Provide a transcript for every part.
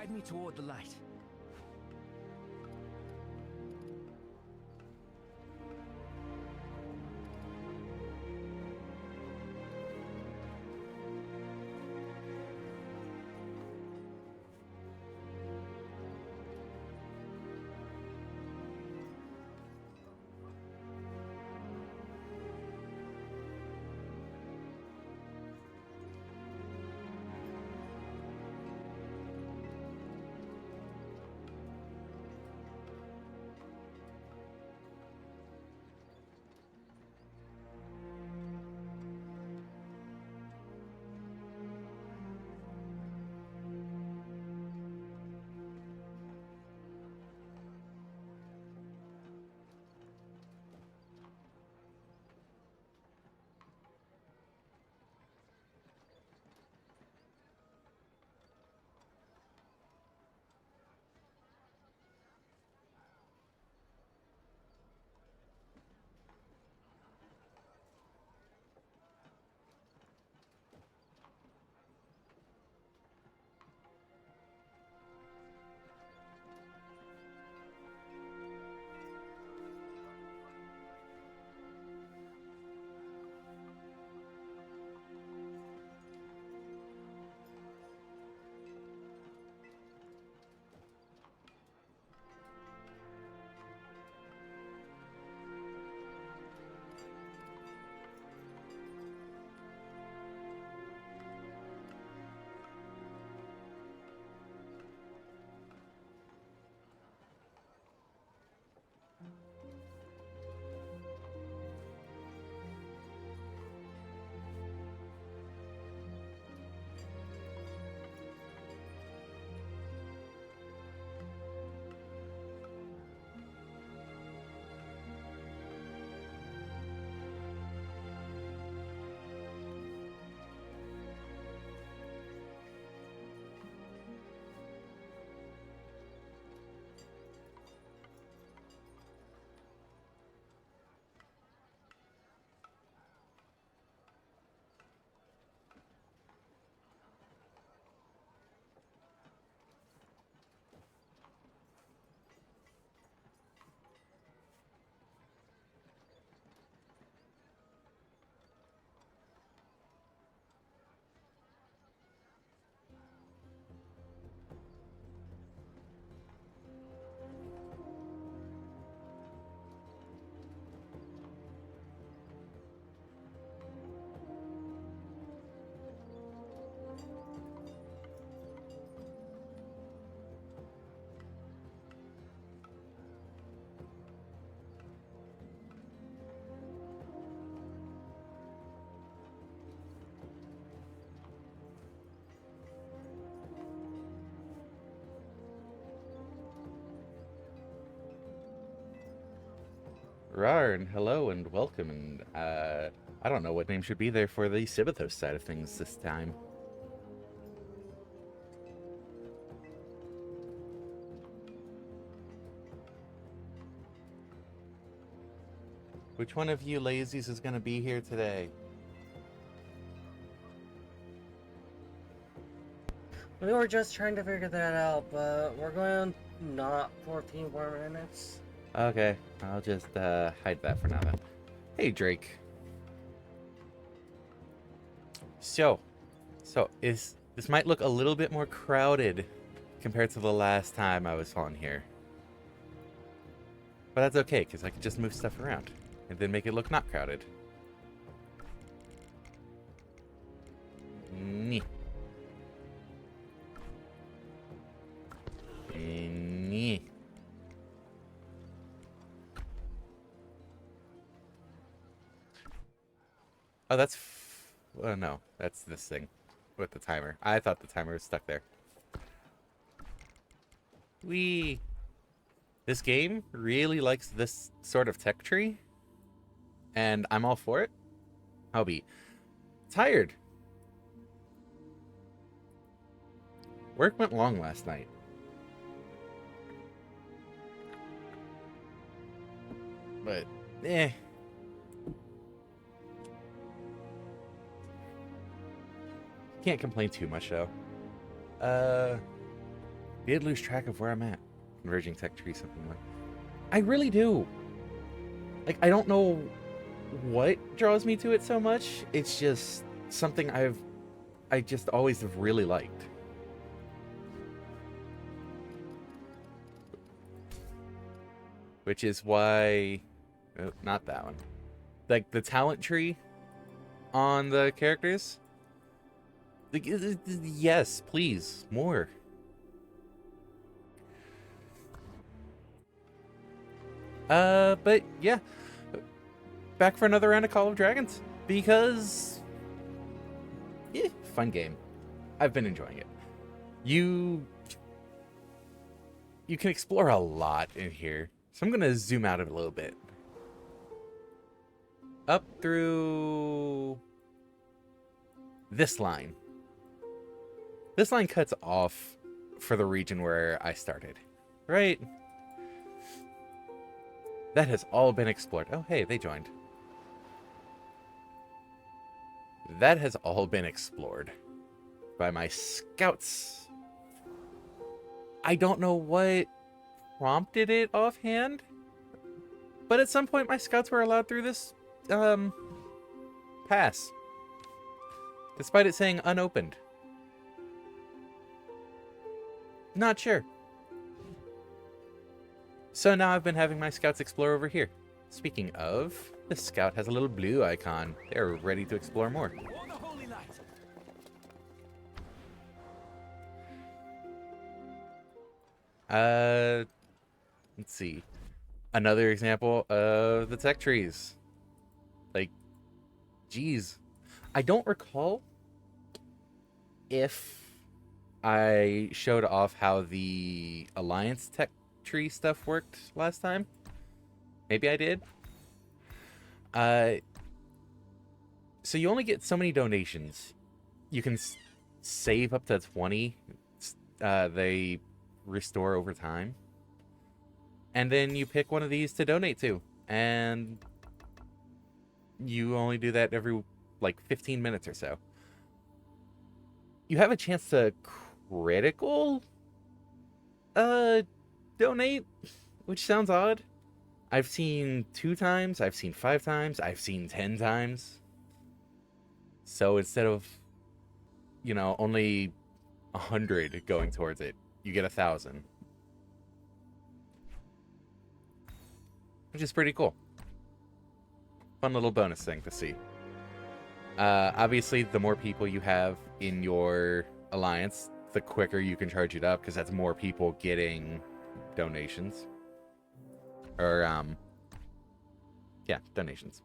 Guide me toward the light. Rar, and hello and welcome, and I don't know what name should be there for the Sibithos side of things this time. Which one of you lazies is going to be here today? We were just trying to figure that out, but we're going not 14 more minutes. Okay, I'll just hide that for now then. Hey, Drake. So this might look a little bit more crowded compared to the last time I was on here. But that's okay, because I can just move stuff around and then make it look not crowded. Nee. Nee. Oh, that's... Oh, no. That's this thing with the timer. I thought the timer was stuck there. Whee! This game really likes this sort of tech tree, and I'm all for it. I'll be tired. Work went long last night. But, can't complain too much, though. did lose track of where I'm at. Converging tech tree, something like. I really do. Like, I don't know what draws me to it so much. It's just something I just always have really liked. Which is why, oh, not that one. Like the talent tree on the characters. Like, yes, please, more. But yeah, back for another round of Call of Dragons because, yeah, fun game. I've been enjoying it. You can explore a lot in here, so I'm gonna zoom out a little bit. Up through this line. This line cuts off for the region where I started, right? That has all been explored. Oh, hey, they joined. That has all been explored by my scouts. I don't know what prompted it offhand, but at some point my scouts were allowed through this pass, despite it saying unopened. Not sure. So now I've been having my scouts explore over here. Speaking of, the scout has a little blue icon. They're ready to explore more. Let's see. Another example of the tech trees. Like, geez. I don't recall if I showed off how the Alliance tech tree stuff worked last time. Maybe I did. So you only get so many donations. You can save up to 20. They restore over time. And then you pick one of these to donate to. And you only do that every, like, 15 minutes or so. You have a chance to critical donate, which sounds odd. I've seen 2 times, I've seen 5 times, I've seen 10 times. So instead of, you know, only 100 going towards it, you get 1,000. Which is pretty cool. Fun little bonus thing to see. Obviously, the more people you have in your alliance, the quicker you can charge it up, because that's more people getting donations. Or, yeah, donations.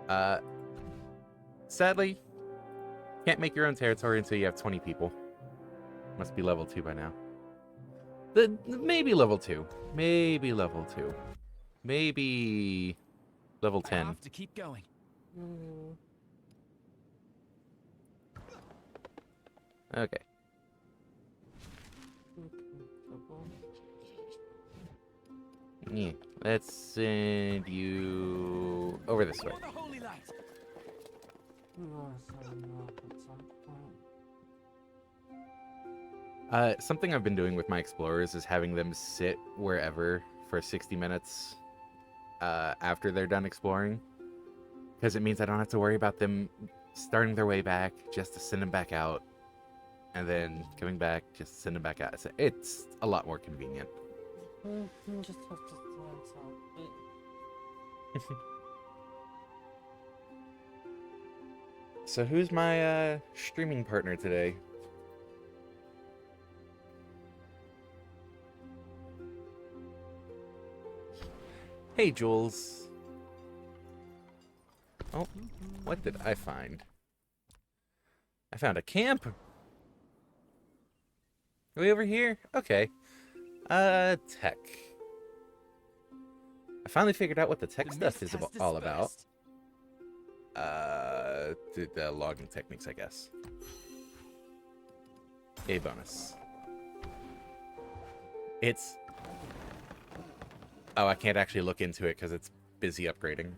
Oh. Sadly, can't make your own territory until you have 20 people. Must be level 2 by now. Maybe level 2. Maybe level 2. Maybe level 10. I have to keep going. Okay. Yeah, let's send you over this way. Something I've been doing with my explorers is having them sit wherever for 60 minutes after they're done exploring. Because it means I don't have to worry about them starting their way back just to send them back out. And then coming back, just to send them back out. It's a lot more convenient. Just have to find something. So who's my streaming partner today? Hey, Jules. Oh, what did I find? I found a camp. Are we over here? Okay. Tech. I finally figured out what the tech stuff is all about. The logging techniques, I guess. A bonus. It's... Oh, I can't actually look into it because it's busy upgrading.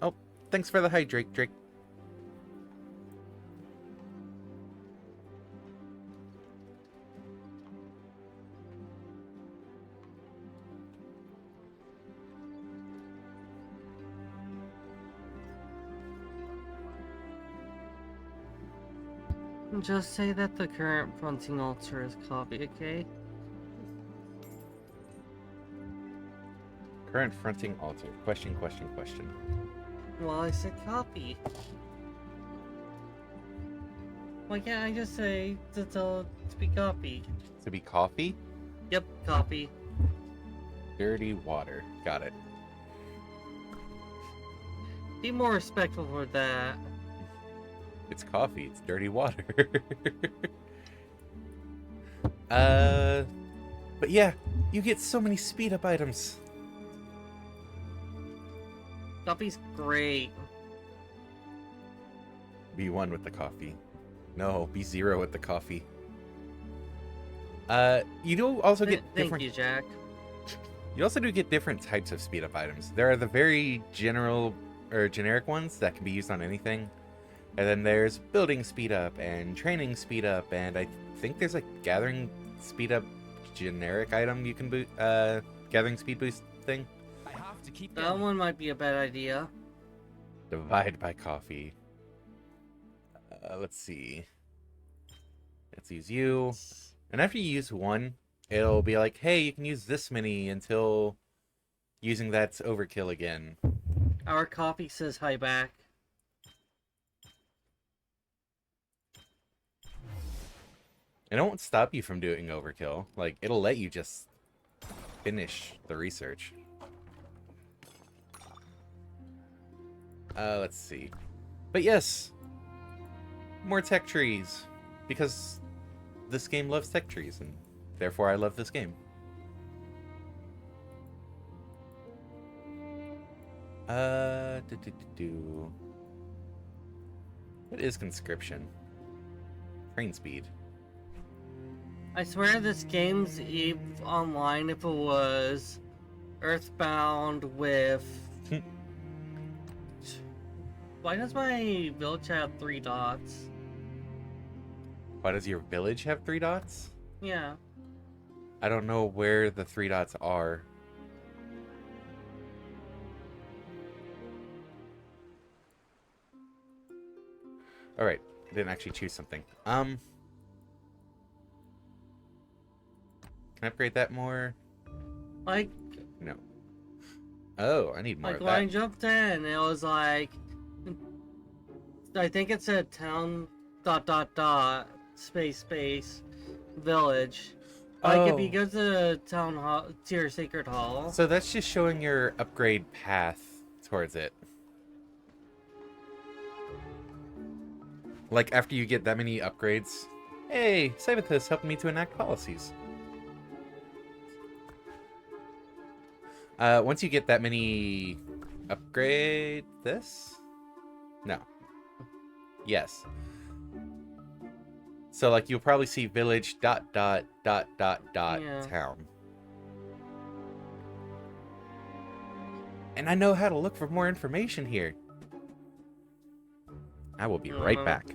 Oh, thanks for the hydrate, Drake. Just say that the current fronting altar is coffee, okay? Current fronting altar. Question, question, question. Well, I said copy. Why can't I just say to tell it to be copy? To be coffee? Yep, copy. Dirty water. Got it. Be more respectful for that. It's coffee. It's dirty water. But yeah, you get so many speed up items. Coffee's great. Be 1 with the coffee. No, be 0 with the coffee. You do also get Thank different. you, Jack. You also do get different types of speed up items. There are the very general or generic ones that can be used on anything. And then there's building speed up and training speed up, and I think there's a gathering speed up generic item you can gathering speed boost thing. I have to keep That going. one might be a bad idea. Divide by coffee. Let's see. Let's use you. And after you use one, it'll be like, hey, you can use this many until using that's overkill again. Our coffee says hi back. And it won't stop you from doing overkill. Like, it'll let you just finish the research. Let's see. But yes, more tech trees. Because this game loves tech trees, and therefore I love this game. What is conscription? Train speed. I swear this game's Eve online if it was Earthbound with... Why does my village have 3 dots? Why does your village have 3 dots? Yeah. I don't know where the 3 dots are. Alright, I didn't actually choose something. Can I upgrade that more? Like, No. Oh, I need more like of when I that. jumped in, it was like... I think it said town ... space village. Like if you go to the town hall, to your sacred hall. So that's just showing your upgrade path towards it. Like after you get that many upgrades, hey, Sabathus helped me to enact policies. Once you get that many upgrade this? No. Yes. So like you'll probably see village ... Yeah. town. And I know how to look for more information here. I will be right back.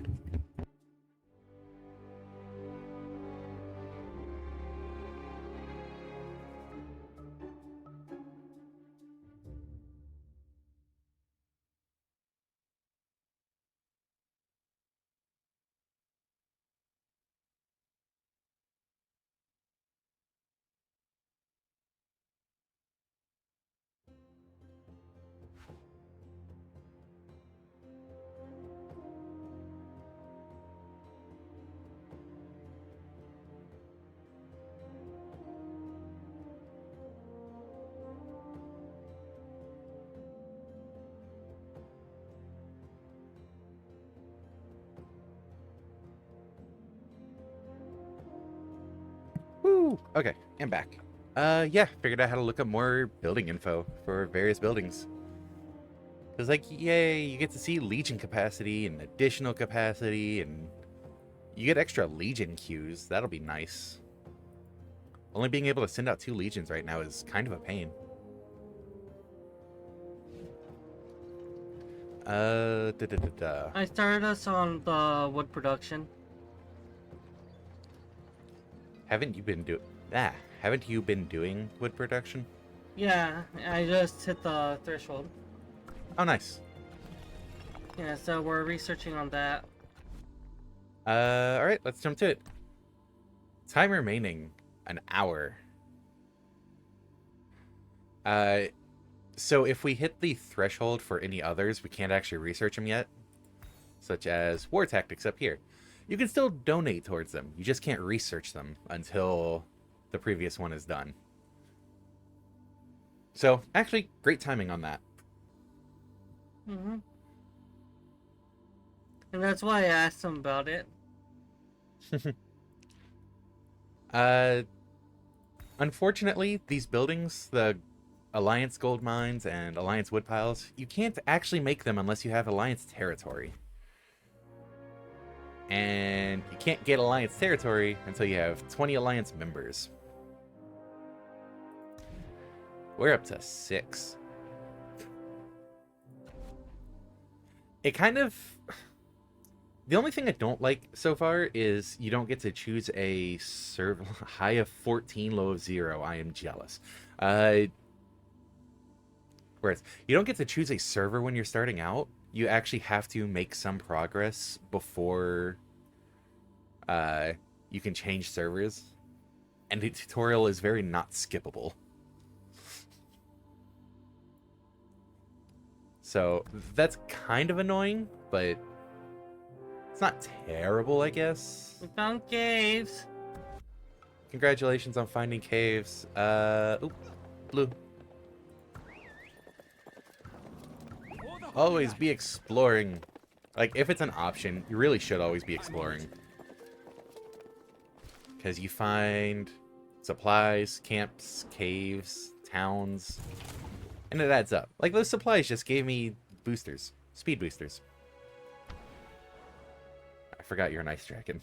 Woo! Okay, I'm back. Yeah, figured out how to look up more building info for various buildings. Cause like, yay, you get to see Legion capacity and additional capacity, and you get extra Legion queues. That'll be nice. Only being able to send out 2 Legions right now is kind of a pain. I started us on the wood production. Haven't you been doing wood production? Yeah, I just hit the threshold. Oh, nice. Yeah, so we're researching on that. Alright, let's jump to it. Time remaining, an hour. So if we hit the threshold for any others, we can't actually research them yet. Such as war tactics up here. You can still donate towards them. You just can't research them until the previous one is done. So, actually, great timing on that. Mm-hmm. And that's why I asked him about it. Unfortunately, these buildings, the Alliance gold mines and Alliance wood piles, you can't actually make them unless you have Alliance territory. And you can't get Alliance territory until you have 20 Alliance members. We're up to 6. It kind of... The only thing I don't like so far is you don't get to choose a server high of 14, low of 0. I am jealous. Whereas you don't get to choose a server when you're starting out. You actually have to make some progress before you can change servers. And the tutorial is very not skippable. So that's kind of annoying, but it's not terrible, I guess. We found caves. Congratulations on finding caves. Oop, blue. Always be exploring. Like, if it's an option, you really should always be exploring. Because you find supplies, camps, caves, towns, and it adds up. Like, those supplies just gave me boosters. Speed boosters. I forgot you're an ice dragon.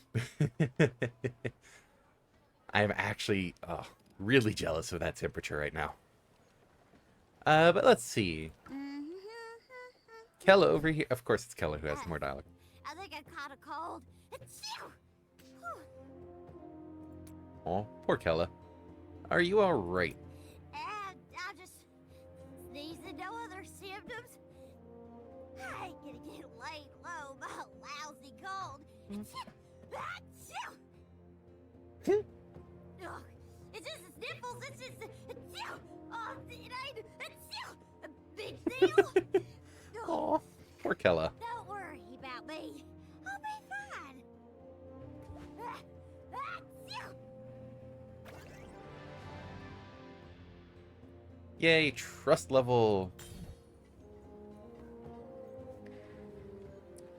I am actually really jealous of that temperature right now. But let's see. Kella over here. Of course, it's Kella who has more dialogue. I think I caught a cold. Achoo! Oh, poor Kella. Are you alright? And I just sneezed and no other symptoms. I ain't gonna get laid low by a lousy cold. Achoo! Ugh, it's just the sniffles. It's just achoo! Oh, it ain't achoo! A big deal. Oh, poor Kella. Don't worry about me. I'll be fine. Achoo! Yay, trust level.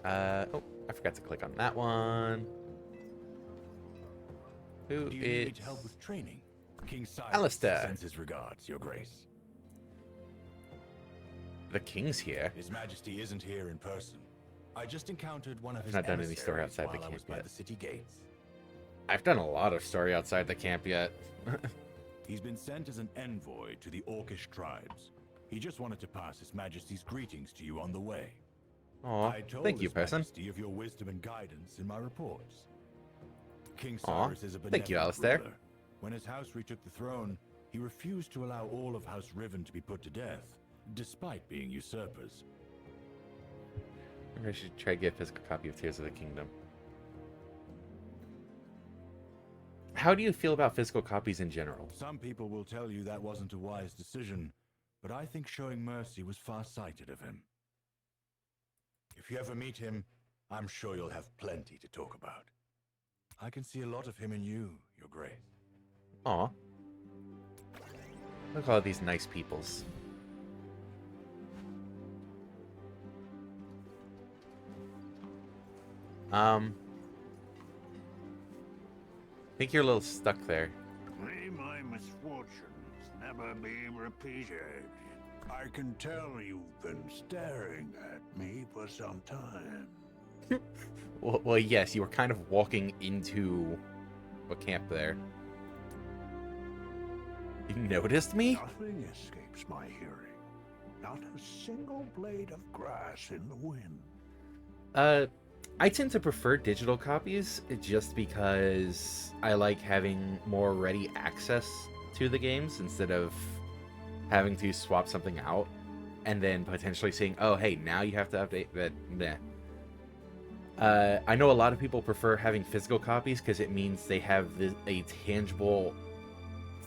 Oh, I forgot to click on that one. Who Do you is... need help with training? King Cyrus Alistair. sends his regards, Your Grace. The king's here. His Majesty isn't here in person. I just encountered one of his I've not done any story emissaries outside the while I was camp by yet. the city gates. I've done a lot of story outside the camp yet. He's been sent as an envoy to the Orcish tribes. He just wanted to pass His Majesty's greetings to you on the way. Aw, I told thank you, His person. Majesty of your wisdom and guidance in my reports. King Aw, Cyrus is a thank you, benevolent Alistair. ruler. When his house retook the throne, he refused to allow all of House Riven to be put to death, despite being usurpers. Maybe I should try to get a physical copy of Tears of the Kingdom. How do you feel about physical copies in general? Some people will tell you that wasn't a wise decision, but I think showing mercy was far-sighted of him. If you ever meet him, I'm sure you'll have plenty to talk about. I can see a lot of him in you, Your Grace. Aw. Look at all these nice peoples. I think you're a little stuck there. May my misfortunes never be repeated. I can tell you've been staring at me for some time. Well, yes, you were kind of walking into a camp there. You noticed me? Nothing escapes my hearing. Not a single blade of grass in the wind. I tend to prefer digital copies just because I like having more ready access to the games instead of having to swap something out and then potentially saying, oh, hey, now you have to update that. Nah. I know a lot of people prefer having physical copies because it means they have a tangible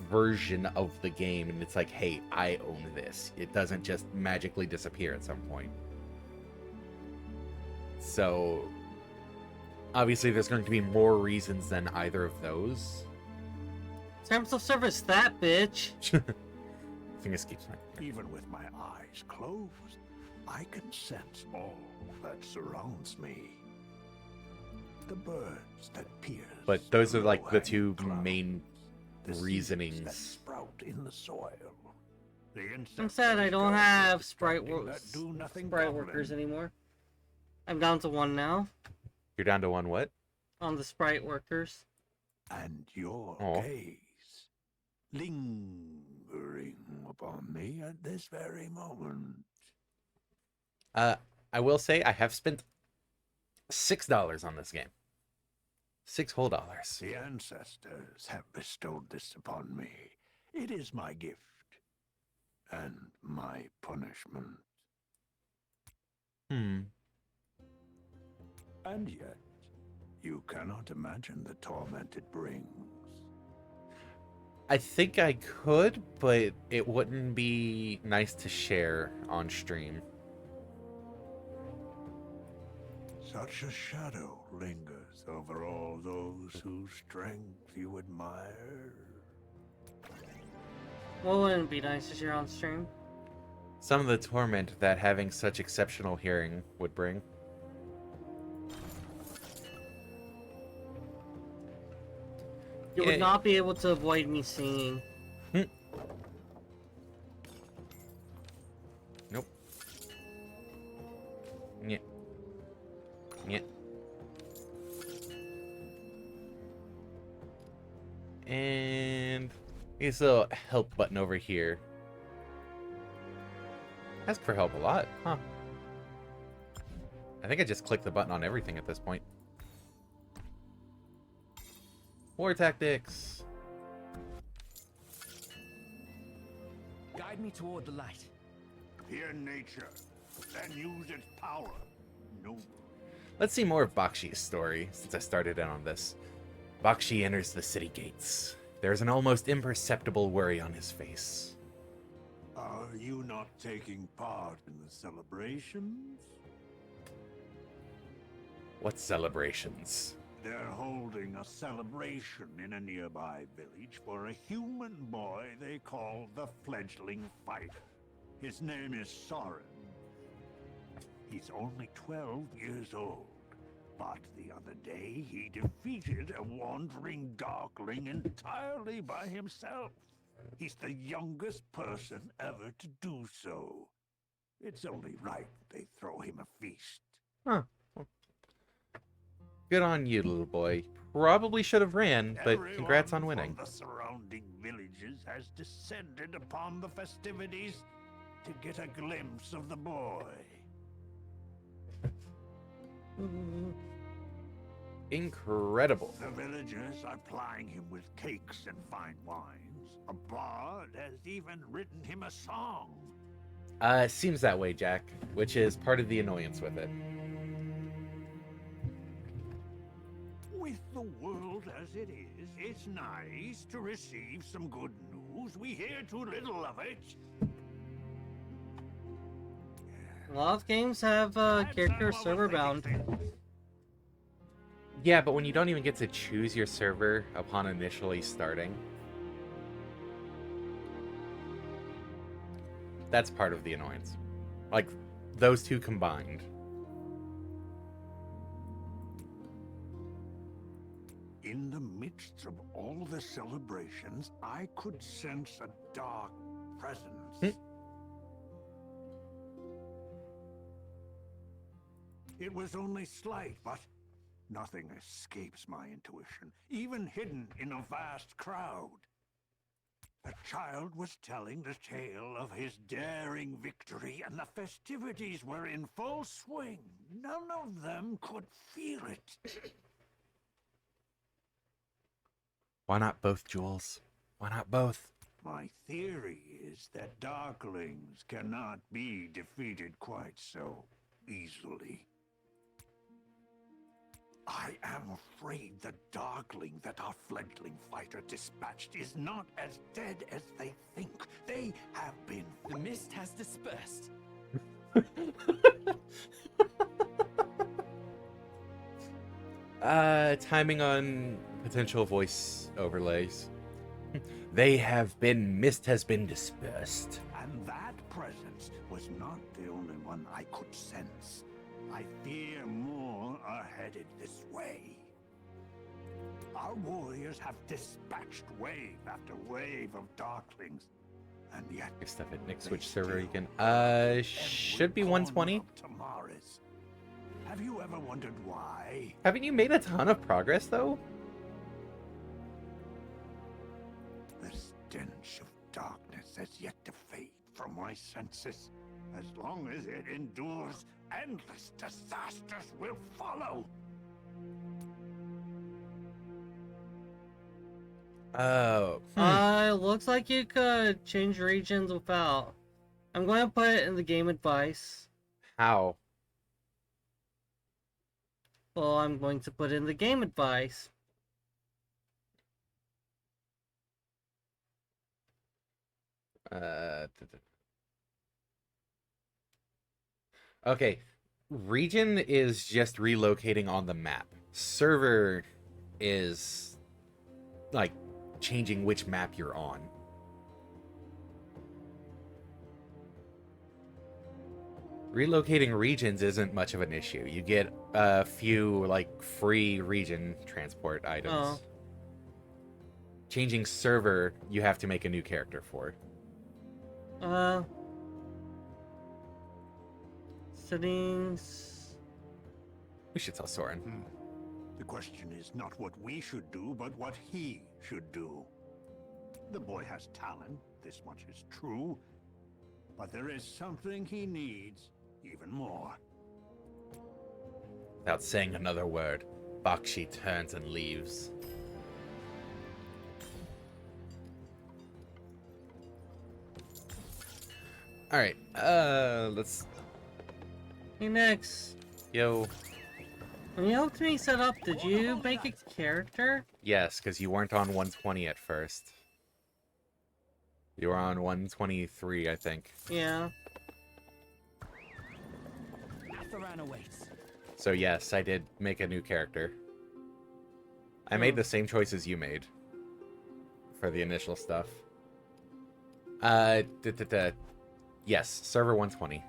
version of the game, and it's like, hey, I own this. It doesn't just magically disappear at some point. So, obviously, there's going to be more reasons than either of those. Terms of service, that bitch. Fingers keeps my. Even with my eyes closed, I can sense all that surrounds me. The birds that pierce. But those are like the low-hanging two clouds, main the seeds that reasonings. sprout in the soil. The insects I'm sad that I don't guard have the sprite standing that do nothing workers goblin. anymore. I'm down to 1 now You're down to 1 what? on the sprite workers. And your Aw. gaze lingering upon me at this very moment. I will say I have spent $6 on this game. $6 whole. The ancestors have bestowed this upon me. It is my gift and my punishment. Hmm. And yet, you cannot imagine the torment it brings. I think I could, but it wouldn't be nice to share on stream. Such a shadow lingers over all those whose strength you admire. Well, wouldn't it be nice to share on stream? Some of the torment that having such exceptional hearing would bring. You Yeah. would not be able to avoid me singing. Nope. Yeah. Yeah. And here's a little help button over here. Ask for help a lot, huh? I think I just clicked the button on everything at this point. War tactics. Guide me toward the light. Fear nature, then use its power. No. Let's see more of Bakshi's story, since I started in on this. Bakshi enters the city gates. There's an almost imperceptible worry on his face. Are you not taking part in the celebrations? What celebrations? They're holding a celebration in a nearby village for a human boy they call the fledgling fighter. His name is Soren. He's only 12 years old, but the other day he defeated a wandering darkling entirely by himself. He's the youngest person ever to do so. It's only right they throw him a feast. Huh. Good on you, little boy. Probably should have ran, but Everyone congrats on winning. from the surrounding villages has descended upon the festivities to get a glimpse of the boy. Incredible. The villagers are plying him with cakes and fine wines. A bard has even written him a song. Seems that way, Jack, which is part of the annoyance with it. With the world as it is, it's nice to receive some good news. We hear too little of it. A lot of games have Perhaps characters I'm server overthinking bound. things. Yeah, but when you don't even get to choose your server upon initially starting, that's part of the annoyance. Like, those two combined. In the midst of all the celebrations, I could sense a dark presence. It was only slight, but nothing escapes my intuition, even hidden in a vast crowd. The child was telling the tale of his daring victory, and the festivities were in full swing. None of them could feel it. Why not both, Jules? Why not both? My theory is that Darklings cannot be defeated quite so easily. I am afraid the Darkling that our fledgling fighter dispatched is not as dead as they think. They have been... The mist has dispersed. Timing on potential voice overlays. Mist has been dispersed. And that presence was not the only one I could sense. I fear more are headed this way. Our warriors have dispatched wave after wave of Darklings, and yet Stuff at Nick they Switch server still again. every Should be corner 120. of Tamaris. Have you ever wondered why? Haven't you made a ton of progress though? The stench of darkness has yet to fade from my senses. As long as it endures, endless disasters will follow. Oh. Looks like you could change regions without. I'm going to put it in the game advice. How? Well, I'm going to put in the game advice. Okay. Region is just relocating on the map. Server is like changing which map you're on. Relocating regions isn't much of an issue. You get a few like free region transport items. Oh. Changing server, you have to make a new character for. Settings. We should tell Soren. The question is not what we should do, but what he should do. The boy has talent, this much is true. But there is something he needs even more. Without saying another word, Bakshi turns and leaves. Alright, let's... Hey, next. Yo. When you helped me set up, did you make a character? Yes, because you weren't on 120 at first. You were on 123, I think. Yeah. Atharan awaits. So yes, I did make a new character. I made the same choices you made for the initial stuff. Yes, server 120.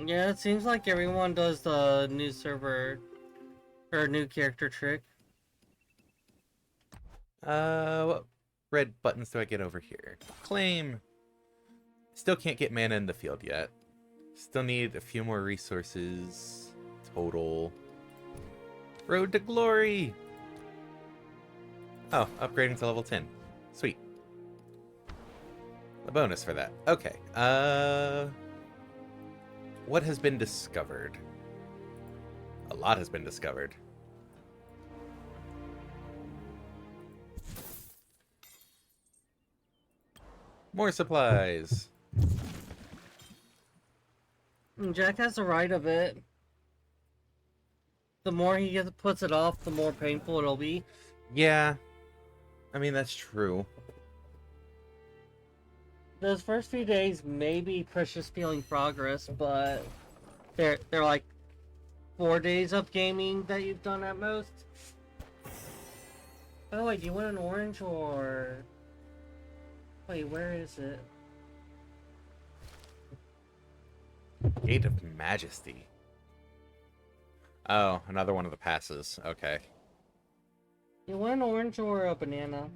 Yeah, it seems like everyone does the new server or new character trick. What red buttons do I get over here? Claim. Still can't get mana in the field yet. Still need a few more resources. Total. Road to glory! Oh, upgrading to level 10. Sweet. A bonus for that. Okay. What has been discovered? A lot has been discovered. More supplies. Jack has the right of it. The more he puts it off, the more painful it'll be. Yeah. I mean, that's true. Those first few days may be precious feeling progress, but they're like 4 days of gaming that you've done at most. By the way, do you want an orange or... Wait, where is it? Gate of Majesty. Oh, another one of the passes. Okay. You want an orange or a banana?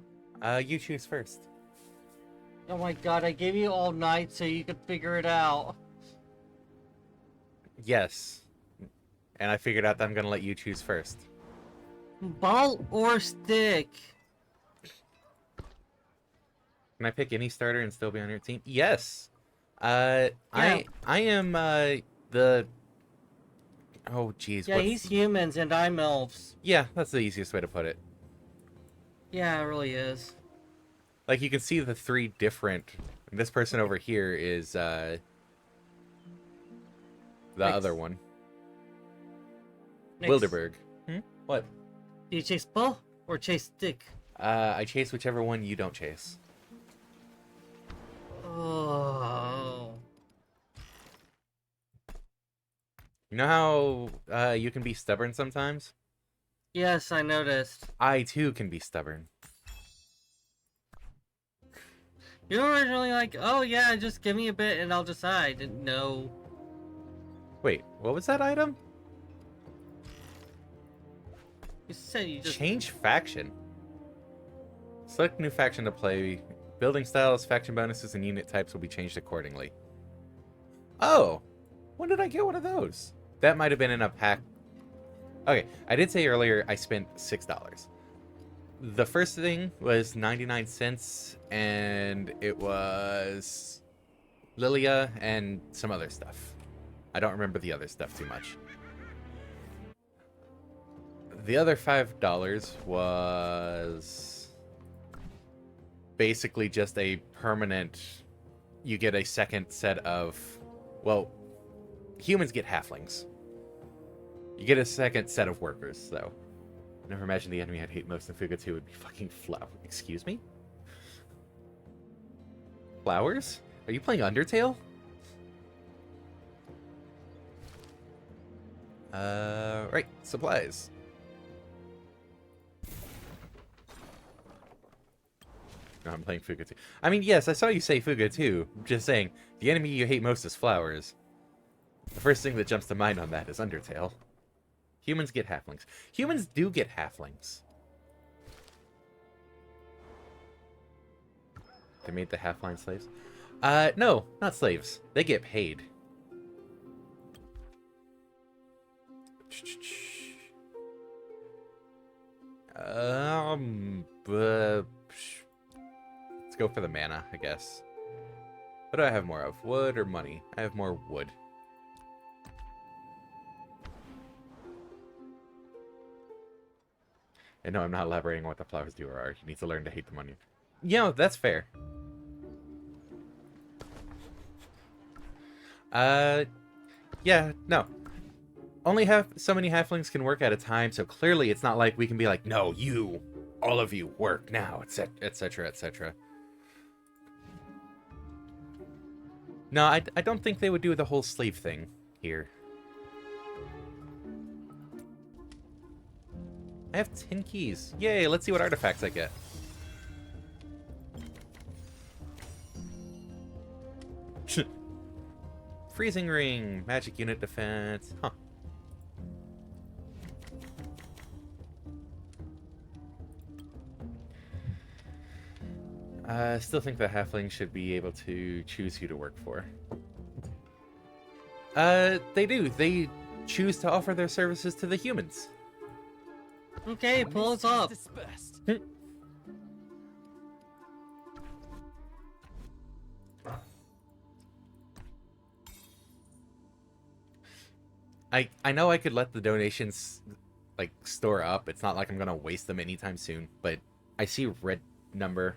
You choose first. Oh my god, I gave you all night so you could figure it out. Yes. And I figured out that I'm gonna let you choose first. Ball or stick? Can I pick any starter and still be on your team? Yes. I am the... Oh, jeez. Yeah, he's humans and I'm elves. Yeah, that's the easiest way to put it. Yeah, it really is. Like, you can see the three different... This person over here is, the Next. other one. Next. Wilderberg. What? Do you chase bow or chase stick? I chase whichever one you don't chase. Oh. You know how, you can be stubborn sometimes? Yes, I noticed. I, too, can be stubborn. You're originally like, oh yeah, just give me a bit and I'll decide. No. Wait, what was that item? You said you just... Change faction. Select new faction to play. Building styles, faction bonuses, and unit types will be changed accordingly. Oh! When did I get one of those? That might have been in a pack. Okay, I did say earlier I spent $6. The first thing was 99 cents, and it was Lilia and some other stuff. I don't remember the other stuff too much. The other $5 was basically just a permanent... You get a second set of... Well, humans get halflings. You get a second set of workers, though. Never imagined the enemy I'd hate most in Fuga 2 would be fucking flower. Excuse me? Flowers? Are you playing Undertale? Right. Supplies. No, I'm playing Fuga 2. I mean, yes, I saw you say Fuga 2. I'm just saying, the enemy you hate most is flowers. The first thing that jumps to mind on that is Undertale. Humans get halflings. Humans do get halflings. They made the halfling slaves? No, not slaves. They get paid. Let's go for the mana, I guess. What do I have more of? Wood or money? I have more wood. And no, I'm not elaborating on what the flowers do or are. You need to learn to hate the money. Yeah, that's fair. Yeah, no. Only so many halflings can work at a time, so clearly it's not like we can be like, no, you, all of you, work now, etc., etc., etc. No, I don't think they would do the whole slave thing here. I have 10 keys. Yay, let's see what artifacts I get. Freezing ring, magic unit defense. Huh. I still think the halflings should be able to choose who to work for. They do. They choose to offer their services to the humans. Okay, When pull this us up. test dispersed, I know I could let the donations, like, store up. It's not like I'm gonna waste them anytime soon, but I see red number.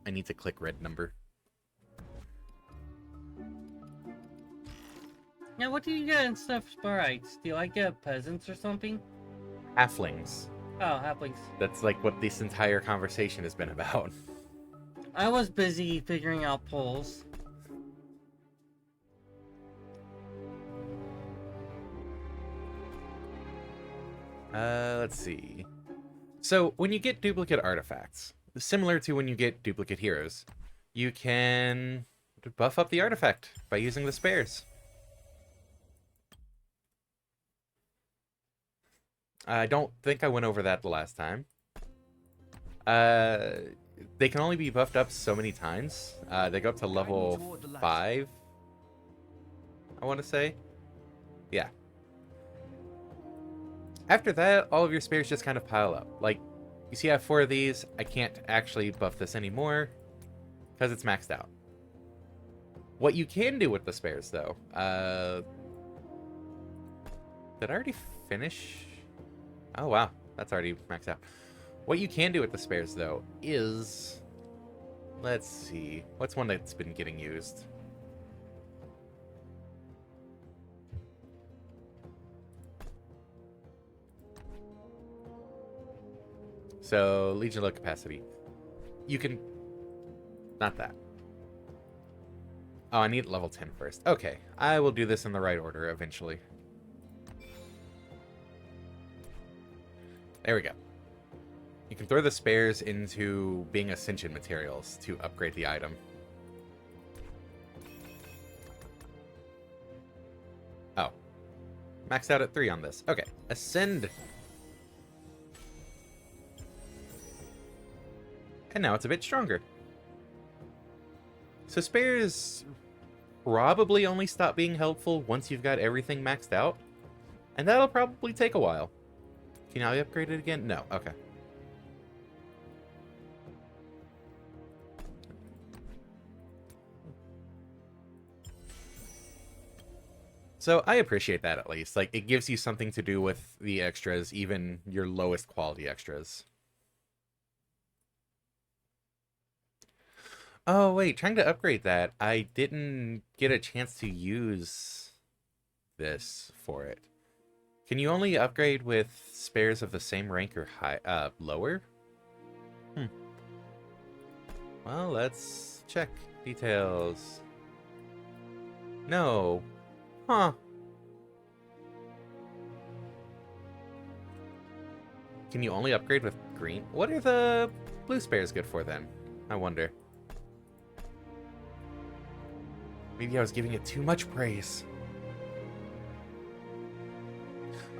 I need to click red number. Now, what do you get instead of sprites? Do I get peasants or something? Halflings. Oh, halflings. That's like what this entire conversation has been about. I was busy figuring out polls. Let's see. So, when you get duplicate artifacts, similar to when you get duplicate heroes, you can buff up the artifact by using the spares. I don't think I went over that the last time. They can only be buffed up so many times. They go up to level 5, I want to say. Yeah. After that, all of your spares just kind of pile up. Like, you see I have 4 of these. I can't actually buff this anymore because it's maxed out. What you can do with the spares, though... Did I already finish? Oh, wow. That's already maxed out. What you can do with the spares, though, is... Let's see. What's one that's been getting used? So, Legion load capacity. You can... Not that. Oh, I need level 10 first. Okay, I will do this in the right order eventually. There we go. You can throw the spares into being Ascension materials to upgrade the item. Oh. Maxed out at 3 on this. Okay, Ascend. And now it's a bit stronger. So spares probably only stop being helpful once you've got everything maxed out. And that'll probably take a while. Can I upgrade it again? No. Okay. So I appreciate that at least. Like, it gives you something to do with the extras, even your lowest quality extras. Oh, wait, trying to upgrade that, I didn't get a chance to use this for it. Can you only upgrade with spares of the same rank or high, lower? Well, let's check details. No. Huh. Can you only upgrade with green? What are the blue spares good for then? I wonder. Maybe I was giving it too much praise.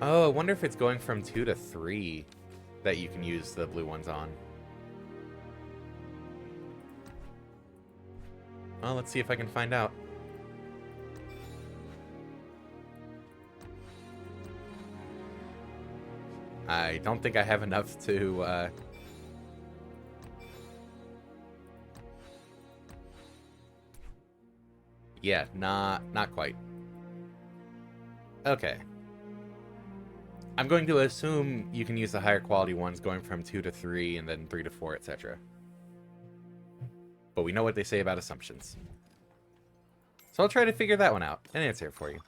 Oh, I wonder if it's going from 2 to 3 that you can use the blue ones on. Well, let's see if I can find out. I don't think I have enough to, Yeah, not quite. Okay. I'm going to assume you can use the higher quality ones going from 2 to 3 and then 3 to 4, etc. But we know what they say about assumptions. So I'll try to figure that one out and answer it for you.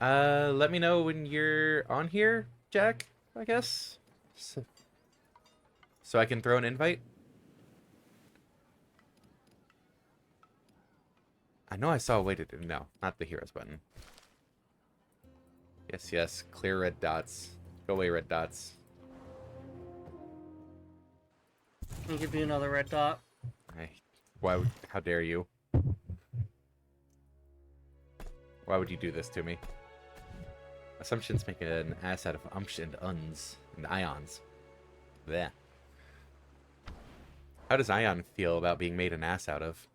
Let me know when you're on here, Jack, I guess. So I can throw an invite. I know I saw a way to do... No, not the heroes button. Yes, yes. Clear red dots. Go away, red dots. I'll give you another red dot. Why would... How dare you? Why would you do this to me? Assumptions make an ass out of umps and uns and ions. Blech. How does Ion feel about being made an ass out of?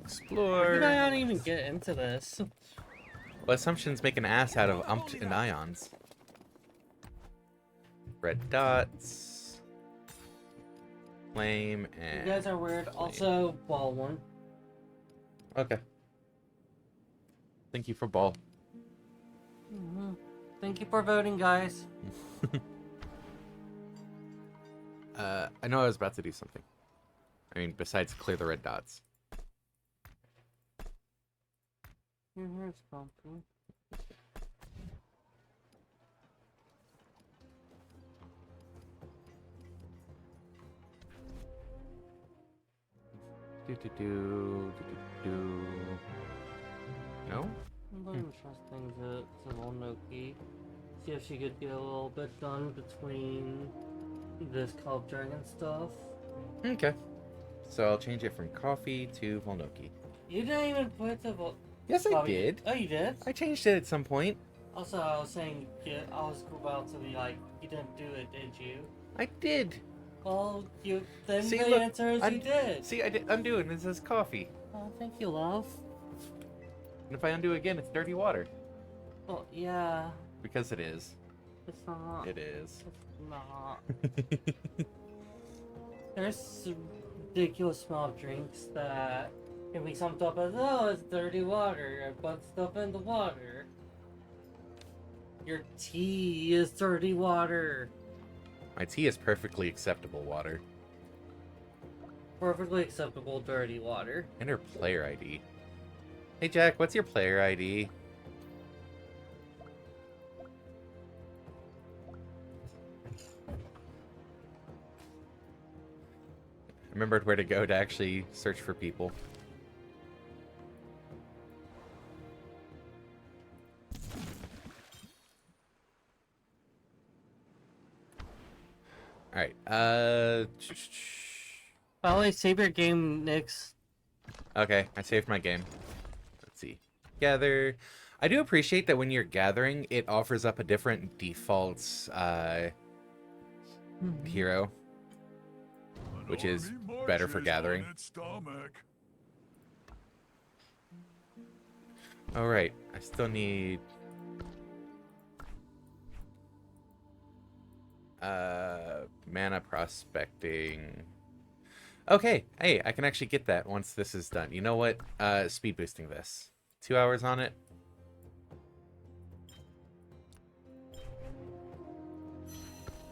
Explore. How did I not even get into this? Well, assumptions make an ass out of umps and ions. Red dots. Flame and... You guys are weird. flame. Also, ball one. Okay. Thank you for ball. Thank you for voting, guys. I know I was about to do something. I mean, besides clear the red dots. Here's something. No? I'm going to trust things to Volnoki. See if she could get a little bit done between this Call of Dragon stuff. Okay. So I'll change it from coffee to Volnoki. You didn't even put the Yes, I did. Oh, you did? I changed it at some point. Also, I was saying, I was about to be like, you didn't do it, did you? I did. Well, then See, the look, answer is you did. See, I did undo it and it says coffee. Oh, thank you, love. And if I undo again, it's dirty water. Well, yeah. Because it is. It's not. It is. It's not. There's a ridiculous amount of drinks that can be summed up as, oh, it's dirty water. I put stuff in the water. Your tea is dirty water. My tea is perfectly acceptable water. Perfectly acceptable dirty water. Enter player ID. Hey Jack, what's your player ID? I remembered where to go to actually search for people. Alright, Probably save your game, Nix. okay, I saved my game. Let's see. Gather. I do appreciate that when you're gathering, it offers up a different default hero, which is better for gathering. Alright, I still need... mana prospecting. Okay, hey, I can actually get that once this is done. You know what? Speed boosting this. 2 hours on it.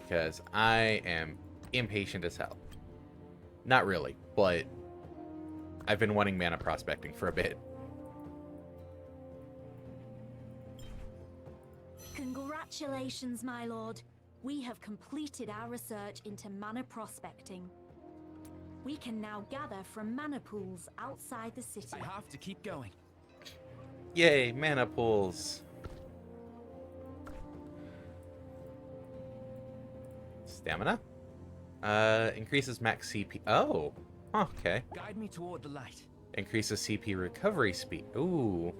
Because I am impatient as hell. Not really, but I've been wanting mana prospecting for a bit. Congratulations, my lord. We have completed our research into mana prospecting. We can now gather from mana pools outside the city. I have to keep going. Yay, mana pools. Stamina? Increases max CP. Oh, okay. Guide me toward the light. Increases CP recovery speed. Ooh.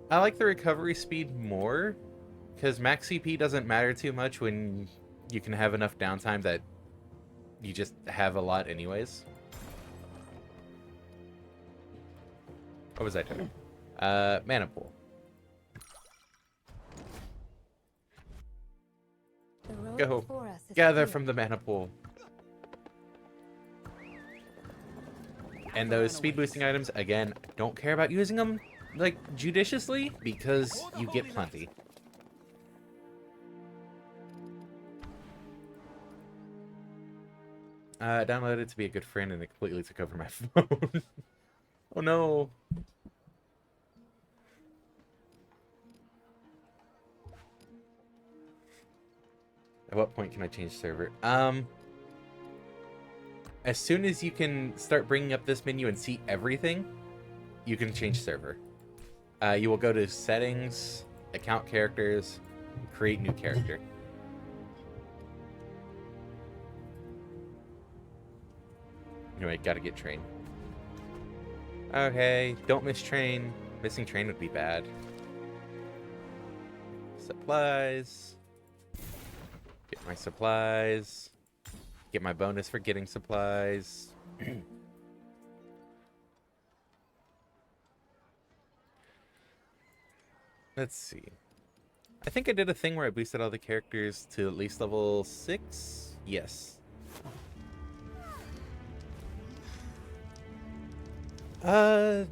I like the recovery speed more, because max CP doesn't matter too much when you can have enough downtime that you just have a lot anyways. What was I doing? Mana pool. The road Go. before us is Gather clear. from the mana pool. And those speed boosting items, again, don't care about using them, like, judiciously, because you get plenty. Downloaded to be a good friend and it completely took over my phone. Oh no. At what point can I change server? As soon as you can start bringing up this menu and see everything, you can change server. You will go to settings, account characters, create new character. Anyway, gotta get train. Okay, don't miss train. Missing train would be bad. Supplies. Get my supplies. Get my bonus for getting supplies. Let's see. I think I did a thing where I boosted all the characters to at least level 6. Yes. I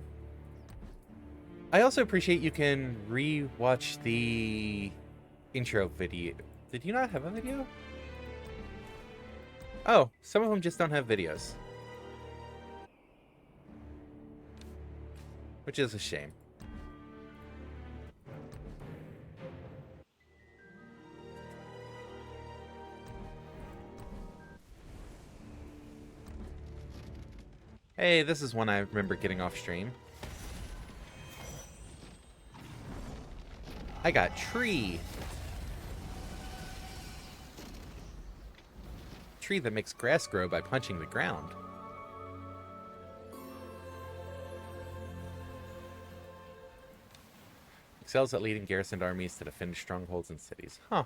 also appreciate you can re-watch the intro video. Did you not have a video? Oh, some of them just don't have videos. Which is a shame. Hey, this is one I remember getting off stream. I got tree. Tree that makes grass grow by punching the ground. Excels at leading garrisoned armies to defend strongholds and cities. Huh.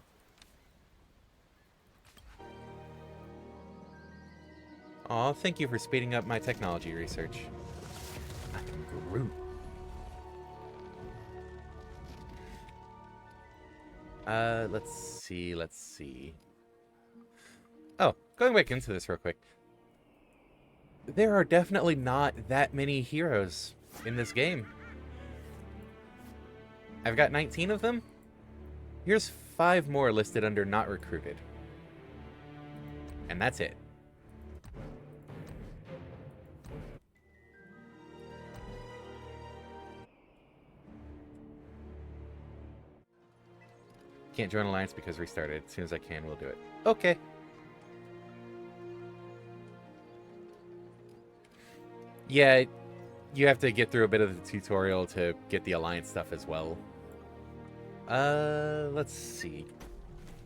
Aw, thank you for speeding up my technology research. I'm Groot. Let's see. Oh, going back into this real quick. there are definitely not that many heroes in this game. I've got 19 of them. Here's 5 more listed under not recruited. And that's it. Can't join Alliance because restarted. As soon as I can, we'll do it. Okay. Yeah, you have to get through a bit of the tutorial to get the Alliance stuff as well. Let's see.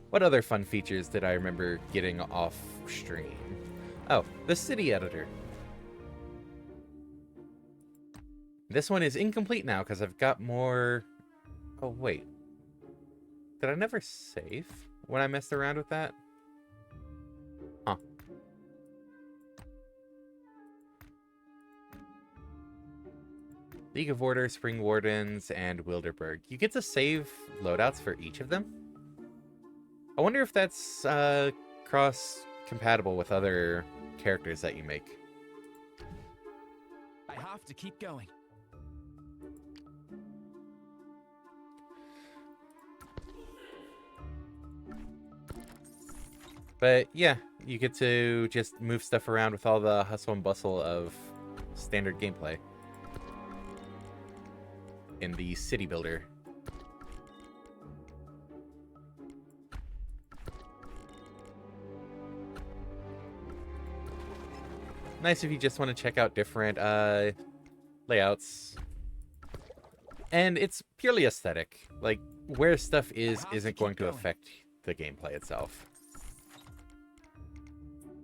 What other fun features did I remember getting off stream? Oh, the city editor. This one is incomplete now because I've got more... Oh, wait. Did I never save when I messed around with that? Huh. League of Order, Spring Wardens, and Wilderberg. You get to save loadouts for each of them? I wonder if that's cross-compatible with other characters that you make. I have to keep going. But yeah, you get to just move stuff around with all the hustle and bustle of standard gameplay in the city builder. Nice if you just want to check out different layouts. And it's purely aesthetic. Like, where stuff isn't going to affect the gameplay itself.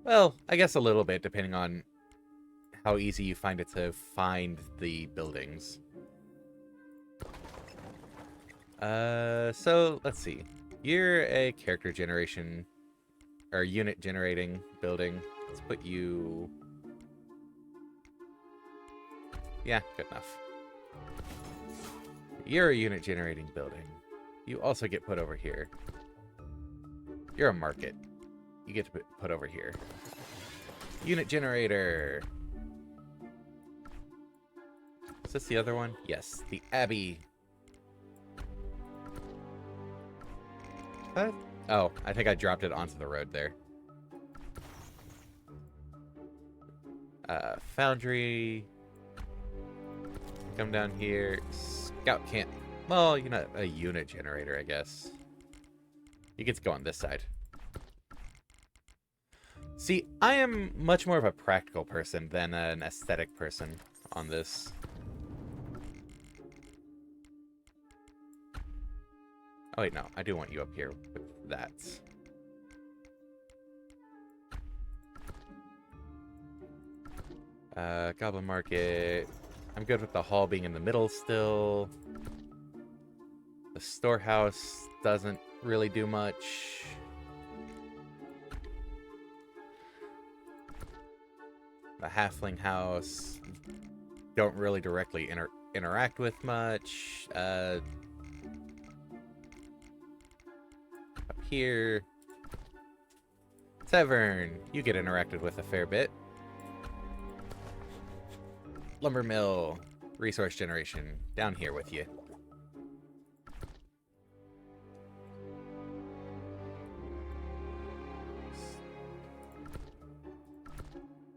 Well, I guess a little bit, depending on how easy you find it to find the buildings. So, let's see. You're a character generation, or unit generating building. Let's put you... Yeah, good enough. You're a unit generating building. You also get put over here. You're a market. You get to put over here. Unit generator. Is this the other one? Yes, the Abbey. What? Oh, I think I dropped it onto the road there. Foundry. Come down here. Scout camp. Well, you're not a unit generator, I guess. You get to go on this side. See, I am much more of a practical person than an aesthetic person on this. Oh wait, no, I do want you up here with that. Goblin Market. I'm good with the hall being in the middle still. The storehouse doesn't really do much. The halfling house don't really directly interact with much. Up here, tavern, you get interacted with a fair bit. Lumber mill, resource generation, down here with you.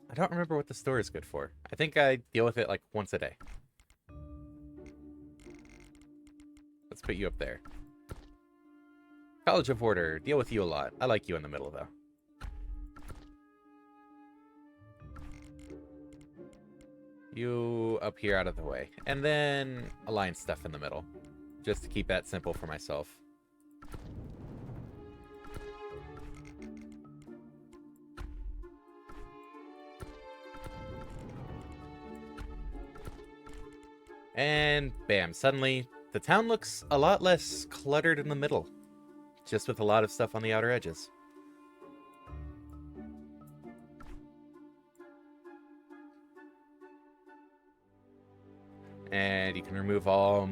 I don't remember what the store is good for. I think I deal with it like once a day. Let's put you up there. College of Order, deal with you a lot. I like you in the middle, though. You up here out of the way. And then Alliance stuff in the middle. Just to keep that simple for myself. And bam, suddenly the town looks a lot less cluttered in the middle. Just with a lot of stuff on the outer edges. And you can move all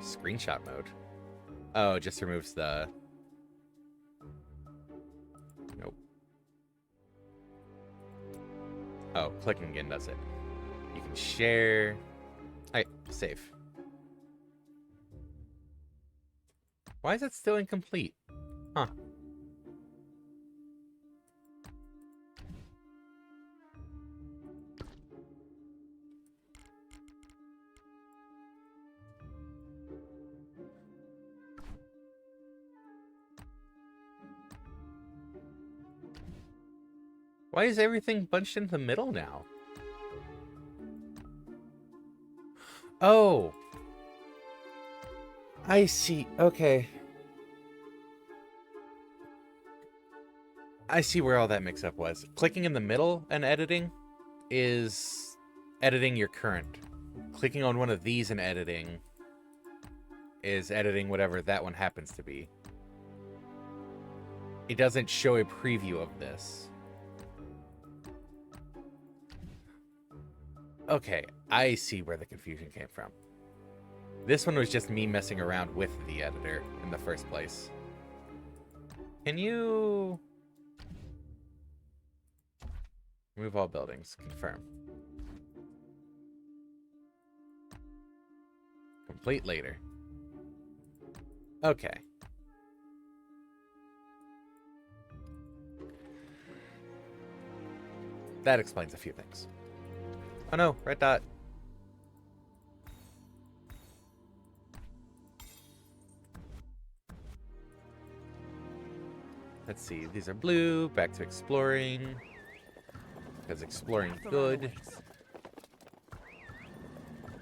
screenshot mode. Oh, it just removes the... Nope. Oh, clicking again does it. You can share. Alright, save. Why is it still incomplete? Huh. Why is everything bunched in the middle now? Oh. I see. Okay. I see where all that mix-up was. Clicking in the middle and editing is editing your current. Clicking on one of these and editing is editing whatever that one happens to be. It doesn't show a preview of this. Okay, I see where the confusion came from. This one was just me messing around with the editor in the first place. Can you... Move all buildings. Confirm. Complete later. Okay. That explains a few things. Oh no, red dot. Let's see, these are blue. Back to exploring. Because exploring good.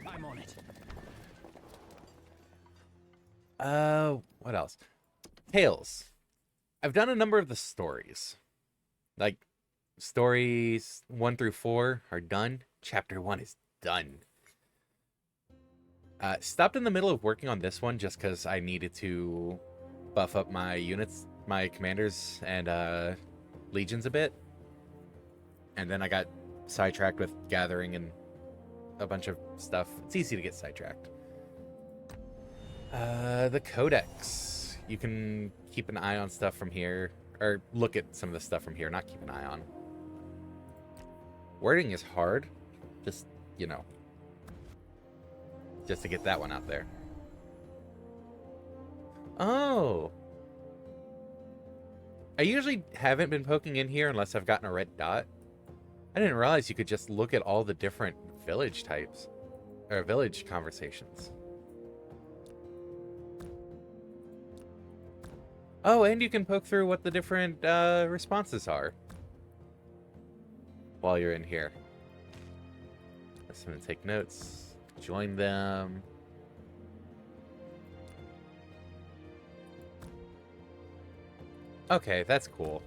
I'm on it. What else? Tales. I've done a number of the stories. Like, stories 1 through 4 are done. Chapter 1 is done. Stopped in the middle of working on this one just because I needed to buff up my units, my commanders, and legions a bit. And then I got sidetracked with gathering and a bunch of stuff. It's easy to get sidetracked. The Codex. You can keep an eye on stuff from here. Or look at some of the stuff from here, not keep an eye on. Wording is hard. Just, you know. Just to get that one out there. Oh. I usually haven't been poking in here unless I've gotten a red dot. I didn't realize you could just look at all the different village types. Or village conversations. Oh, and you can poke through what the different responses are. While you're in here. I'm going to take notes. Join them. Okay, that's cool.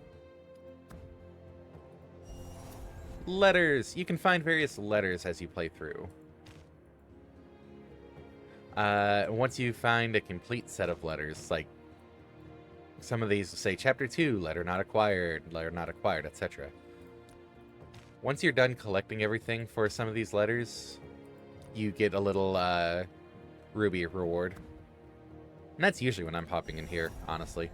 Letters. You can find various letters as you play through. Once you find a complete set of letters, like some of these will say Chapter 2, letter not acquired, etc. Once you're done collecting everything for some of these letters, you get a little ruby reward. And that's usually when I'm popping in here, honestly.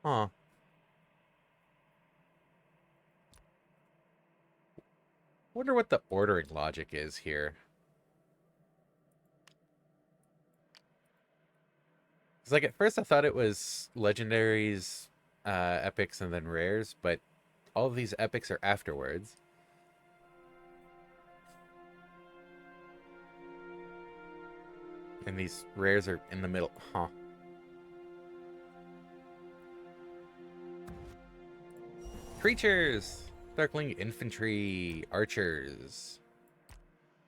Huh. Wonder what the ordering logic is here. Because, like, at first I thought it was legendaries, epics, and then rares, but all of these epics are afterwards. And these rares are in the middle. Huh. Creatures! Darkling infantry, archers,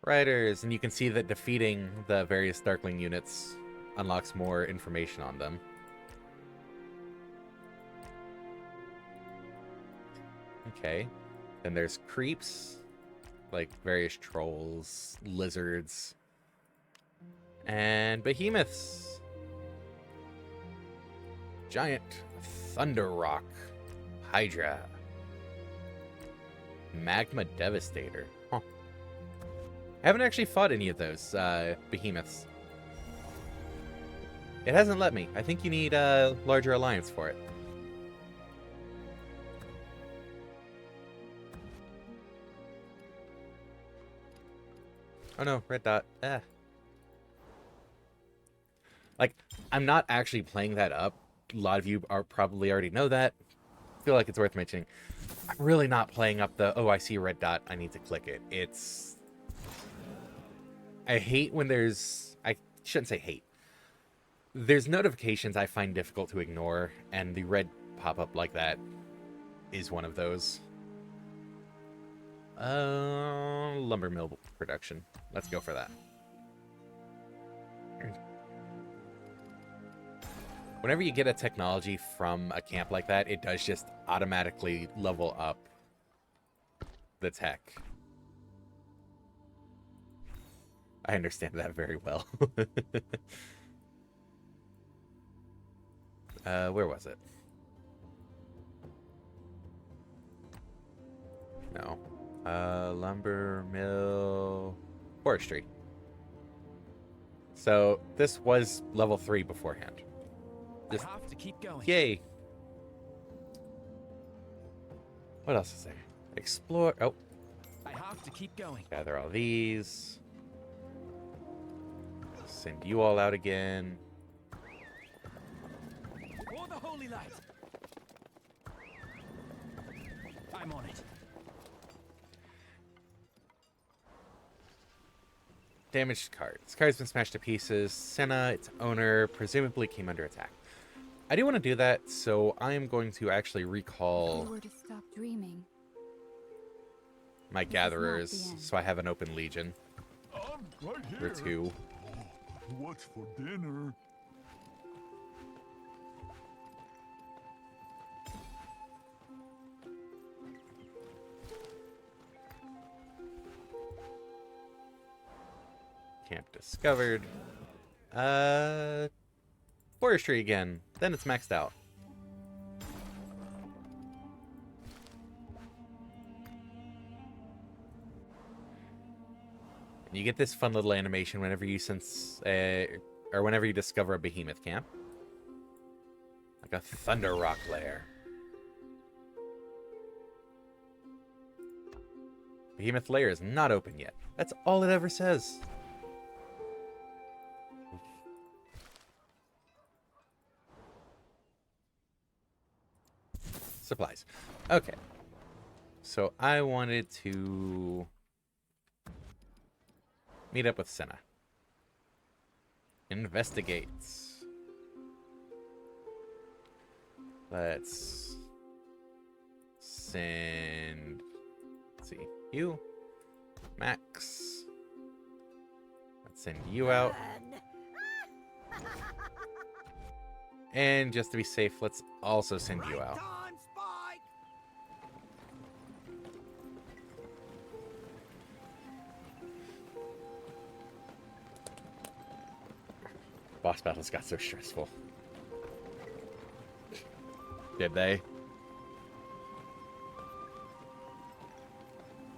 riders, and you can see that defeating the various Darkling units unlocks more information on them. Okay. Then there's creeps, like various trolls, lizards, and behemoths. Giant thunder rock, hydra. Magma Devastator. Huh. I haven't actually fought any of those behemoths. It hasn't let me. I think you need a larger alliance for it. Oh no, red dot. Ah. Like, I'm not actually playing that up. A lot of you are probably already know that. I feel like it's worth mentioning. I'm really not playing up the, oh, I see a red dot, I need to click it. It's... I hate when there's... I shouldn't say hate. There's notifications I find difficult to ignore, and the red pop-up like that is one of those. Lumber mill production. Let's go for that. Whenever you get a technology from a camp like that, it does just automatically level up the tech. I understand that very well. Where was it? No. Lumber mill... Forestry. So, this was level 3 beforehand. I have to keep going. Yay! What else is there? Explore... Oh. I have to keep going. Gather all these. Send you all out again. For the holy light. I'm on it. Damaged card. This card's been smashed to pieces. Senna, its owner, presumably came under attack. I do want to do that, so I am going to actually recall If you were to stop dreaming. my This is not gatherers, the end. so I have an open legion. Right Or two. What's for dinner? Camp discovered. Forestry again. Then it's maxed out. You get this fun little animation whenever you sense, or whenever you discover a behemoth camp. Like a thunder rock lair. Behemoth lair is not open yet. That's all it ever says. Supplies. Okay. So I wanted to meet up with Senna. Investigates. Let's send... Let's see. You. Max. Let's send you out. And just to be safe, let's also send you out. Boss battles got so stressful. Did they?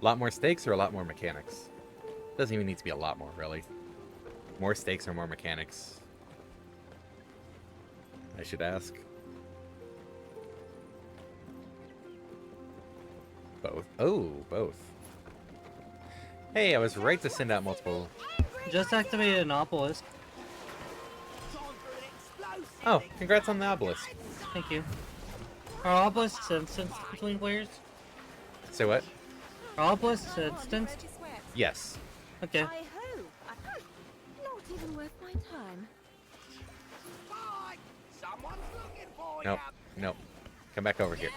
A lot more stakes or a lot more mechanics? Doesn't even need to be a lot more, really. More stakes or more mechanics? I should ask. Both. Oh, both. Hey, I was right to send out multiple. Just activated an obelisk. Oh, congrats on the obelisk. Thank you. Are obelisks instant between players? Say what? Are obelisks instant? Yes. Okay. I hope. Not even worth my time. Someone's looking for Nope. Nope. Come back over here.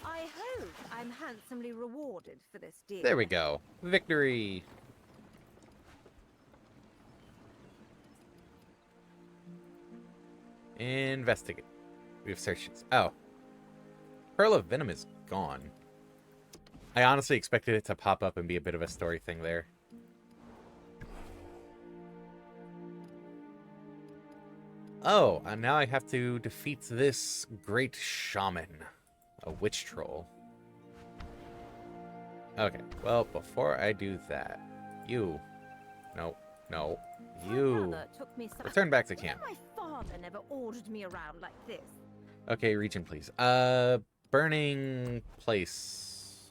I hope I'm handsomely rewarded for this deal. There we go. Victory. Investigate. We have searches. Oh. Pearl of Venom is gone. I honestly expected it to pop up and be a bit of a story thing there. Oh, and now I have to defeat this great shaman. A witch troll. Okay, well, before I do that, you... No, no, My You. mother took me some. Return back to camp. My father never ordered me around like this. Okay, region, please. Burning place.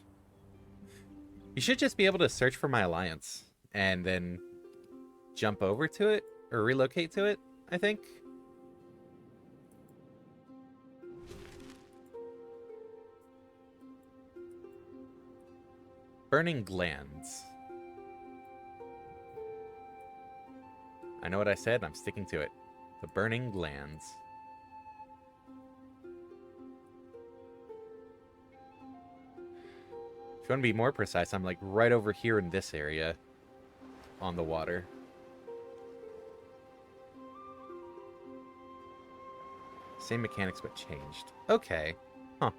You should just be able to search for my alliance and then jump over to it or relocate to it, I think. Burning glands. I know what I said, I'm sticking to it. The burning glands. If you want to be more precise, I'm like right over here in this area on the water. Same mechanics but changed. Okay. Huh.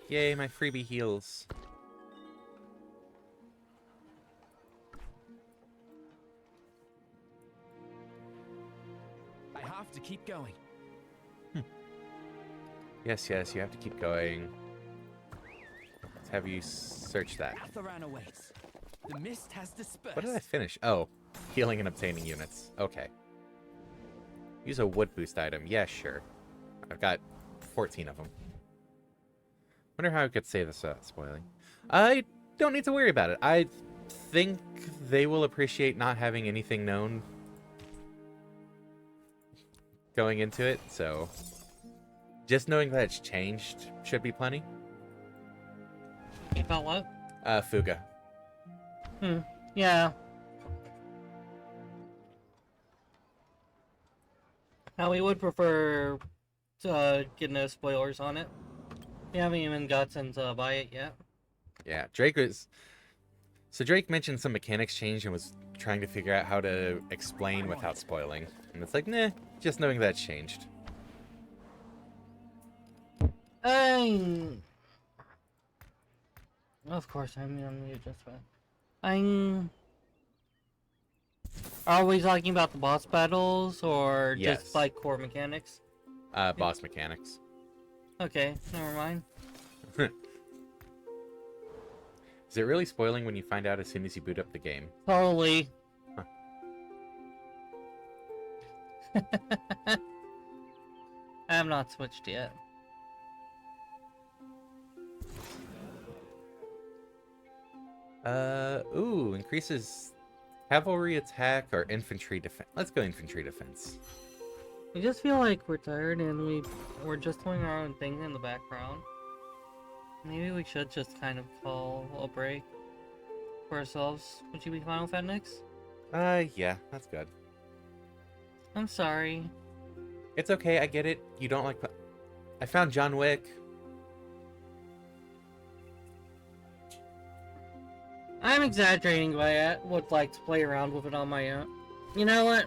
Yay, my freebie heals. I have to keep going. Yes, yes, you have to keep going. Let's have you search that. Atharan awaits. The mist has dispersed. What did I finish? Oh, healing and obtaining units. Okay. Use a wood boost item. Yeah, sure. I've got 14 of them. Wonder how I could say this without spoiling. I don't need to worry about it. I think they will appreciate not having anything known going into it, so just knowing that it's changed should be plenty. About what? Fuga. Yeah. Now we would prefer to get no spoilers on it. We haven't even gotten to buy it yet. Yeah, Drake was... So Drake mentioned some mechanics change and was trying to figure out how to explain without spoiling. And it's like, nah, just knowing that it's changed. Of course, I'm gonna mute just fine. Are we talking about the boss battles or Yes. just like core mechanics? Boss mechanics. Okay, never mind. Is it really spoiling when you find out as soon as you boot up the game? Totally. Huh. I have not switched yet. Ooh, increases cavalry attack or infantry defense. Let's go infantry defense. I just feel like we're tired and we're just doing our own thing in the background. Maybe we should just kind of call a break for ourselves. Would you be fine with that, Nix? Yeah, that's good. I'm sorry. It's okay, I get it. You don't like... I found John Wick. I'm exaggerating, but I would like to play around with it on my own. You know what?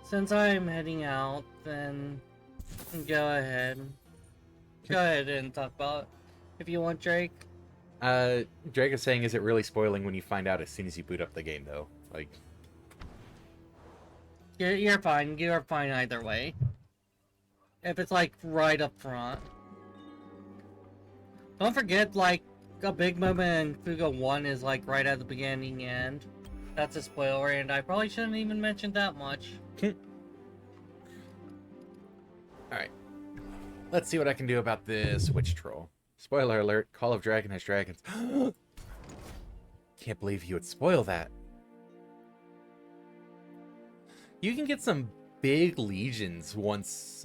Since I'm heading out, then go ahead. Go ahead and talk about it if you want, Drake. Drake is saying, is it really spoiling when you find out as soon as you boot up the game, though? Like... You're fine. You're fine either way. If it's like right up front. Don't forget, like, a big moment in Fuga 1 is like right at the beginning and that's a spoiler and I probably shouldn't even mention that much. Alright. Let's see what I can do about this witch troll. Spoiler alert, Call of Dragon has dragons. Can't believe you would spoil that. You can get some big legions once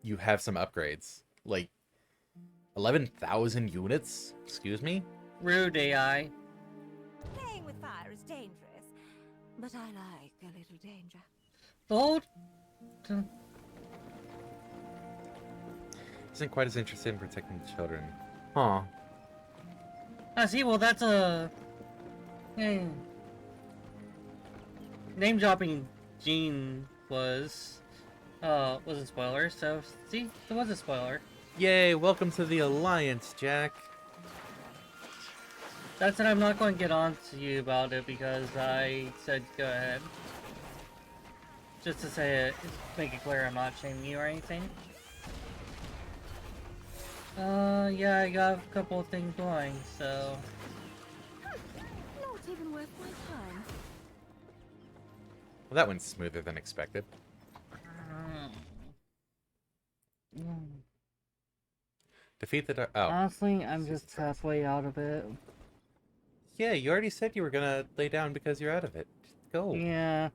you have some upgrades. Like 11,000 units? Excuse me? Rude AI. Playing with fire is dangerous, but I like a little danger. The whole... Isn't quite as interested in protecting children. Huh. I see, well that's a... Name dropping Gene was a spoiler, so see, it was a spoiler. Yay, welcome to the Alliance, Jack. That's it, I'm not going to get on to you about it because I said go ahead. Just to say it, make it clear I'm not shaming you or anything. Yeah, I got a couple of things going, so... Not even worth my time. Well, that went smoother than expected. Defeat the oh. Honestly, I'm just halfway out of it. Yeah, you already said you were gonna lay down because you're out of it. Just go. Yeah.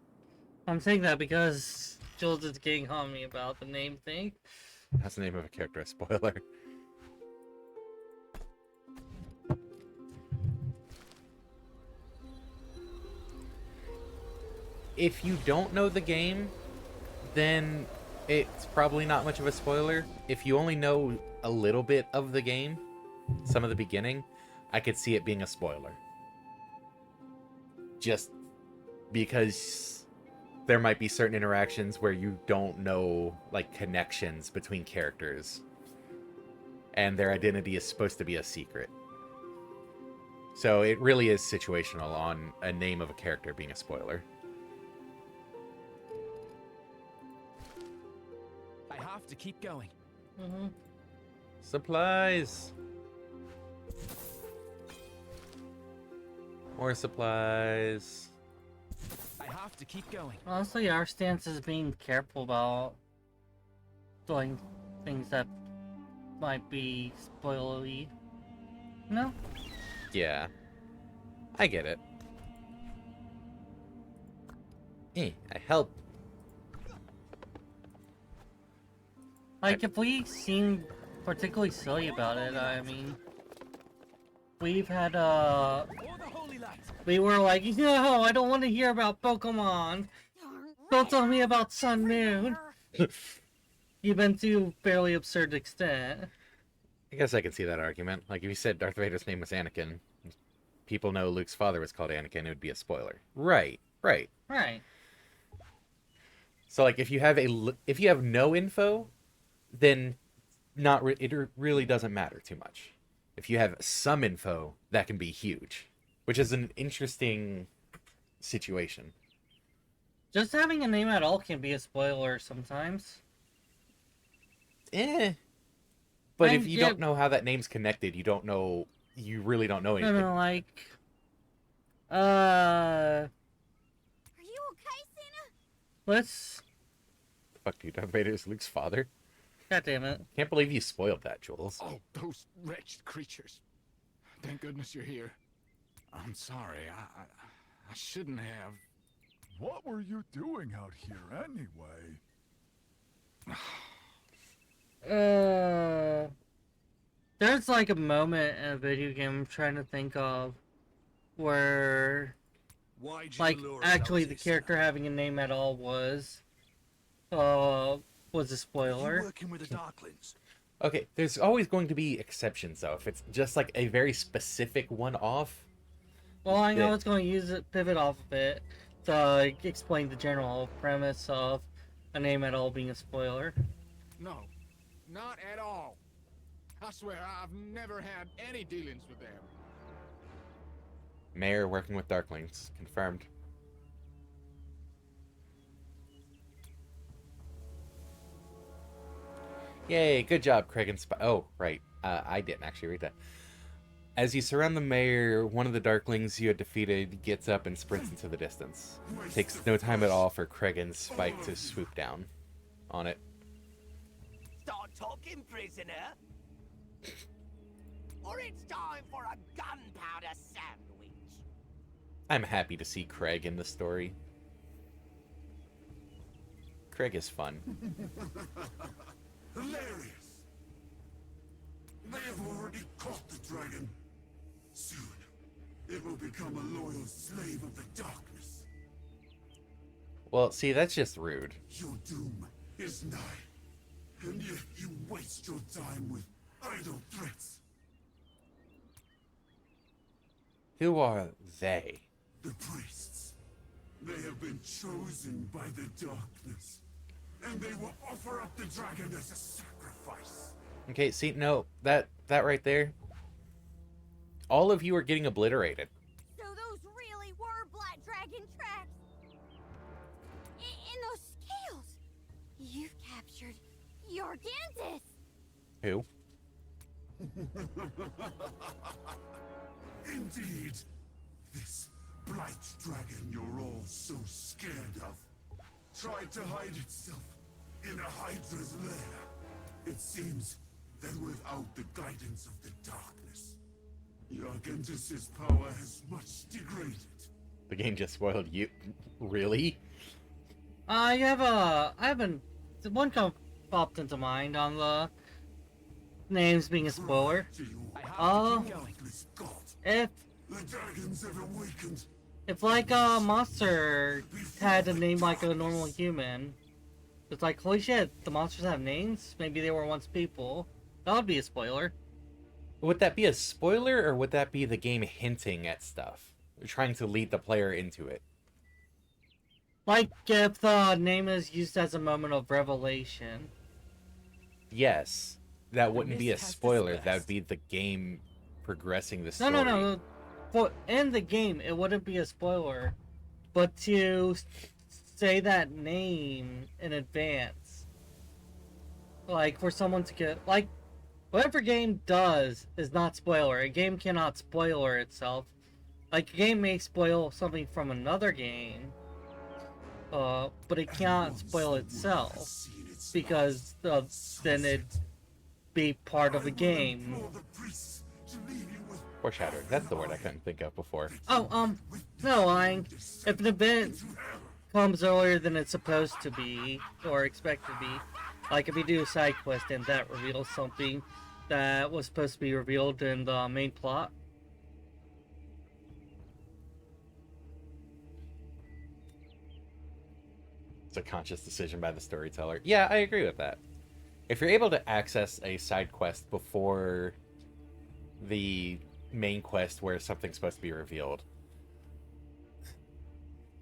I'm saying that because Jules is getting on me about the name thing. That's the name of a character, a spoiler. If you don't know the game, then it's probably not much of a spoiler. If you only know a little bit of the game, some of the beginning, I could see it being a spoiler. Just because there might be certain interactions where you don't know, like, connections between characters. And their identity is supposed to be a secret. So it really is situational on a name of a character being a spoiler. I have to keep going. Mm-hmm. Supplies! More supplies. I have to keep going. Honestly, our stance is being careful about doing things that might be spoilery. No? Yeah. I get it. I help. Like, if we seem particularly silly about it, I mean... We've had, For the holy light. we were like, no, I don't want to hear about Pokemon. Don't tell me about Sun Moon. Even to a fairly absurd extent. I guess I can see that argument. Like, if you said Darth Vader's name was Anakin, people know Luke's father was called Anakin, it would be a spoiler. Right. Right. So, like, if you have no info, then it really doesn't matter too much. If you have some info, that can be huge, which is an interesting situation. Just having a name at all can be a spoiler sometimes. But I if you get- don't know how that name's connected, you really don't know I anything. mean, like... Are you okay, Santa? Let's... Fuck you, Darth Vader is Luke's father. God damn it. Can't believe you spoiled that, Jules. Oh, those wretched creatures. Thank goodness you're here. I'm sorry. I shouldn't have. What were you doing out here anyway? There's like a moment in a video game I'm trying to think of where, like, actually the character having a name at all was a spoiler. Working with the Darklings. Okay, there's always going to be exceptions, though. If it's just, like, a very specific one-off. Well, I know Yeah. it's going to use it, pivot off of it to explain the general premise of a name at all being a spoiler. No, not at all. I swear I've never had any dealings with them. Mayor working with Darklings. Confirmed. Yay, good job, Craig and oh, right. I didn't actually read that. As you surround the mayor, one of the Darklings you had defeated gets up and sprints into the distance. Takes no time at all for Craig and Spike to swoop down on it. Start talking, prisoner. Or it's time for a gunpowder sandwich. I'm happy to see Craig in the story. Craig is fun. Hilarious! They have already caught the dragon. Soon, it will become a loyal slave of the darkness. Well, see, that's just rude. Your doom is nigh, and yet you waste your time with idle threats. Who are they? The priests. They have been chosen by the darkness, and they will offer up the dragon as a sacrifice. Okay, see, no, that right there. All of you are getting obliterated. So those really were Black Dragon tracks. In those Argantis! Who? Indeed. This blight dragon you're all so scared of tried to hide itself in a Hydra's lair. It seems that without the guidance of the darkness, Argantis' power has much degraded. The game just spoiled you. Really? I haven't. One popped into mind on the names being a spoiler. I have to keep going. If The dragons have awakened. if like a monster had a name like a normal human, it's like holy shit, the monsters have names. Maybe they were once people. That would be a spoiler. Would that be a spoiler, or would that be the game hinting at stuff? Trying to lead the player into it? Like if the name is used as a moment of revelation. Yes. That wouldn't be a mist has spoiler. That dispersed. would be the game progressing the No, story. no. For in the game, it wouldn't be a spoiler, but to say that name in advance, like for someone to get like whatever game does is not spoiler. A game cannot spoiler itself. Like a game may spoil something from another game, but it cannot spoil itself because then it'd be part of the game. Foreshadowing. That's the word I couldn't think of before. Oh, no, lying. If an event comes earlier than it's supposed to be, or expected to be, like if you do a side quest and that reveals something that was supposed to be revealed in the main plot. It's a conscious decision by the storyteller. Yeah, I agree with that. If you're able to access a side quest before the main quest where something's supposed to be revealed,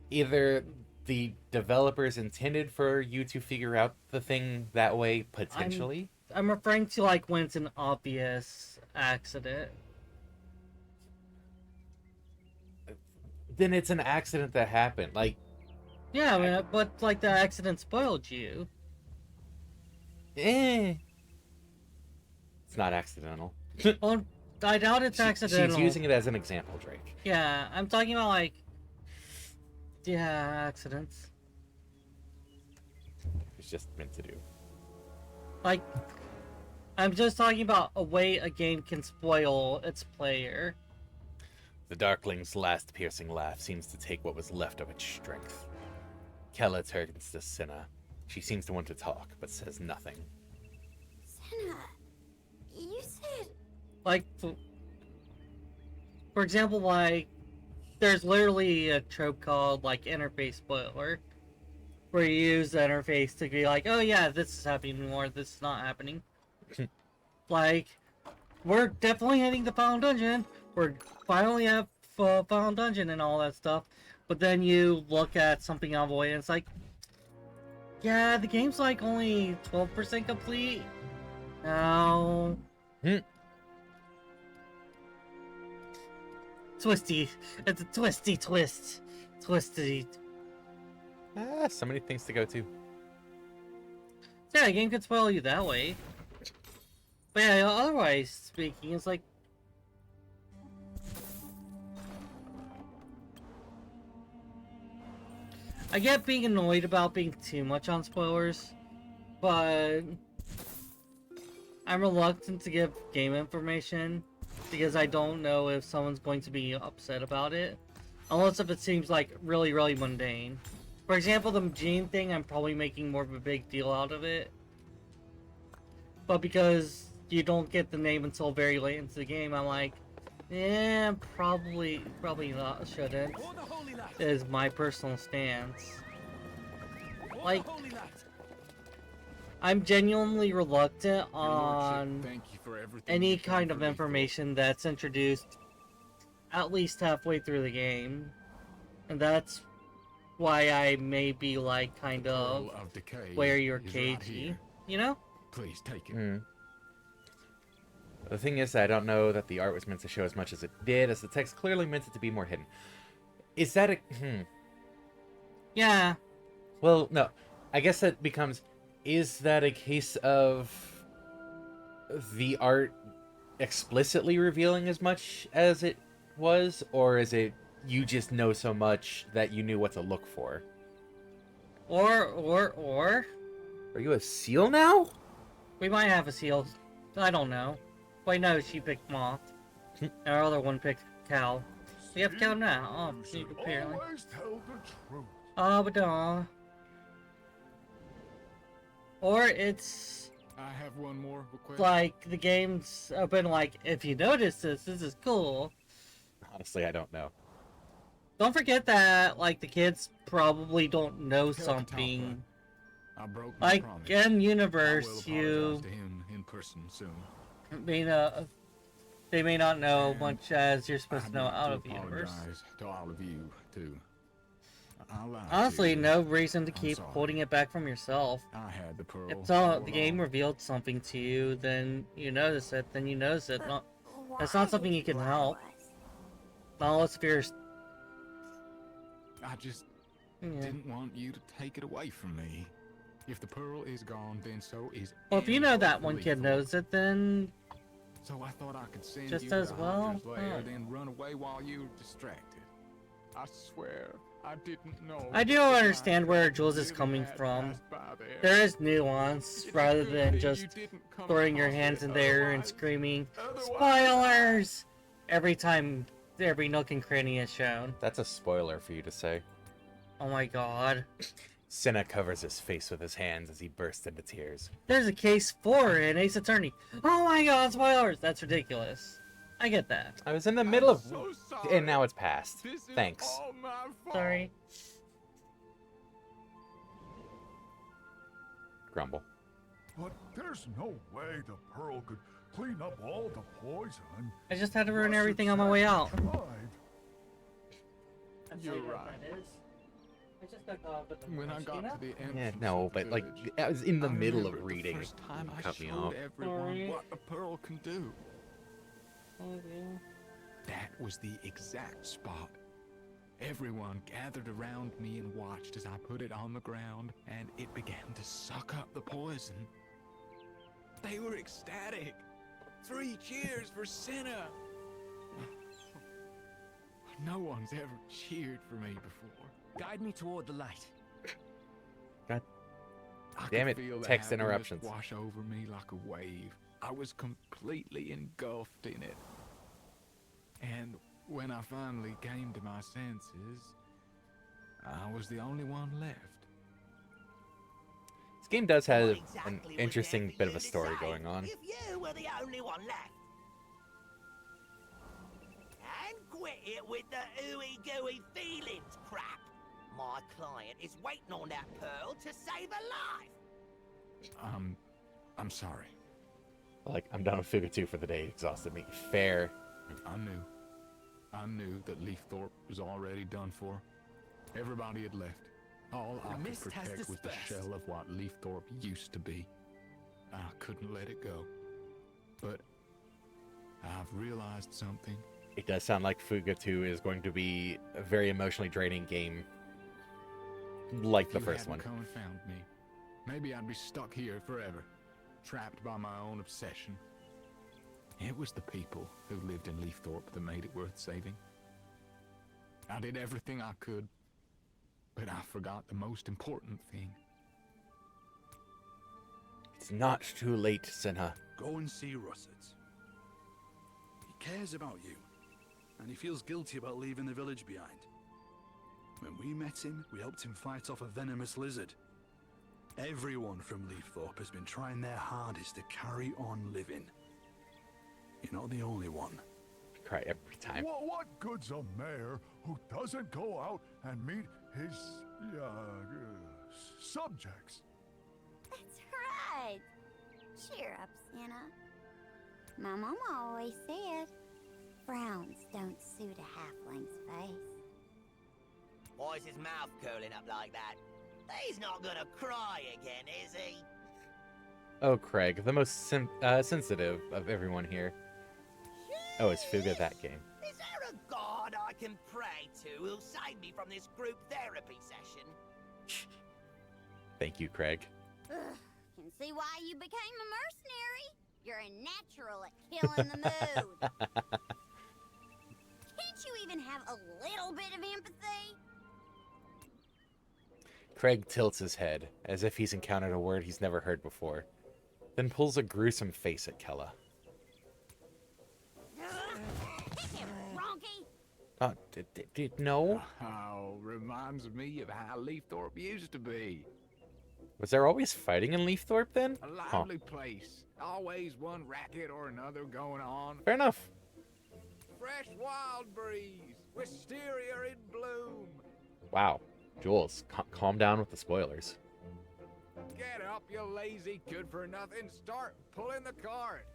either the developers intended for you to figure out the thing that way potentially. I'm referring to like when it's an obvious accident. Then it's an accident that happened. Like, Yeah, I mean, but like the accident spoiled you. it's not accidental. Well, I doubt it's accidental. She's using it as an example, Drake. Yeah, I'm talking about like, yeah, accidents. It's just meant to do. Like, I'm just talking about a way a game can spoil its player. The Darkling's last piercing laugh seems to take what was left of its strength. Kella turns to Cinna. She seems to want to talk, but says nothing. Senna, you said... Like, for example, like, there's literally a trope called, like, interface spoiler, where you use the interface to be like, oh yeah, this is happening more, this is not happening. Like, we're definitely hitting the final dungeon, we're finally at final dungeon and all that stuff, but then you look at something on the way and it's like, yeah, the game's like only 12% complete. No. Twisty. It's a twisty twist. Twisty. So many things to go to. Yeah, a game could spoil you that way. But yeah, otherwise speaking, it's like... I get being annoyed about being too much on spoilers, but I'm reluctant to give game information because I don't know if someone's going to be upset about it, unless if it seems like really, really mundane. For example, the Gene thing, I'm probably making more of a big deal out of it, but because you don't get the name until very late into the game, I'm like, yeah, probably not, shouldn't. Is my personal stance. Like, I'm genuinely reluctant on Thank you for everything any you've done kind for of me, information that's introduced at least halfway through the game. And that's why I may be like kind of Pearl of Decay where you're is right cagey, here. you know? Please take it. The thing is, I don't know that the art was meant to show as much as it did, as the text clearly meant it to be more hidden. Is that a... Yeah. Well, no. I guess that becomes... is that a case of the art explicitly revealing as much as it was, or is it you just know so much that you knew what to look for? Or Are you a seal now? we might have a seal. I don't know. Wait, no, she picked moth. Our other one picked cow. We have cow now. Oh, You should apparently. always tell the truth. Oh, but or it's I have one more request. like the game's open. Like, if you notice this is cool. Honestly, I don't know. Don't forget that, like, the kids probably don't know Tell something. Katapa I broke my Like, promise. in I will universe, apologize you to him in person soon. they may not know And much as you're supposed I'd to know like out to of the universe. apologize to all of you too. I lied to Honestly, you. no reason to I'm keep sorry. holding it back from yourself. I had the pearl. If all the game along. revealed something to you, then you notice it, then you notice it. Not, that's Why not something did you can lie help. to us? not unless if you're... I just Yeah. didn't want you to take it away from me. If the pearl is gone, then so is. Well, if you know any that hope one for kid Leithorp. knows it, then... So I thought I could send Just you as to the well, Hunter's lair, yeah. then run away while you were distracted. I swear, I didn't know. I do that understand my where friend Jules is really coming had from. passed by there. There is nuance, It's a rather good than thing just you didn't come throwing your across hands it, in there and otherwise- screaming, otherwise- SPOILERS! Every time every nook and cranny is shown. That's a spoiler for you to say. Oh my god. Senna covers his face with his hands as he bursts into tears. There's a case for an Ace Attorney. Oh my god, spoilers! That's ridiculous. I get that. I was in the middle of... so sorry. And now it's past. This is Thanks. all my fault. Sorry. Grumble. But there's no way the pearl could clean up all the poison. I just had to ruin Plus, everything it's on my way out. tried. You're right. When I got to the entrance Yeah, no, of the but like, village, I was in the I middle remembered of the reading. first time I Cut me showed off. everyone Sorry. what a pearl can do. Oh, yeah. That was the exact spot. Everyone gathered around me and watched as I put it on the ground, and it began to suck up the poison. They were ecstatic. 3 cheers for Senna. No one's ever cheered for me before. Guide me toward the light. God I damn could it, feel the text happiness interruptions. wash over me like a wave. I was completely engulfed in it. And when I finally came to my senses, I was the only one left. This game does have What an exactly was interesting there for bit of you a to story say going on. If you were the only one left. And quit it with the ooey gooey feelings crap. My client is waiting on that pearl to save a life. I'm sorry. Like, I'm done with Figure 2 for the day. It exhausted me. Fair. I knew that Leithorp was already done for. Everybody had left. All I The could mist has protect was the dispersed. shell of what Leithorp used to be. I couldn't let it go. But I've realized something. It does sound like Fuga 2 is going to be a very emotionally draining game. Like the If you first one. hadn't come and found me, maybe I'd be stuck here forever, trapped by my own obsession. It was the people who lived in Leithorp that made it worth saving. I did everything I could, but I forgot the most important thing. It's not too late, Senna. Go and see Russet. He cares about you, and he feels guilty about leaving the village behind. When we met him, we helped him fight off a venomous lizard. Everyone from Leithorp has been trying their hardest to carry on living. You're not the only one. I cry every time. What good's a mayor who doesn't go out and meet his subjects? That's right. Cheer up, Senna. My mama always said, frowns don't suit a halfling's face. Why is his mouth curling up like that? He's not gonna cry again, is he? Oh, Craig, the most sensitive of everyone here. Oh, is Fuga that game? Is there a god I can pray to who'll save me from this group therapy session? Thank you, Craig. Ugh, can see why you became a mercenary. You're a natural at killing the mood. Can't you even have a little bit of empathy? Craig tilts his head, as if he's encountered a word he's never heard before, then pulls a gruesome face at Kella. Ronky! No? Oh, reminds me of how Leafthorpe used to be. Was there always fighting in Leafthorpe then? A lively place. Always one racket or another going on. Fair enough. Fresh wild breeze. Wisteria in bloom. Wow. Jules, calm down with the spoilers. Get up, you lazy good-for-nothing. Start pulling the cart.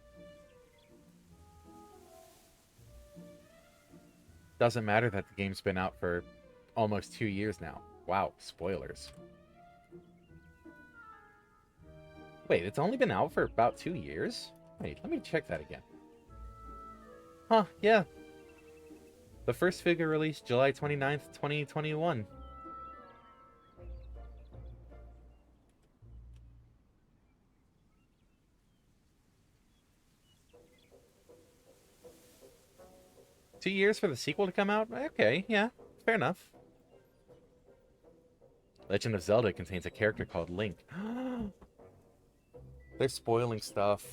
Doesn't matter that the game's been out for almost 2 years now. Wow, spoilers. Wait, it's only been out for about 2 years? Wait, let me check that again. Huh, yeah. The first figure released July 29th, 2021. Two years for the sequel to come out? Okay, yeah, fair enough. Legend of Zelda contains a character called Link. They're spoiling stuff.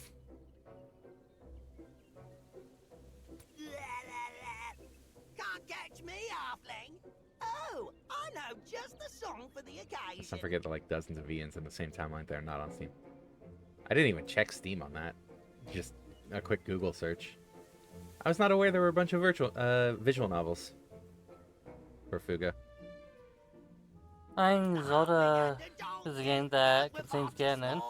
Can't catch me, halfling. Oh, I know just the song for the occasion. Let's not forget the like dozens of Ians in the same timeline that are not on Steam. I didn't even check Steam on that. Just a quick Google search. I was not aware there were a bunch of visual novels for Fuga. I think Zelda is a game that contains Ganon.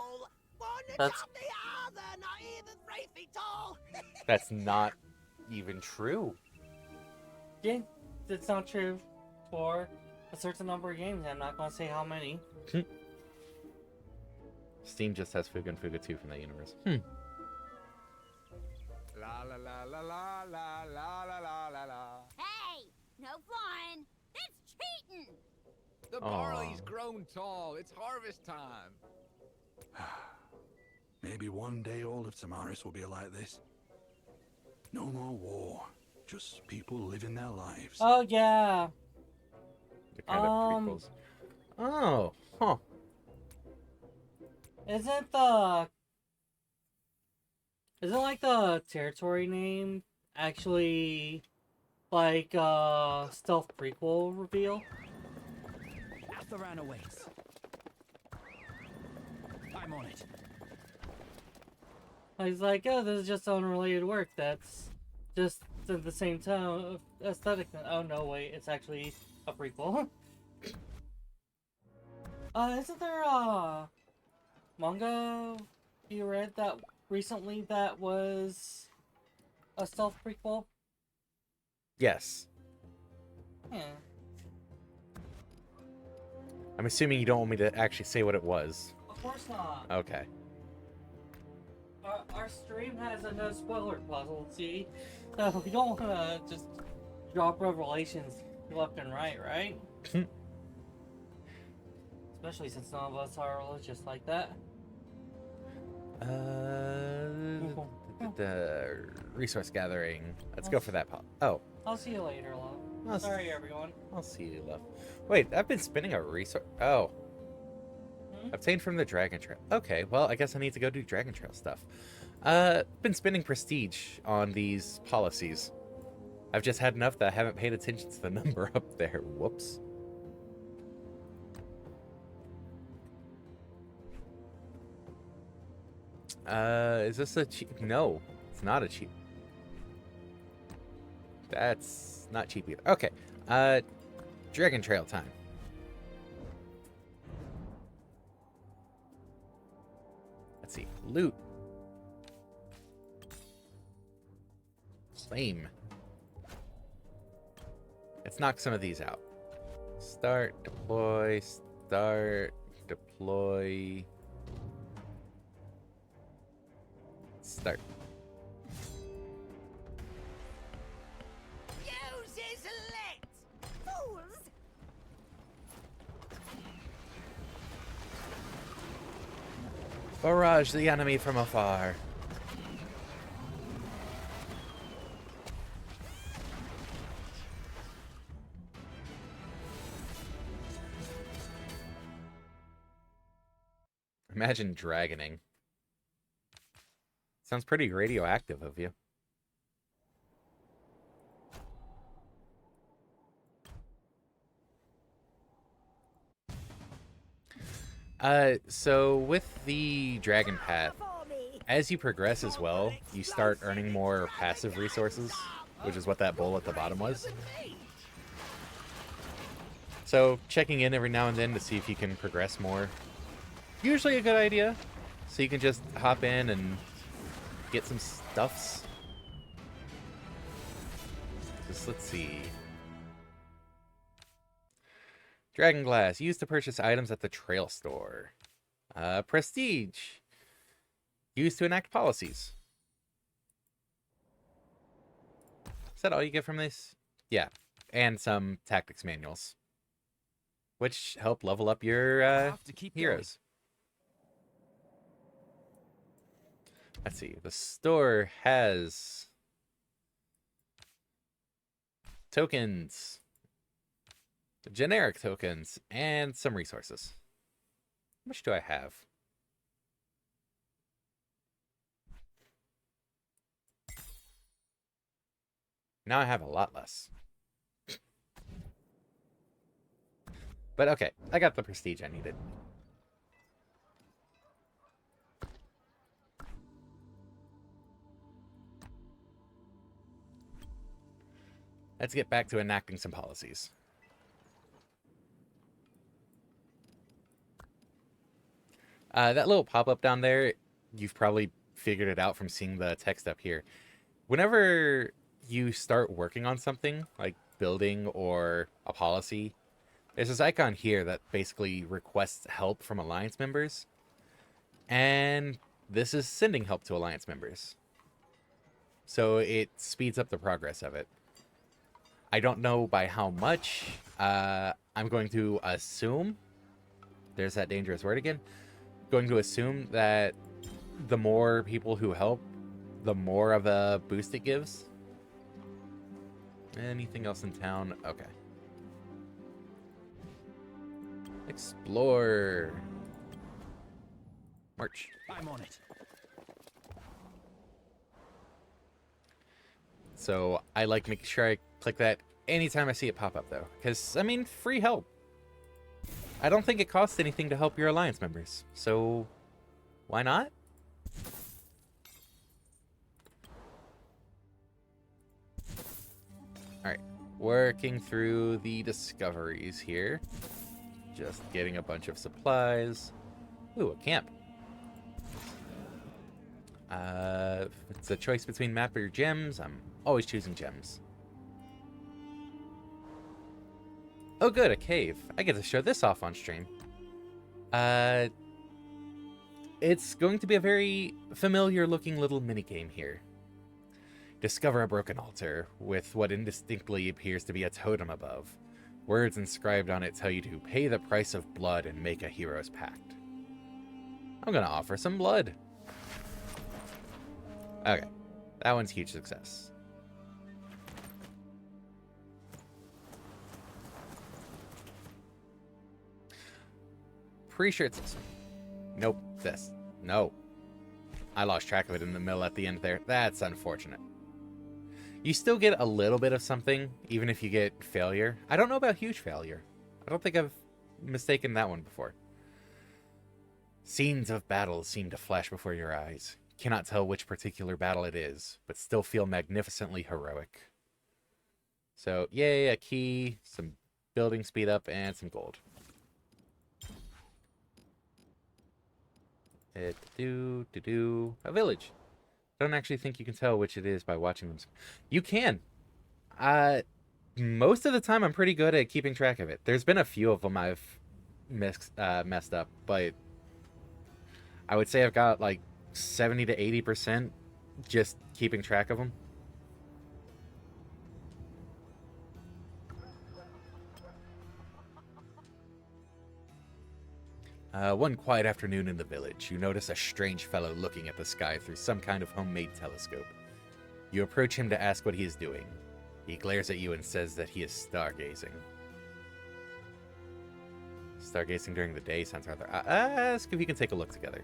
That's not even true. Yeah, it's not true for a certain number of games. I'm not going to say how many. Steam just has Fuga and Fuga 2 from that universe. La la la la la la la la la la. Hey, no flying. That's cheating. The barley's grown tall. It's harvest time. Maybe one day all of Tamaris will be like this. No more war. Just people living their lives. Oh, yeah. The kind of prequels. Oh, huh. Isn't like the territory name actually like stealth prequel reveal? Atharan awaits. I'm on it. He's like, oh, this is just unrelated work. That's just the same tone aesthetic. Oh no, wait, it's actually a prequel. Isn't there a manga you read that recently that was a stealth prequel? Yes. Yeah. I'm assuming you don't want me to actually say what it was. Of course not. Okay. Our stream has a no spoiler puzzle, see? So we don't want to just drop revelations left and right, right? Especially since none of us are religious like that. The resource gathering. Let's go for that pop. Oh. I'll see you later, love. Sorry, everyone. I'll see you, love. Wait, I've been spinning a resource. Oh. Obtained from the Dragon Trail. Okay, well, I guess I need to go do Dragon Trail stuff. Been spending prestige on these policies. I've just had enough that I haven't paid attention to the number up there. Whoops. Is this a cheap? No, it's not a cheap. That's not cheap either. Okay, Dragon Trail time. Let's see. Loot. Claim. Let's knock some of these out. Start, deploy, start, deploy. Start. Use his lit! Fools! Barrage the enemy from afar. Imagine dragoning. Sounds pretty radioactive of you. So with the Dragon Path, as you progress as well, you start earning more passive resources, which is what that bowl at the bottom was. So checking in every now and then to see if you can progress more. Usually a good idea. So you can just hop in and get some stuffs. Just let's see. Dragon Glass, used to purchase items at the Trail Store. Prestige, used to enact policies. Is that all you get from this? Yeah, and some tactics manuals, which help level up your heroes. Let's see, the store has tokens. Generic tokens, and some resources. How much do I have? Now I have a lot less. But okay, I got the prestige I needed. Let's get back to enacting some policies. That little pop-up down there, you've probably figured it out from seeing the text up here. Whenever you start working on something, like building or a policy, there's this icon here that basically requests help from Alliance members. And this is sending help to Alliance members. So it speeds up the progress of it. I don't know by how much. I'm going to assume, there's that dangerous word again, going to assume that the more people who help, the more of a boost it gives. Anything else in town? Okay. Explore. March. I'm on it. So I like making sure I click that anytime I see it pop up, though. Because, I mean, free help. I don't think it costs anything to help your Alliance members. So, why not? Alright. Working through the discoveries here. Just getting a bunch of supplies. Ooh, a camp. If it's a choice between map or gems, I'm always choosing gems. Oh good, a cave. I get to show this off on stream. It's going to be a very familiar looking little minigame here. Discover a broken altar with what indistinctly appears to be a totem above. Words inscribed on it tell you to pay the price of blood and make a hero's pact. I'm gonna offer some blood. Okay, that one's a huge success. Pretty sure it's this one. Nope, this. No. I lost track of it in the middle at the end there. That's unfortunate. You still get a little bit of something, even if you get failure. I don't know about huge failure. I don't think I've mistaken that one before. Scenes of battles seem to flash before your eyes. Cannot tell which particular battle it is, but still feel magnificently heroic. So, yay, a key, some building speed up, and some gold. A village. Don't actually think you can tell which it is by watching them. You can. Most of the time I'm pretty good at keeping track of it. There's been a few of them I've messed up, but I would say I've got like 70 to 80% just keeping track of them. One quiet afternoon in the village, you notice a strange fellow looking at the sky through some kind of homemade telescope. You approach him to ask what he is doing. He glares at you and says that he is stargazing. Stargazing during the day sounds rather... ask if you can take a look together.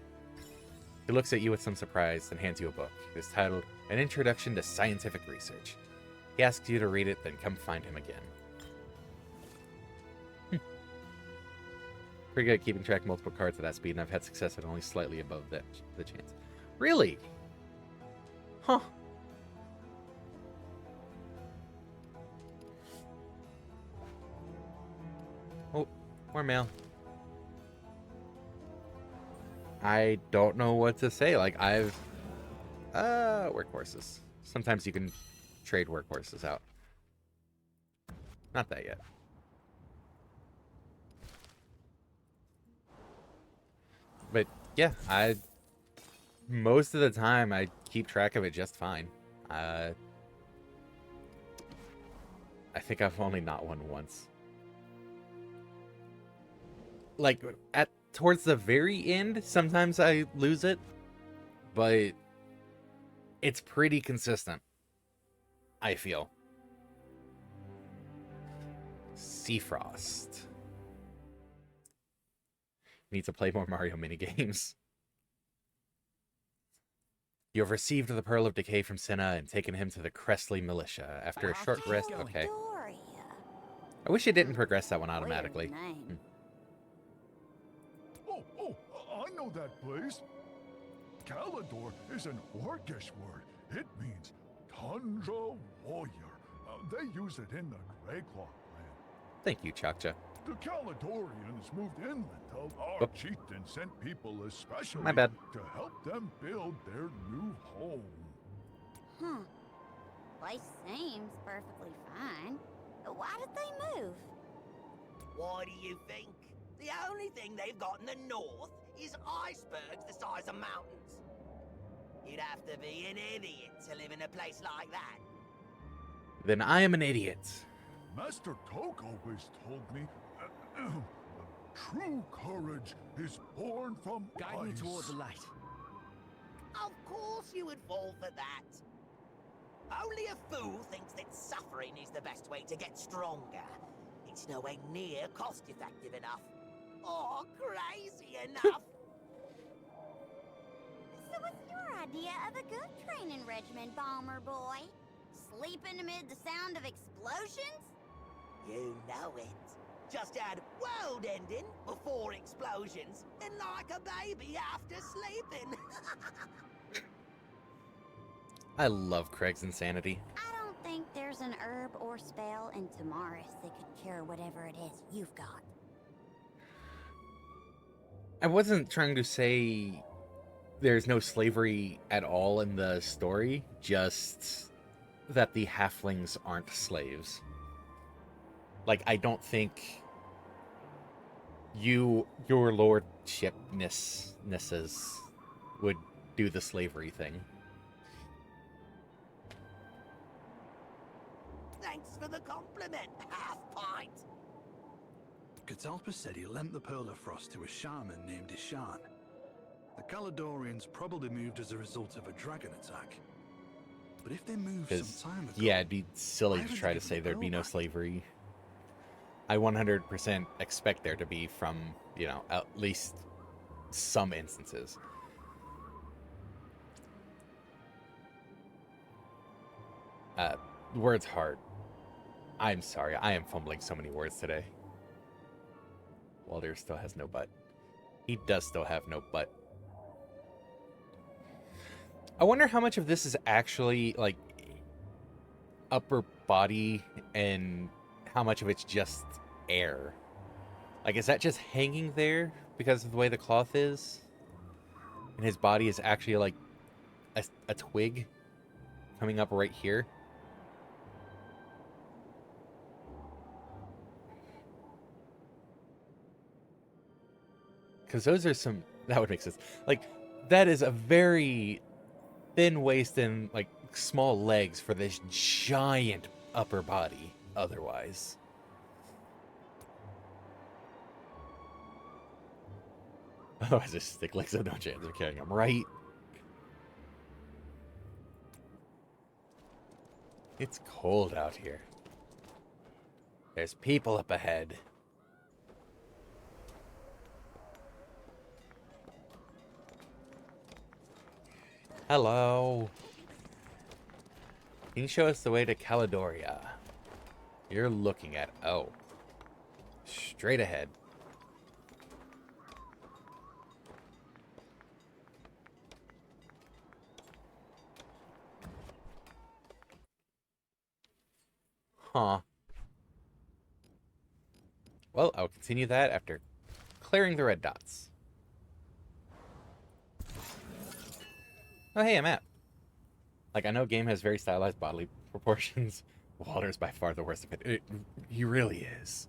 He looks at you with some surprise and hands you a book. It is titled An Introduction to Scientific Research. He asks you to read it, then come find him again. Pretty good at keeping track of multiple cards at that speed, and I've had success at only slightly above the chance. Really? Huh. Oh, more mail. I don't know what to say. Like, I've... workhorses. Sometimes you can trade workhorses out. Not that yet. But, yeah, most of the time, I keep track of it just fine. I think I've only not won once. Like, towards the very end, sometimes I lose it, but it's pretty consistent, I feel. Seafrost. Need to play more Mario minigames. You have received the Pearl of Decay from Senna and taken him to the Cressley Militia. After a short rest... Okay. I wish it didn't progress that one automatically. Oh, I know that place. Kalidor is an Orcish word. It means Tundra Warrior. They use it in the Greyclaw clan. Thank you, Chakcha. The Caledorians moved inland. Our chieftain sent people especially My bad. to help them build their new home. Huh. Place seems perfectly fine. But why did they move? Why do you think? The only thing they've got in the north is icebergs the size of mountains. You'd have to be an idiot to live in a place like that. Then I am an idiot. Master Toke always told me, true courage is born from Guide me ice. toward the light. Of course you would fall for that. Only a fool thinks that suffering is the best way to get stronger. It's nowhere near cost-effective enough. Or crazy enough. So what's your idea of a good training regimen, Bomber Boy? Sleeping amid the sound of explosions? You know it. Just add world ending before explosions, and like a baby after sleeping. I love Craig's insanity. I don't think there's an herb or spell in Tamaris that could cure whatever it is you've got. I wasn't trying to say there's no slavery at all in the story, just that the halflings aren't slaves. Like, I don't think your lordshipnesses would do the slavery thing. Thanks for the compliment, half-pint. Catalpa said he lent the Pearl of Frost to a shaman named Ishan. The Caledorians probably moved as a result of a dragon attack. But if they moved some time ago... Yeah, it'd be silly to try to say there'd be no slavery. I 100% expect there to be from, you know, at least some instances. Words hard. I'm sorry, I am fumbling so many words today. Walder still has no butt. He does still have no butt. I wonder how much of this is actually, like, upper body and how much of it's just air. Like, is that just hanging there because of the way the cloth is? And his body is actually, like, a twig coming up right here? Because those are some... That would make sense. Like, that is a very thin waist and, like, small legs for this giant upper body otherwise. Oh, I just stick like so no chance of killing him, right? It's cold out here. There's people up ahead. Hello. Can you show us the way to Caledoria? You're looking at... Oh. Straight ahead. Huh. Well, I'll continue that after clearing the red dots. Oh, hey, a map. Like, I know game has very stylized bodily proportions. Walter's by far the worst of it. He really is.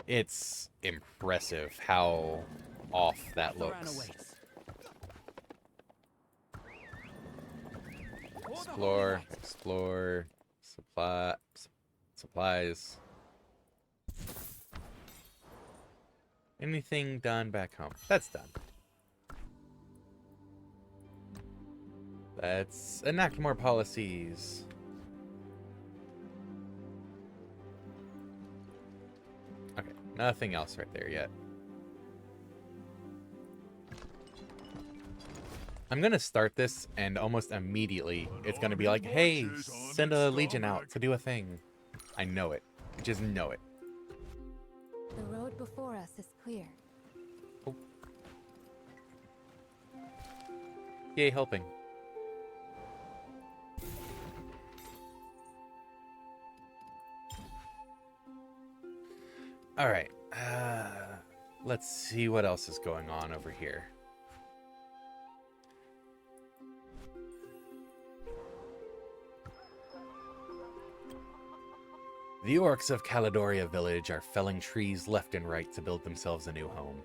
It's impressive how off that looks. Explore, explore, supplies. Anything done back home? That's done. Let's enact more policies. Okay, nothing else right there yet. I'm gonna start this, and almost immediately it's gonna be like, hey, send a legion out to do a thing. I know it. I just know it. The road before us is clear. Oh. Yay, helping. Alright, let's see what else is going on over here. The orcs of Caledoria village are felling trees left and right to build themselves a new home.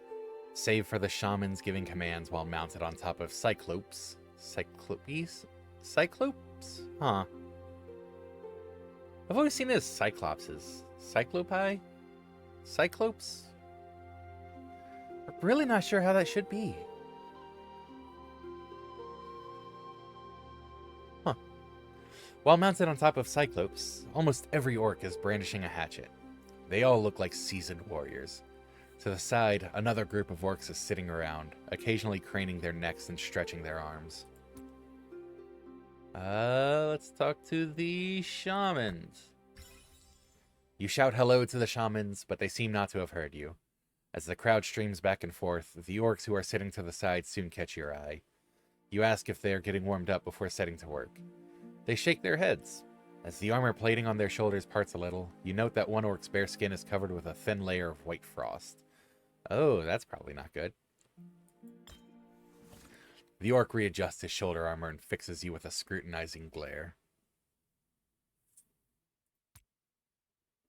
Save for the shamans giving commands while mounted on top of cyclopes. Cyclopes? Huh. I've always seen it as cyclopses. Cyclopi? Cyclopes? I'm really not sure how that should be. Huh. While mounted on top of cyclopes, almost every orc is brandishing a hatchet. They all look like seasoned warriors. To the side, another group of orcs is sitting around, occasionally craning their necks and stretching their arms. Let's talk to the shamans. You shout hello to the shamans, but they seem not to have heard you. As the crowd streams back and forth, the orcs who are sitting to the side soon catch your eye. You ask if they are getting warmed up before setting to work. They shake their heads. As the armor plating on their shoulders parts a little, you note that one orc's bare skin is covered with a thin layer of white frost. Oh, that's probably not good. The orc readjusts his shoulder armor and fixes you with a scrutinizing glare.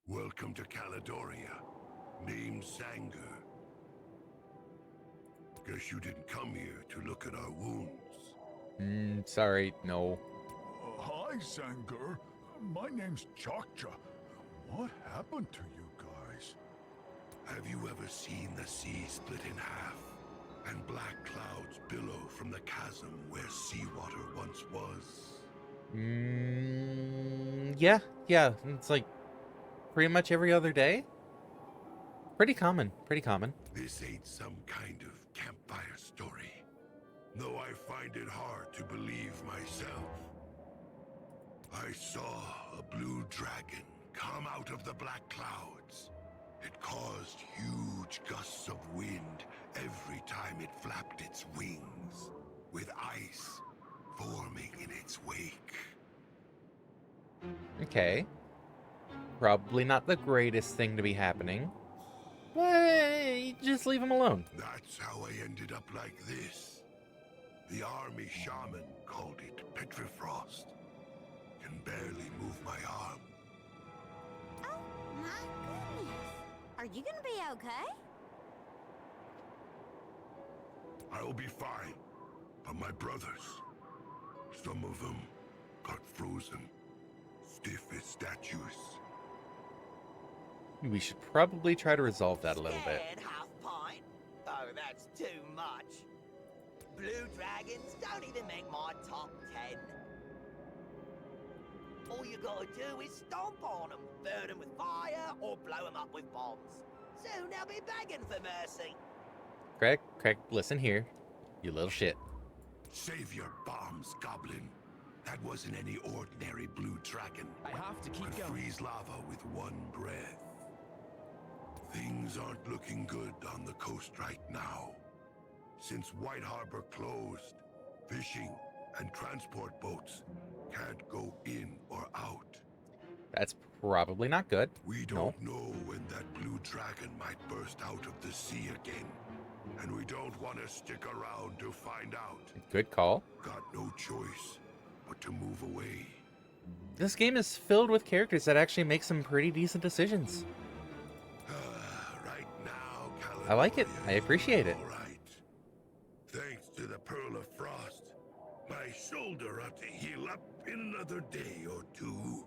Welcome to Caledoria. Name's Sanger. Guess you didn't come here to look at our wounds. Sorry, no. Hi, Sanger. My name's Chokcha. What happened to you guys? Have you ever seen the sea split in half and black clouds billow from the chasm where seawater once was? Yeah. It's like pretty much every other day. Pretty common. This ain't some kind of campfire story, though I find it hard to believe myself. I saw a blue dragon come out of the black clouds. It caused huge gusts of wind every time it flapped its wings, with ice forming in its wake. Okay. Probably not the greatest thing to be happening. But just leave him alone. That's how I ended up like this. The army shaman called it Petrifrost. Can barely move my arm. Oh my goodness. Are you gonna be okay? I'll be fine. But my brothers, some of them got frozen, stiff as statues. We should probably try to resolve that a little bit. Scared, half pint? Oh that's too much. Blue dragons don't even make my top 10. All you gotta do is stomp on them, burn them with fire, or blow them up with bombs. Soon they'll be begging for mercy. Craig, listen here. You little shit. Save your bombs, Goblin. That wasn't any ordinary blue dragon. I have to keep Could going. freeze lava with one breath. Things aren't looking good on the coast right now. Since White Harbor closed, fishing and transport boats can't go in or out. That's probably not good. We don't know when that blue dragon might burst out of the sea again. And we don't want to stick around to find out. Good call. Got no choice but to move away. This game is filled with characters that actually make some pretty decent decisions. Right now, I like it. I appreciate it. All right. Thanks to the Pearl of Frost, my shoulder ought to heal up in another day or two.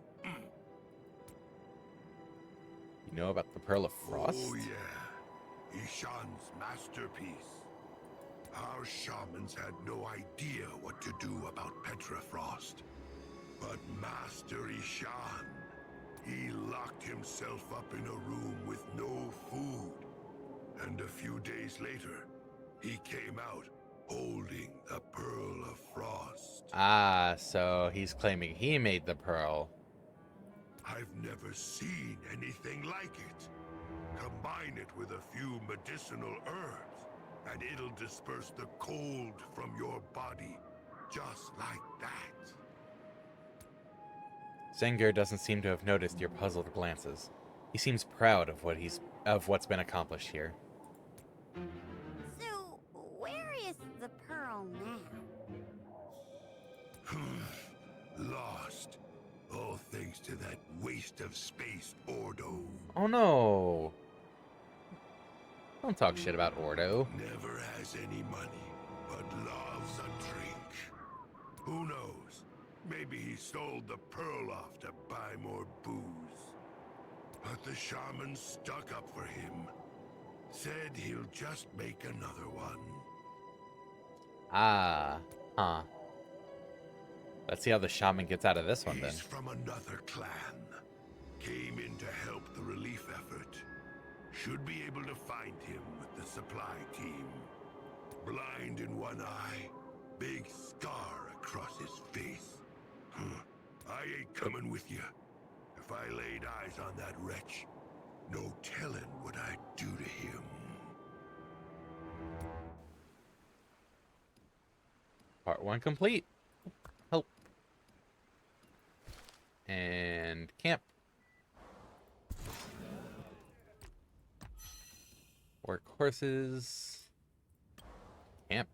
You know about the Pearl of Frost? Oh yeah, Ishan's masterpiece. Our shamans had no idea what to do about Petrafrost. But Master Ishan, he locked himself up in a room with no food. And a few days later, he came out holding the Pearl of Frost. Ah, so he's claiming he made the pearl. I've never seen anything like it. Combine it with a few medicinal herbs, and it'll disperse the cold from your body, just like that. Zengir doesn't seem to have noticed your puzzled glances. He seems proud of what's been accomplished here. So, where is the pearl now? Lost. All thanks to that waste of space, Ordo. Oh no! Don't talk shit about Ordo. Never has any money, but loves a drink. Who knows? Maybe he sold the pearl off to buy more booze. But the shaman stuck up for him. Said he'll just make another one. Ah, huh. Let's see how the shaman gets out of this one then. He's from another clan. Came in to help the relief effort. Should be able to find him with the supply team. Blind in one eye, big scar across his face. I ain't coming with you. If I laid eyes on that wretch, no telling what I'd do to him. Part 1 complete. Help. And camp. Workhorses. Camp.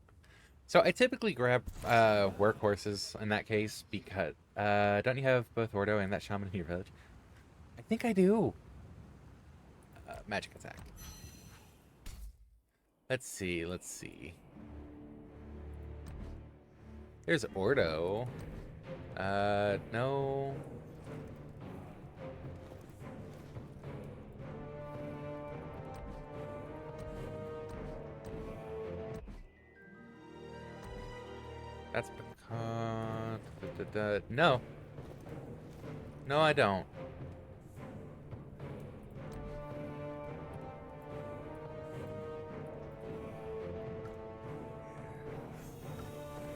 So I typically grab workhorses in that case because don't you have both Ordo and that shaman in your village? I think I do. Magic attack. Let's see. There's Ordo. No. That's because... No. No, I don't.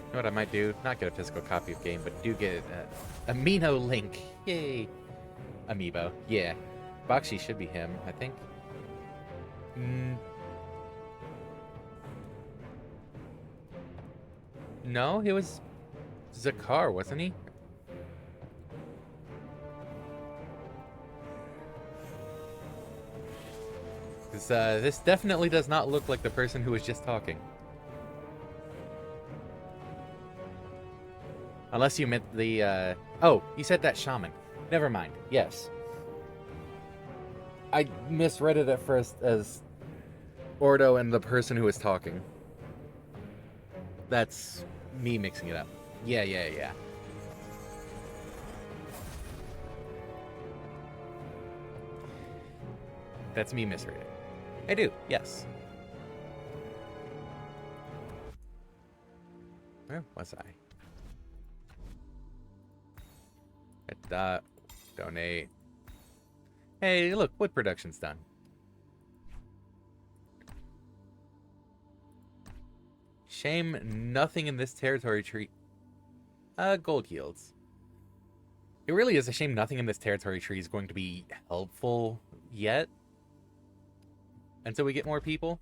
You know what I might do? Not get a physical copy of game, but do get Amino Link. Yay. Amiibo. Yeah. Bakshi should be him, I think. No, he was Zakar, wasn't he? Because this definitely does not look like the person who was just talking. Unless you meant the, oh, you said that shaman. Never mind. Yes. I misread it at first as Ordo and the person who was talking. That's me mixing it up. Yeah. That's me misreading. I do, yes. Where was I? Donate. Hey, look, wood production's done. Shame nothing in this territory tree. Gold yields. It really is a shame nothing in this territory tree is going to be helpful yet. Until we get more people.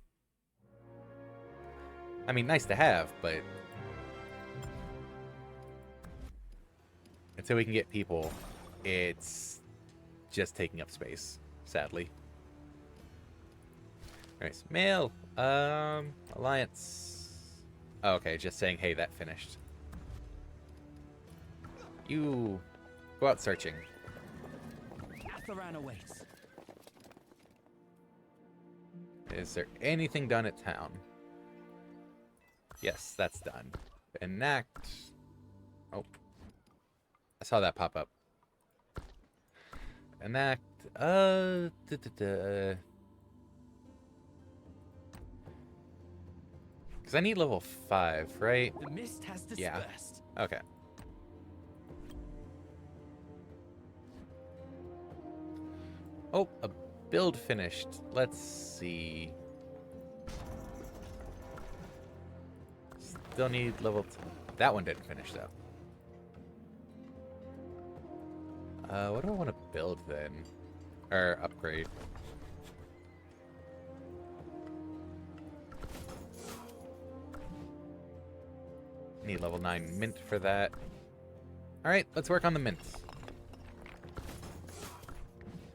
I mean, nice to have, but until we can get people, it's just taking up space, sadly. Alright, so mail. Alliance. Oh, okay, just saying, hey, that finished. You go out searching. Atharan awaits. Is there anything done at town? Yes, that's done. Enact. Oh. I saw that pop up. Enact. Because I need level 5, right? The mist has dispersed. Yeah. Okay. Oh, a build finished. Let's see. Still need level 2. That one didn't finish though. What do I want to build then? Or upgrade? Need level 9 mint for that. Alright, let's work on the mints.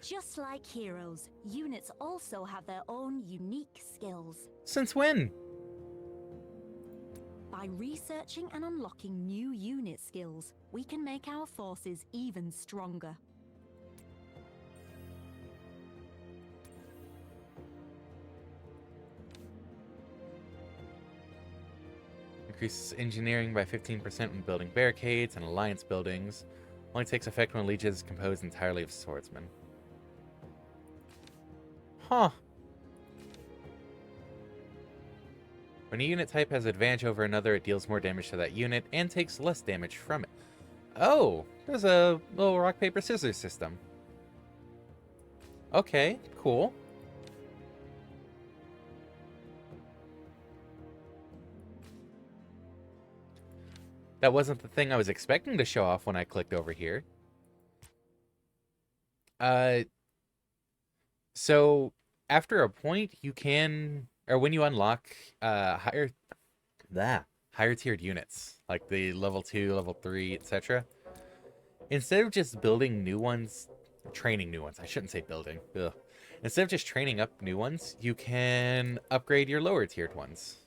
Just like heroes, units also have their own unique skills. Since when? By researching and unlocking new unit skills, we can make our forces even stronger. Increases engineering by 15% when building barricades and alliance buildings. Only takes effect when Legion is composed entirely of swordsmen. Huh. When a unit type has advantage over another, it deals more damage to that unit and takes less damage from it. Oh, there's a little rock, paper, scissors system. Okay, cool. That wasn't the thing I was expecting to show off when I clicked over here. So after a point, you can, or when you unlock higher tiered units, like the level 2, level 3, etc. Instead of just building new ones, training new ones, I shouldn't say building. Ugh. Instead of just training up new ones, you can upgrade your lower tiered ones.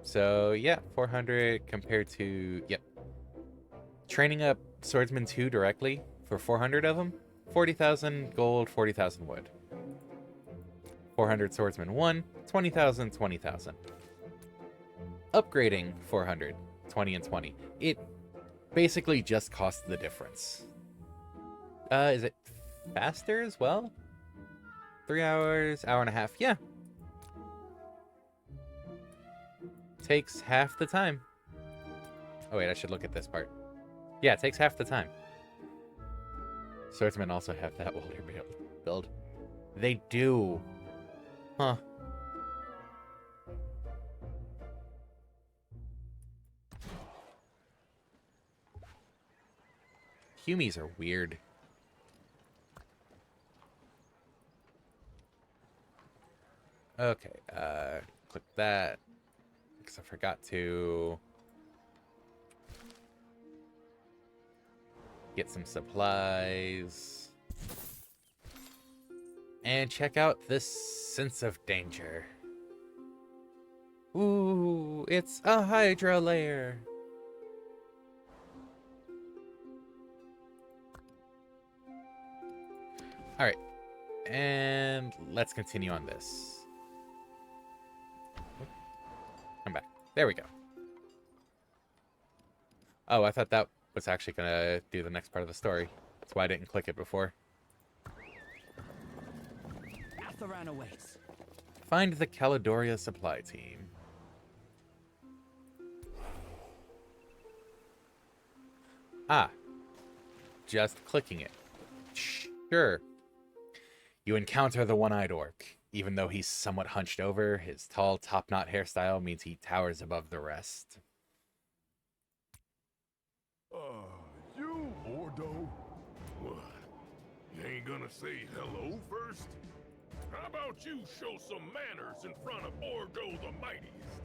So yeah, 400 compared to, yep. Training up Swordsman 2 directly for 400 of them, 40,000 gold, 40,000 wood. 400 Swordsman 1, 20,000, 20,000. Upgrading 400, 20 and 20. It basically just costs the difference. Is it faster as well? 3 hours, hour and a half, yeah. Takes half the time. Oh wait, I should look at this part. Yeah, it takes half the time. Swordsmen also have that older build. They do. Huh. Humies are weird. Okay, click that. Because I forgot to get some supplies. And check out this sense of danger. Ooh, it's a Hydra lair. Alright, and let's continue on this. I'm back. There we go. Oh, I thought that was actually gonna do the next part of the story. That's why I didn't click it before. Atharan awaits. Find the Caledoria supply team. Ah, just clicking it. Sure. You encounter the one-eyed orc. Even though he's somewhat hunched over, his tall top-knot hairstyle means he towers above the rest. You, Ordo? What? You ain't gonna say hello first? How about you show some manners in front of Ordo the Mightiest?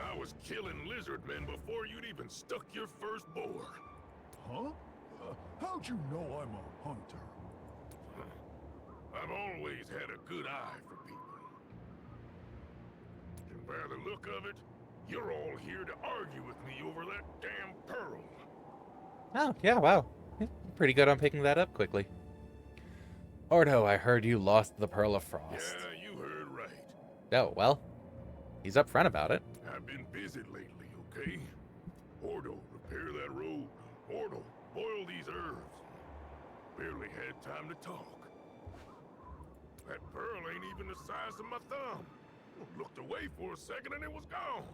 I was killing lizard men before you'd even stuck your first boar. Huh? How'd you know I'm a hunter? I've always had a good eye for people. And by the look of it, you're all here to argue with me over that damn pearl. Oh, yeah, wow. Pretty good on picking that up quickly. Ordo, I heard you lost the Pearl of Frost. Yeah, you heard right. Oh, well, he's upfront about it. I've been busy lately, okay? Ordo, repair that road. Ordo, boil these herbs. Barely had time to talk. That pearl ain't even the size of my thumb. Looked away for a second and it was gone.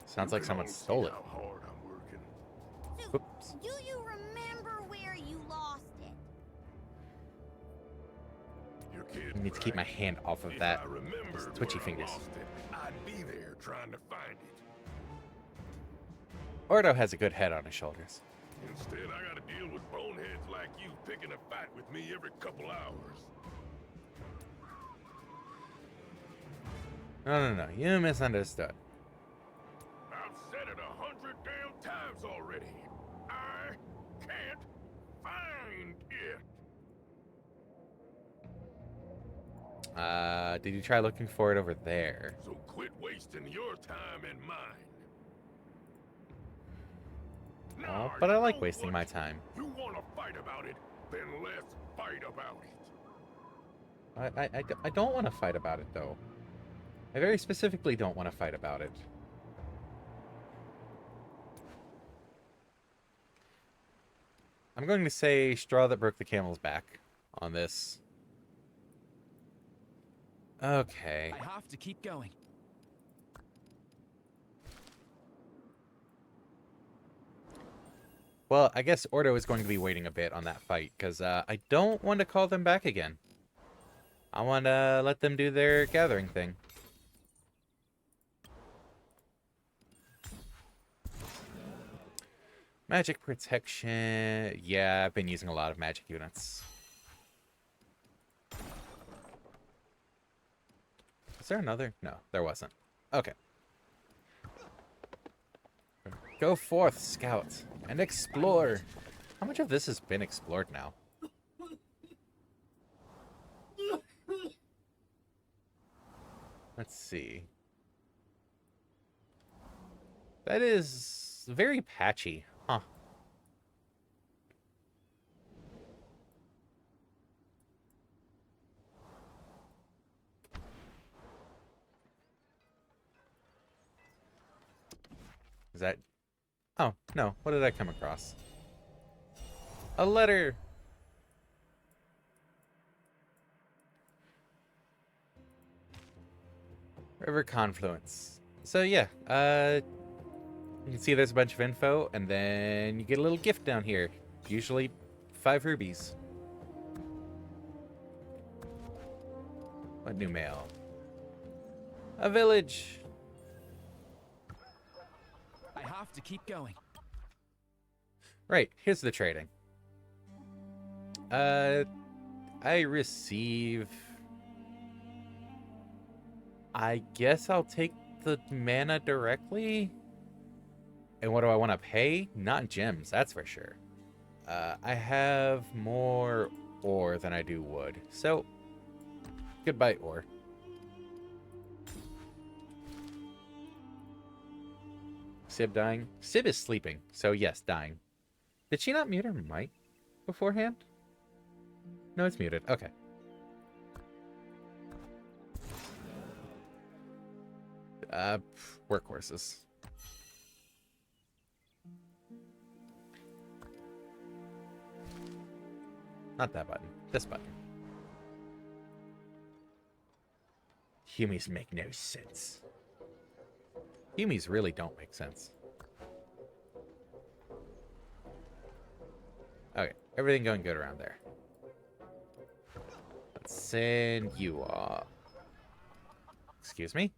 Sounds like someone stole it. How hard I'm working. So, Oops. do you remember where you lost it? Your kid, I need to keep my hand off of if that. I remembered Those twitchy where I fingers. lost it, I'd be there trying to find it. Ordo has a good head on his shoulders. Instead, I gotta deal with boneheads like you picking a fight with me every couple hours. No. You misunderstood. I've said it 100 damn times already. I can't find it. Did you try looking for it over there? So quit wasting your time and mine. Oh, but I like wasting my time. You want to fight about it, then let's fight about it. I don't want to fight about it, though. I very specifically don't want to fight about it. I'm going to say straw that broke the camel's back on this. Okay. I have to keep going. Well, I guess Ordo is going to be waiting a bit on that fight, because I don't want to call them back again. I want to let them do their gathering thing. Magic protection. Yeah, I've been using a lot of magic units. Is there another? No, there wasn't. Okay. Go forth, scout, and explore. How much of this has been explored now? Let's see. That is very patchy, huh? Is that... Oh, no. What did I come across? A letter! River Confluence. So, yeah. You can see there's a bunch of info, and then you get a little gift down here. Usually 5 rubies. What new mail? A village! I have to keep going. Right, here's the trading. I receive... I guess I'll take the mana directly? And what do I want to pay? Not gems, that's for sure. I have more ore than I do wood. So, goodbye, ore. Sib dying? Sib is sleeping, so yes, dying. Did she not mute her mic beforehand? No, it's muted. Okay. Workhorses. Not that button. This button. Humies make no sense. Humies really don't make sense. Okay, everything going good around there. Let's send you off. Excuse me?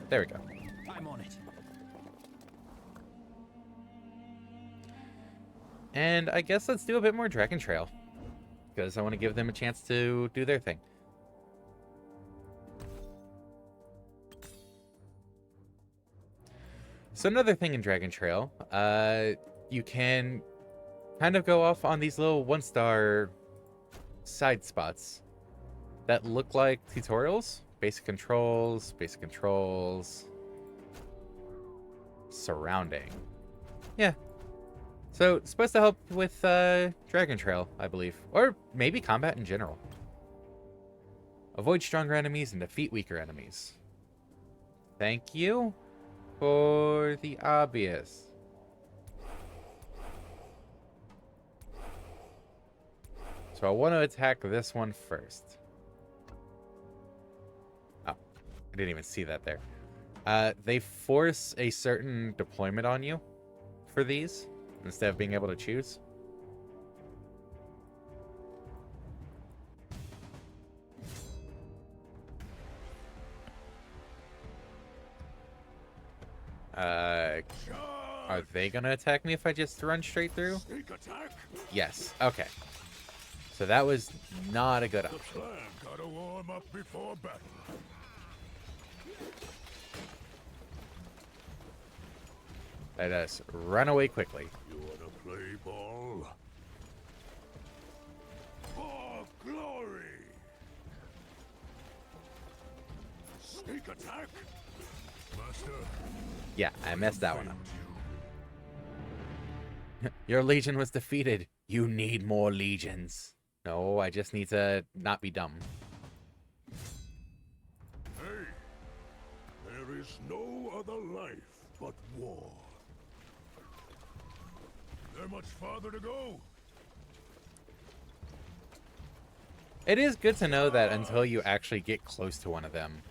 There we go. I'm on it. And I guess let's do a bit more Dragon Trail. Because I want to give them a chance to do their thing. So another thing in Dragon Trail, you can kind of go off on these little one-star side spots that look like tutorials. Basic controls, surrounding. Yeah. So, it's supposed to help with Dragon Trail, I believe. Or maybe combat in general. Avoid stronger enemies and defeat weaker enemies. Thank you for the obvious. So I want to attack this one first. Oh, I didn't even see that there. They force a certain deployment on you for these, instead of being able to choose. Are they gonna attack me if I just run straight through? Sneak attack. Yes. Okay. So that was not a good The option. plan. Gotta warm up before battle. Let us run away quickly. You wanna play ball? For glory! Sneak attack. Master. Yeah, I messed that one up. Your legion was defeated. You need more legions. No, I just need to not be dumb. Hey, there is no other life but war. There much farther to go? It is good to know that until you actually get close to one of them,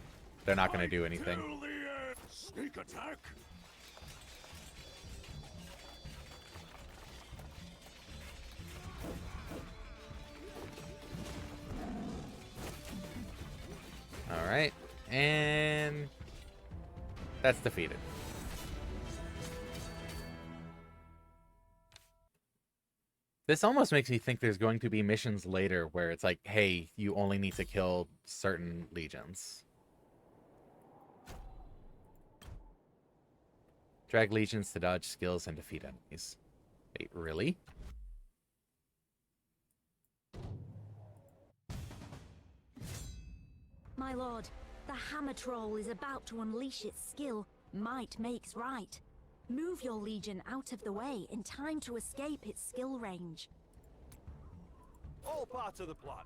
they're not going to do anything. Till the end. Sneak attack. Alright, and that's defeated. This almost makes me think there's going to be missions later where it's like, hey, you only need to kill certain legions. Drag legions to dodge skills and defeat enemies. Wait, really? My lord, the hammer troll is about to unleash its skill. Might makes right. Move your legion out of the way in time to escape its skill range. All part of the plan.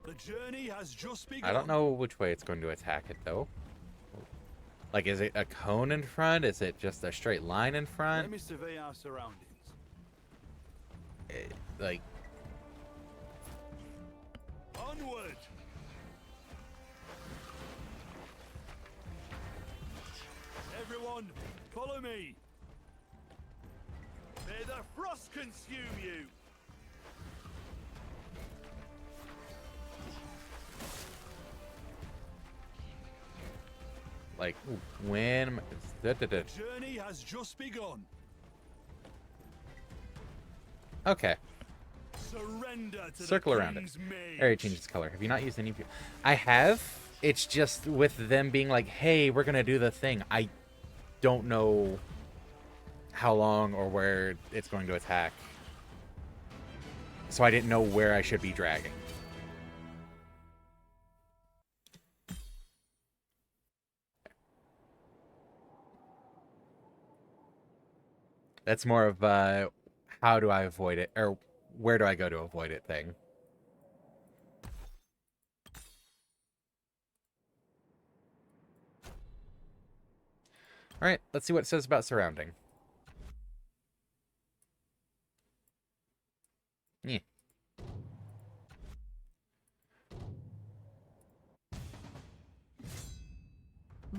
The journey has just begun. I don't know which way it's going to attack it, though. Like, is it a cone in front? Is it just a straight line in front? Let me survey our surroundings. Like... Onward! Everyone, follow me! May the frost consume you! Like, when... The journey has just begun. Okay. Surrender to Circle the around it. King's mage. Area changes color. Have you not used any... I have. It's just with them being like, hey, we're going to do the thing. I don't know how long or where it's going to attack. So I didn't know where I should be dragging. That's more of how do I avoid it, or where do I go to avoid it thing. All right, let's see what it says about surrounding. Yeah.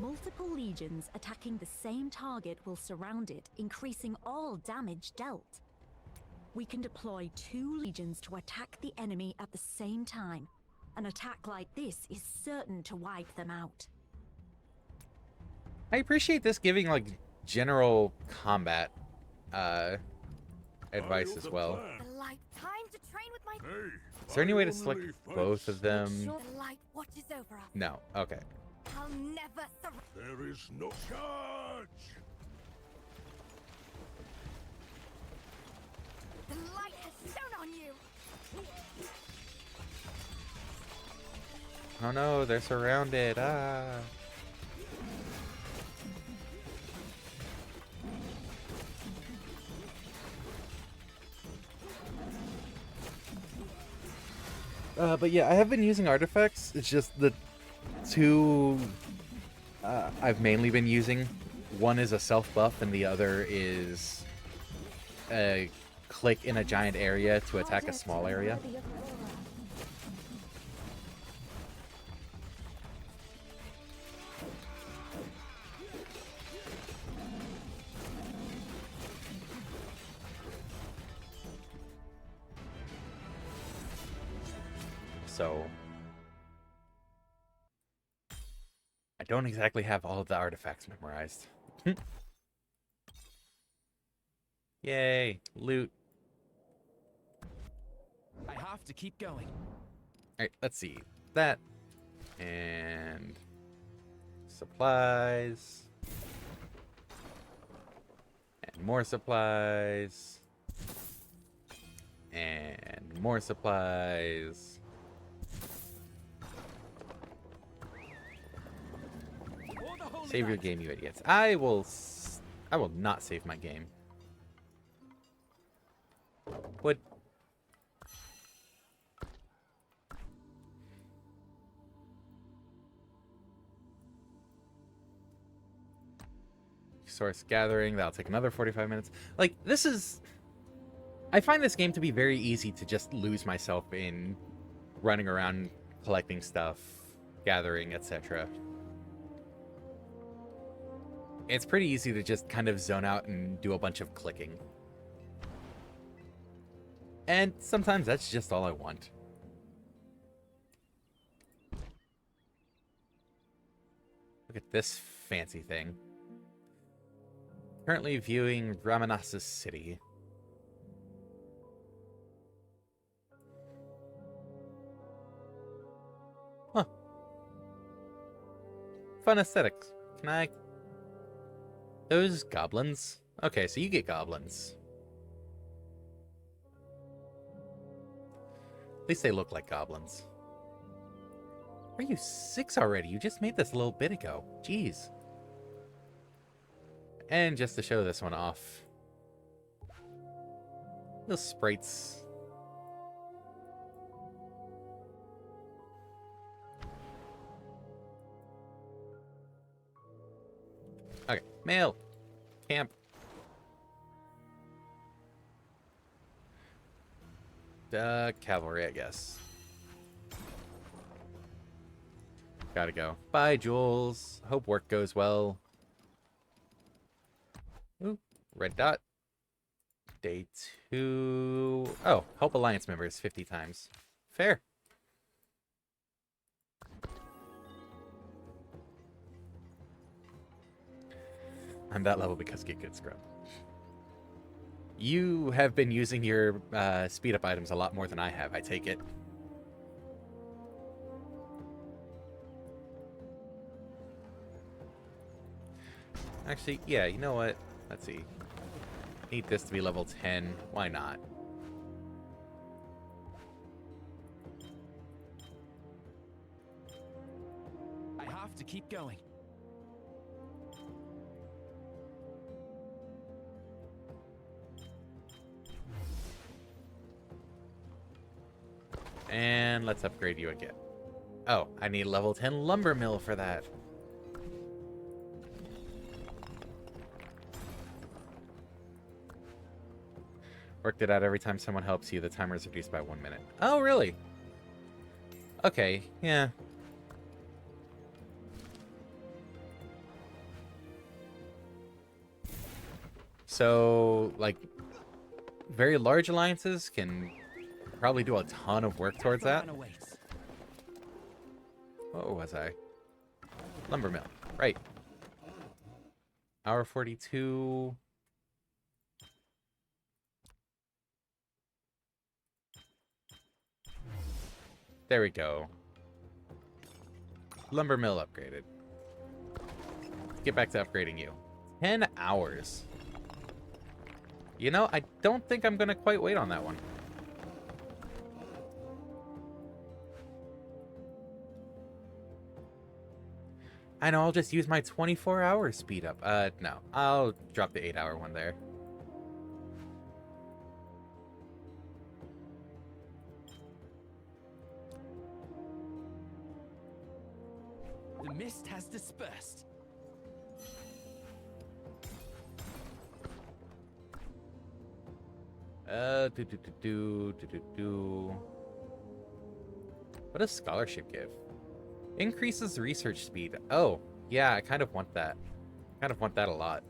Multiple legions attacking the same target will surround it, increasing all damage dealt. We can deploy 2 legions to attack the enemy at the same time. An attack like this is certain to wipe them out. I appreciate this giving, like, general combat advice as well. The light. Time to train with my. Hey, Is there any way to I select only both fight of them? The light watches over us. No. Okay. I'll never surrender. There is no charge! The light has shone on you. Oh no, they're surrounded. Ah. But yeah, I have been using artifacts. It's just the 2 I've mainly been using. One is a self buff, and the other is a click in a giant area to attack a small area. So I don't exactly have all of the artifacts memorized. Yay, loot. I have to keep going. Alright, let's see. That. And supplies. And more supplies. And more supplies. Save your game, you idiots. I will not save my game. What? Source gathering, that'll take another 45 minutes. Like, this is... I find this game to be very easy to just lose myself in running around, collecting stuff, gathering, etc. It's pretty easy to just kind of zone out and do a bunch of clicking. And sometimes that's just all I want. Look at this fancy thing. Currently viewing Ramanas's city. Huh. Fun aesthetics. Can I... Those goblins? Okay, so you get goblins. At least they look like goblins. Are you 6 already? You just made this a little bit ago. Jeez. And just to show this one off. Those sprites. Okay, mail. Camp. Cavalry, I guess. Gotta go. Bye, Jules. Hope work goes well. Ooh, red dot. Day 2. Oh, help Alliance members 50 times. Fair. I'm that level because get good scrub. You have been using your speed up items a lot more than I have, I take it. Actually, yeah, you know what? Let's see. Need this to be level 10. Why not? I have to keep going. And let's upgrade you again. Oh, I need level 10 lumber mill for that. Worked it out every time someone helps you, the timer is reduced by 1 minute. Oh, really? Okay, yeah. So, like, very large alliances can probably do a ton of work towards that. What was I? Lumber mill. Right. Hour 42. There we go. Lumber mill upgraded. Let's get back to upgrading you. 10 hours. You know, I don't think I'm going to quite wait on that one. I know, I'll just use my 24-hour speed up. No. I'll drop the 8-hour one there. The mist has dispersed. What does scholarship give? Increases research speed. Oh, yeah, I kind of want that. Kind of want that a lot.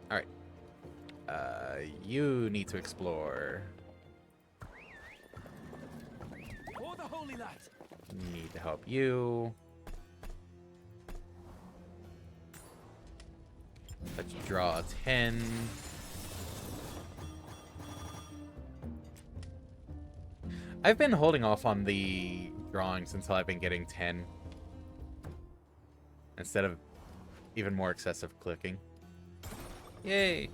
Alright. You need to explore. For the holy light. Need to help you. Let's draw a 10. I've been holding off on the drawings until I've been getting 10. Instead of even more excessive clicking. Yay!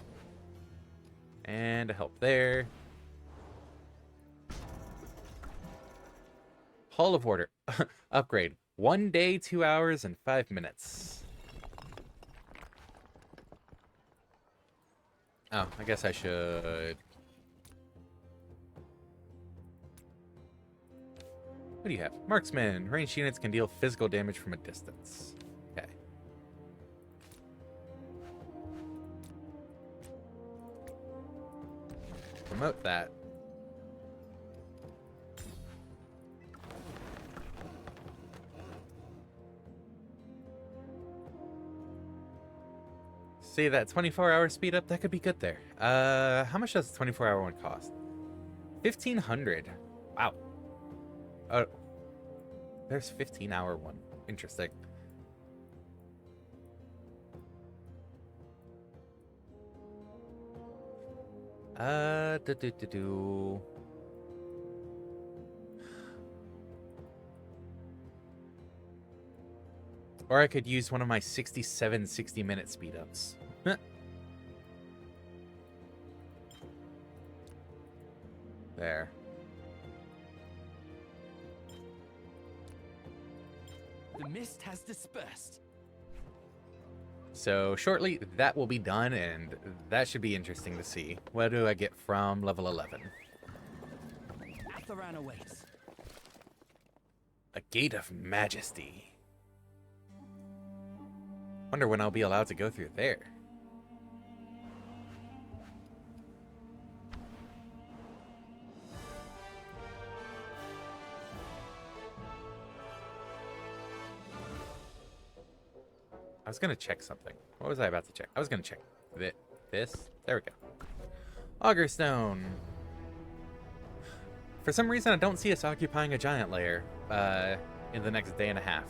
And a help there. Hall of Order. Upgrade. 1 day, 2 hours, and 5 minutes. Oh, I guess I should... What do you have? Marksman. Ranged units can deal physical damage from a distance. Okay. Promote that. See that 24-hour speed up? That could be good there. How much does the 24-hour one cost? 1,500. Wow. Oh, there's 15-hour one. Interesting. Or I could use one of my 67 60-minute speed ups. There. The mist has dispersed. So shortly, that will be done, and that should be interesting to see. What do I get from level 11? Atharan awaits. A Gate of Majesty. Wonder when I'll be allowed to go through there. I was gonna check something. What was I about to check? I was gonna check this. There we go. Augur Stone. For some reason, I don't see us occupying a giant layer in the next day and a half.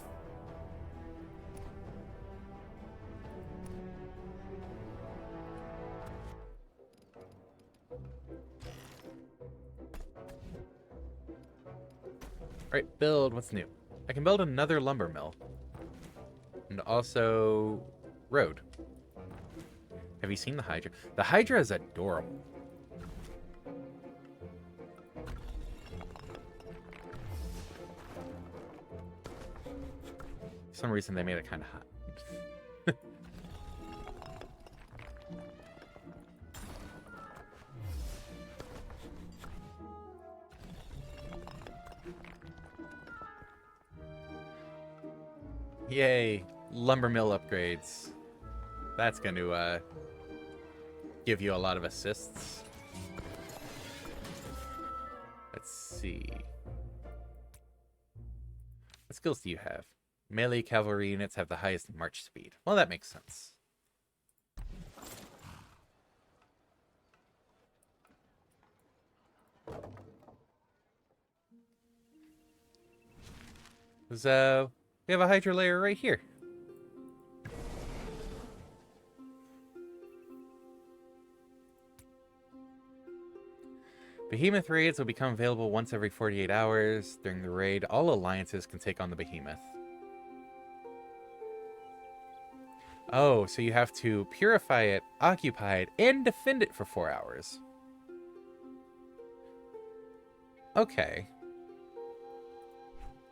Alright, build. What's new? I can build another lumber mill. And also, road. Have you seen the Hydra? The Hydra is adorable. For some reason, they made it kind of hot. Yay. Lumber mill upgrades. That's going to give you a lot of assists. Let's see. What skills do you have? Melee cavalry units have the highest march speed. Well, that makes sense. So, we have a Hydra layer right here. Behemoth raids will become available once every 48 hours. During the raid, all alliances can take on the Behemoth. Oh, so you have to purify it, occupy it, and defend it for 4 hours. Okay.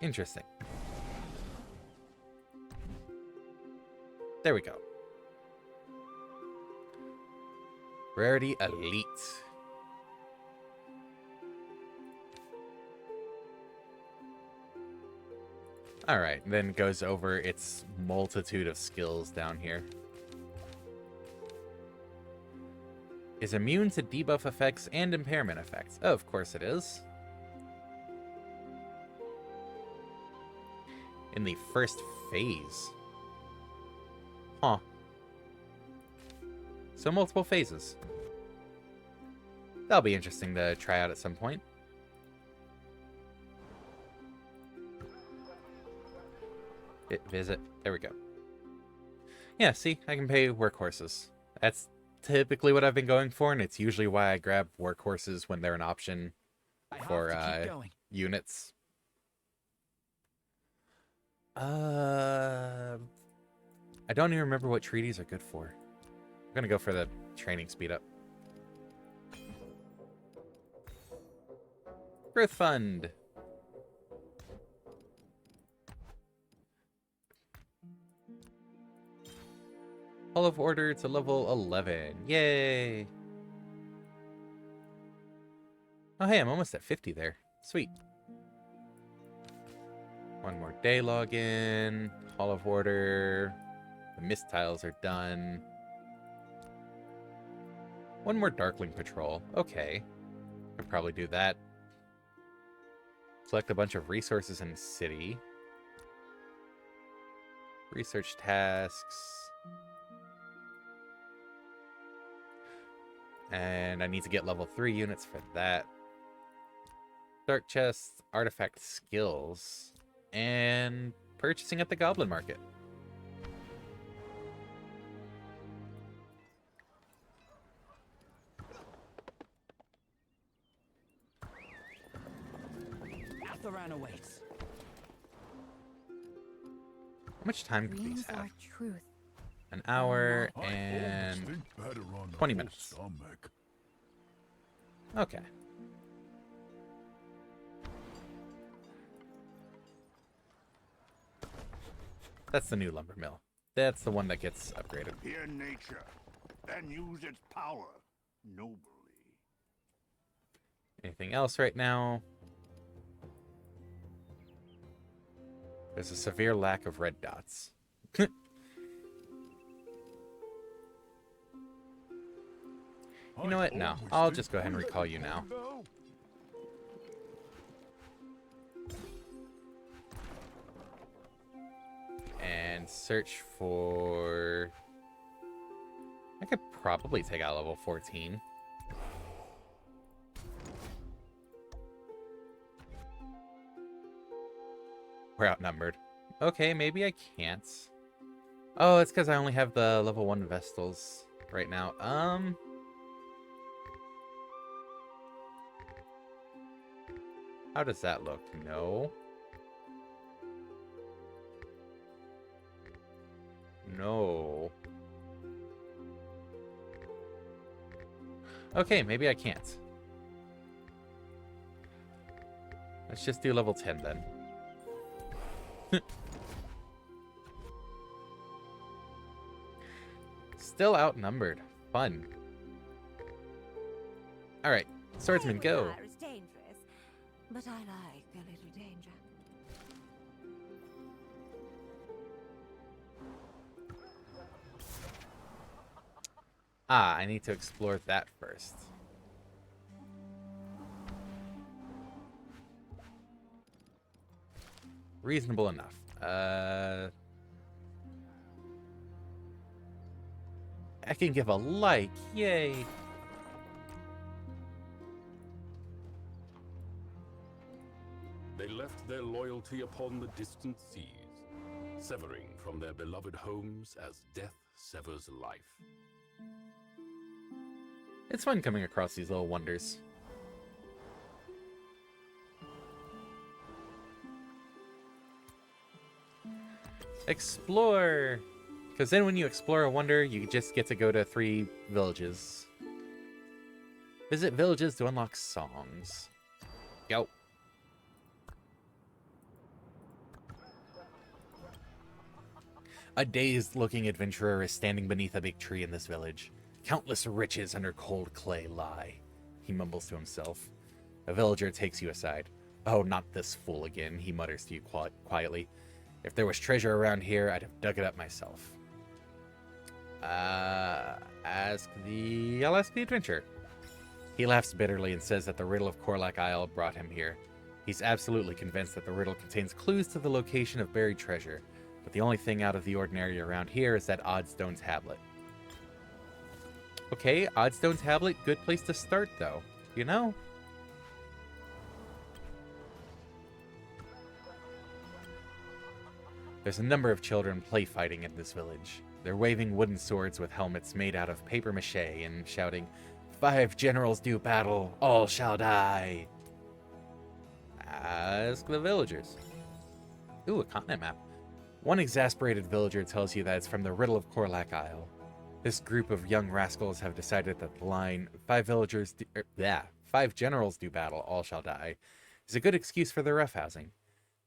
Interesting. There we go. Rarity Elite. Alright, then goes over its multitude of skills down here. Is immune to debuff effects and impairment effects. Oh, of course it is. In the first phase. Huh. So multiple phases. That'll be interesting to try out at some point. Hit visit. There we go. Yeah, see, I can pay workhorses. That's typically what I've been going for, and it's usually why I grab workhorses when they're an option for units. I don't even remember what treaties are good for. I'm gonna go for the training speed up. Growth Fund. Hall of Order to level 11. Yay! Oh, hey, I'm almost at 50 there. Sweet. One more day login. Hall of Order. The mist tiles are done. One more Darkling Patrol. Okay. Could probably do that. Select a bunch of resources in the city. Research tasks. And I need to get level 3 units for that. Dark chests, artifact skills, and purchasing at the Goblin Market. Atharan awaits. How much time do these Dreams have? are truth. An hour and 20 minutes. Okay. That's the new lumber mill. That's the one that gets upgraded. Hear nature, then use its power nobly. Anything else right now? There's a severe lack of red dots. You know what? No. I'll just go ahead and recall you now. And search for... I could probably take out level 14. We're outnumbered. Okay, maybe I can't. Oh, it's because I only have the level 1 Vestals right now. How does that look? No. No. Okay, maybe I can't. Let's just do level 10 then. Still outnumbered. Fun. Alright, swordsman, go. Fire is dangerous, but I like a little danger. Ah, I need to explore that first. Reasonable enough. I can give a like. Yay. They left their loyalty upon the distant seas, severing from their beloved homes as death severs life. It's fun coming across these little wonders. Explore! Because then when you explore a wonder, you just get to go to 3 villages. Visit villages to unlock songs. Go. A dazed-looking adventurer is standing beneath a big tree in this village. Countless riches under cold clay lie, he mumbles to himself. A villager takes you aside. Oh, not this fool again, he mutters to you quietly. If there was treasure around here, I'd have dug it up myself. I'll ask the adventurer. He laughs bitterly and says that the riddle of Korlak Isle brought him here. He's absolutely convinced that the riddle contains clues to the location of buried treasure, but the only thing out of the ordinary around here is that Oddstone tablet. Okay, Oddstone tablet, good place to start though, you know? There's a number of children play fighting in this village. They're waving wooden swords with helmets made out of paper mache and shouting, "5 generals do battle, all shall die." Ask the villagers. Ooh, a continent map. One exasperated villager tells you that it's from the riddle of Korlak Isle. This group of young rascals have decided that the line, 5 generals do battle, all shall die, is a good excuse for their roughhousing.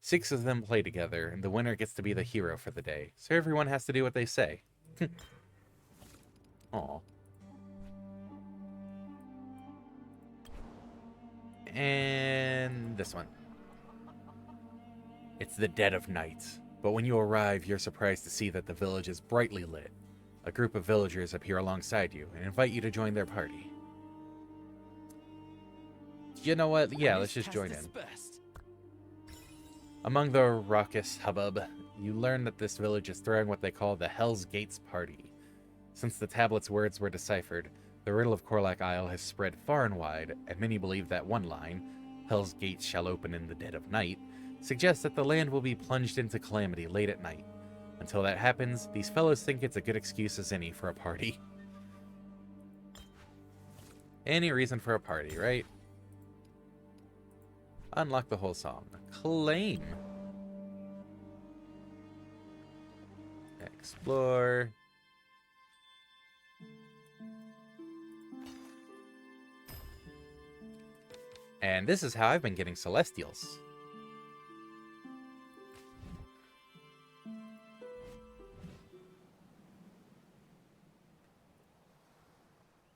6 of them play together, and the winner gets to be the hero for the day, so everyone has to do what they say. Aw. And this one. It's the dead of night, but when you arrive, you're surprised to see that the village is brightly lit. A group of villagers appear alongside you and invite you to join their party. You know what? Yeah, let's just join in. Among the raucous hubbub, you learn that this village is throwing what they call the Hell's Gates party. Since the tablet's words were deciphered, the riddle of Korlak Isle has spread far and wide, and many believe that one line, "Hell's Gates shall open in the dead of night," suggests that the land will be plunged into calamity late at night. Until that happens, these fellows think it's a good excuse as any for a party. Any reason for a party, right? Unlock the whole song. Claim. Explore. And this is how I've been getting Celestials.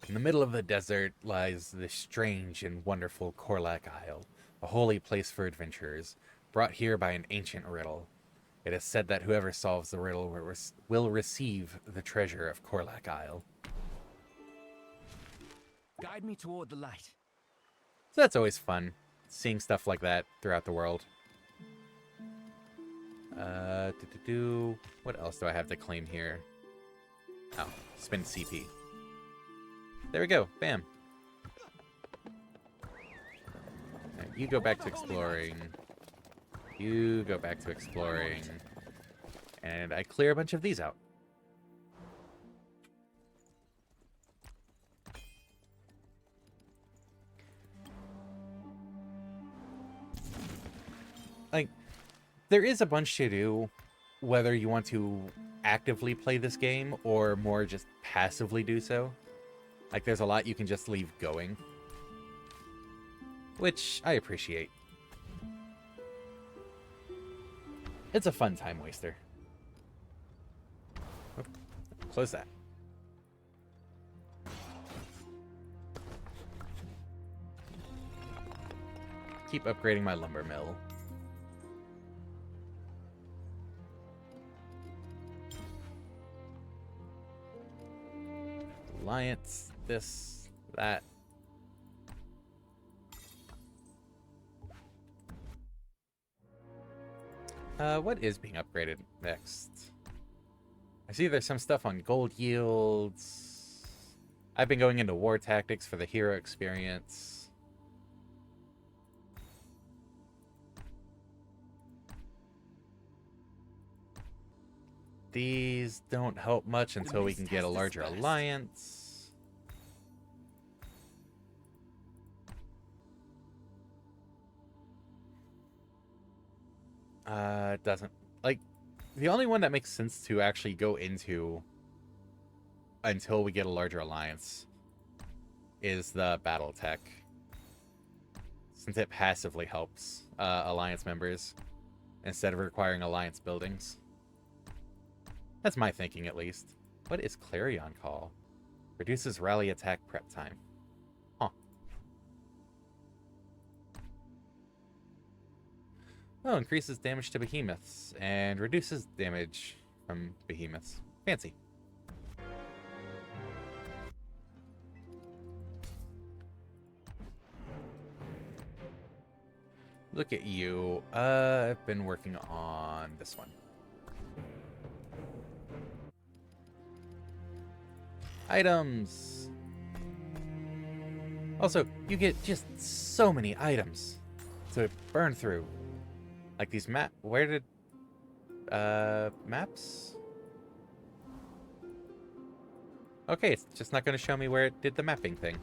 In the middle of the desert lies the strange and wonderful Korlak Isle, a holy place for adventurers, brought here by an ancient riddle. It is said that whoever solves the riddle will receive the treasure of Korlak Isle. Guide me toward the light. So that's always fun, seeing stuff like that throughout the world. What else do I have to claim here? Oh, spend CP. There we go. Bam. Now you go back to exploring. You go back to exploring. And I clear a bunch of these out. Like, there is a bunch to do, whether you want to actively play this game or more just passively do so. Like, there's a lot you can just leave going, which I appreciate. It's a fun time waster. Oh, close that. Keep upgrading my lumber mill. Alliance, this, that. What is being upgraded next? I see there's some stuff on gold yields. I've been going into war tactics for the hero experience. These don't help much until we can get a larger alliance. It doesn't. Like, the only one that makes sense to actually go into until we get a larger alliance is the battle tech. Since it passively helps alliance members instead of requiring alliance buildings. That's my thinking, at least. What is Clarion Call? Reduces rally attack prep time. Huh. Oh, increases damage to behemoths and reduces damage from behemoths. Fancy. Look at you. I've been working on this one. Items. Also, you get just so many items to burn through. Like these where did maps? Okay, it's just not going to show me where it did the mapping thing.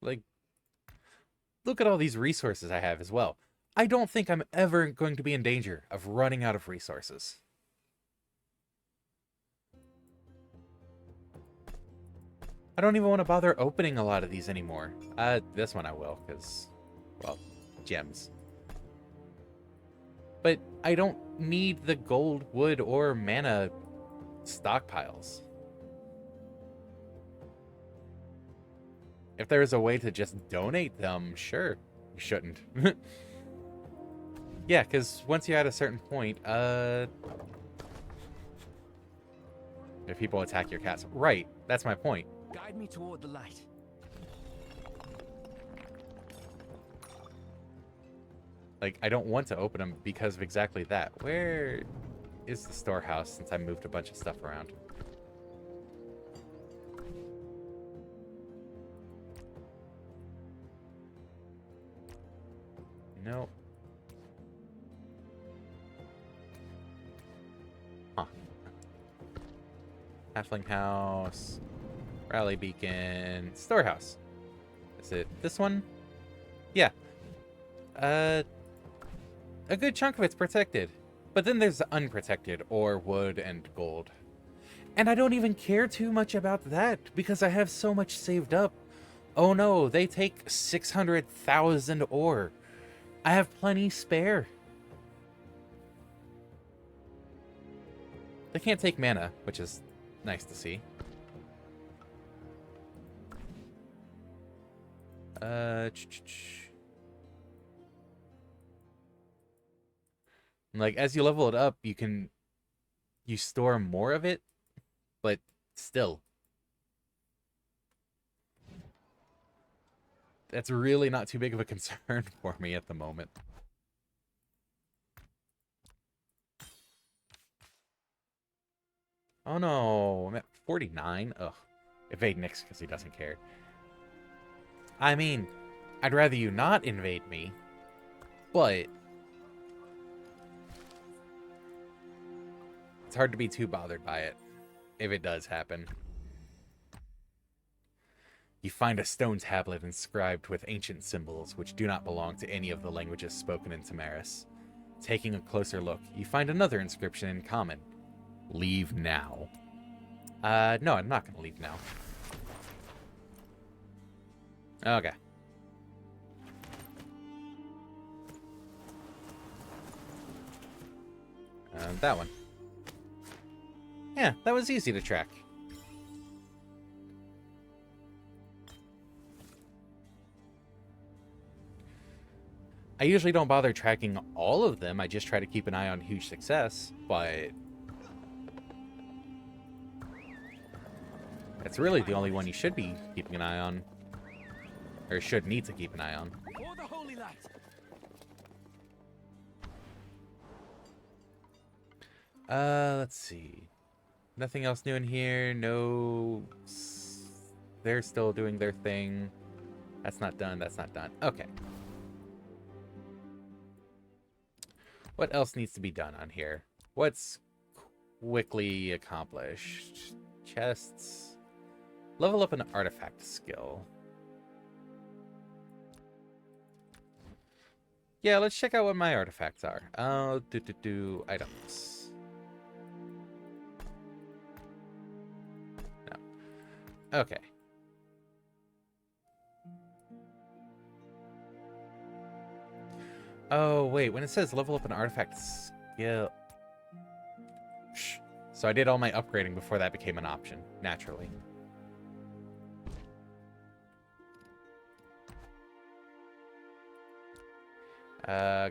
Like, look at all these resources I have as well. I don't think I'm ever going to be in danger of running out of resources. I don't even want to bother opening a lot of these anymore. This one I will, because, well, gems. But I don't need the gold, wood, or mana stockpiles. If there's a way to just donate them, sure. You shouldn't. Yeah, because once you're at a certain point, if people attack your cats. Right, that's my point. Guide me toward the light. Like, I don't want to open them because of exactly that. Where is the storehouse since I moved a bunch of stuff around? Nope. Huh. Halfling house. Rally beacon. Storehouse. Is it this one? Yeah. A good chunk of it's protected. But then there's the unprotected, or wood and gold. And I don't even care too much about that, because I have so much saved up. Oh no, they take 600,000 ore. I have plenty spare. They can't take mana, which is nice to see. Like, as you level it up, you store more of it, but still. That's really not too big of a concern for me at the moment. Oh no, I'm at 49. Ugh. Evade Nyx because he doesn't care. I mean, I'd rather you not invade me, but it's hard to be too bothered by it if it does happen. You find a stone tablet inscribed with ancient symbols which do not belong to any of the languages spoken in Tamaris. Taking a closer look, you find another inscription in common. Leave now. No, I'm not going to leave now. Okay. That one. Yeah, that was easy to track. I usually don't bother tracking all of them. I just try to keep an eye on huge success, but it's really the only one you should be keeping an eye on. Or should need to keep an eye on. For the Holy light. Let's see. Nothing else new in here. No. They're still doing their thing. That's not done. That's not done. Okay. What else needs to be done on here? What's quickly accomplished? Chests. Level up an artifact skill. Yeah, let's check out what my artifacts are. Items. No. Okay. Oh, wait. When it says level up an artifact skill... Shh. So I did all my upgrading before that became an option, naturally.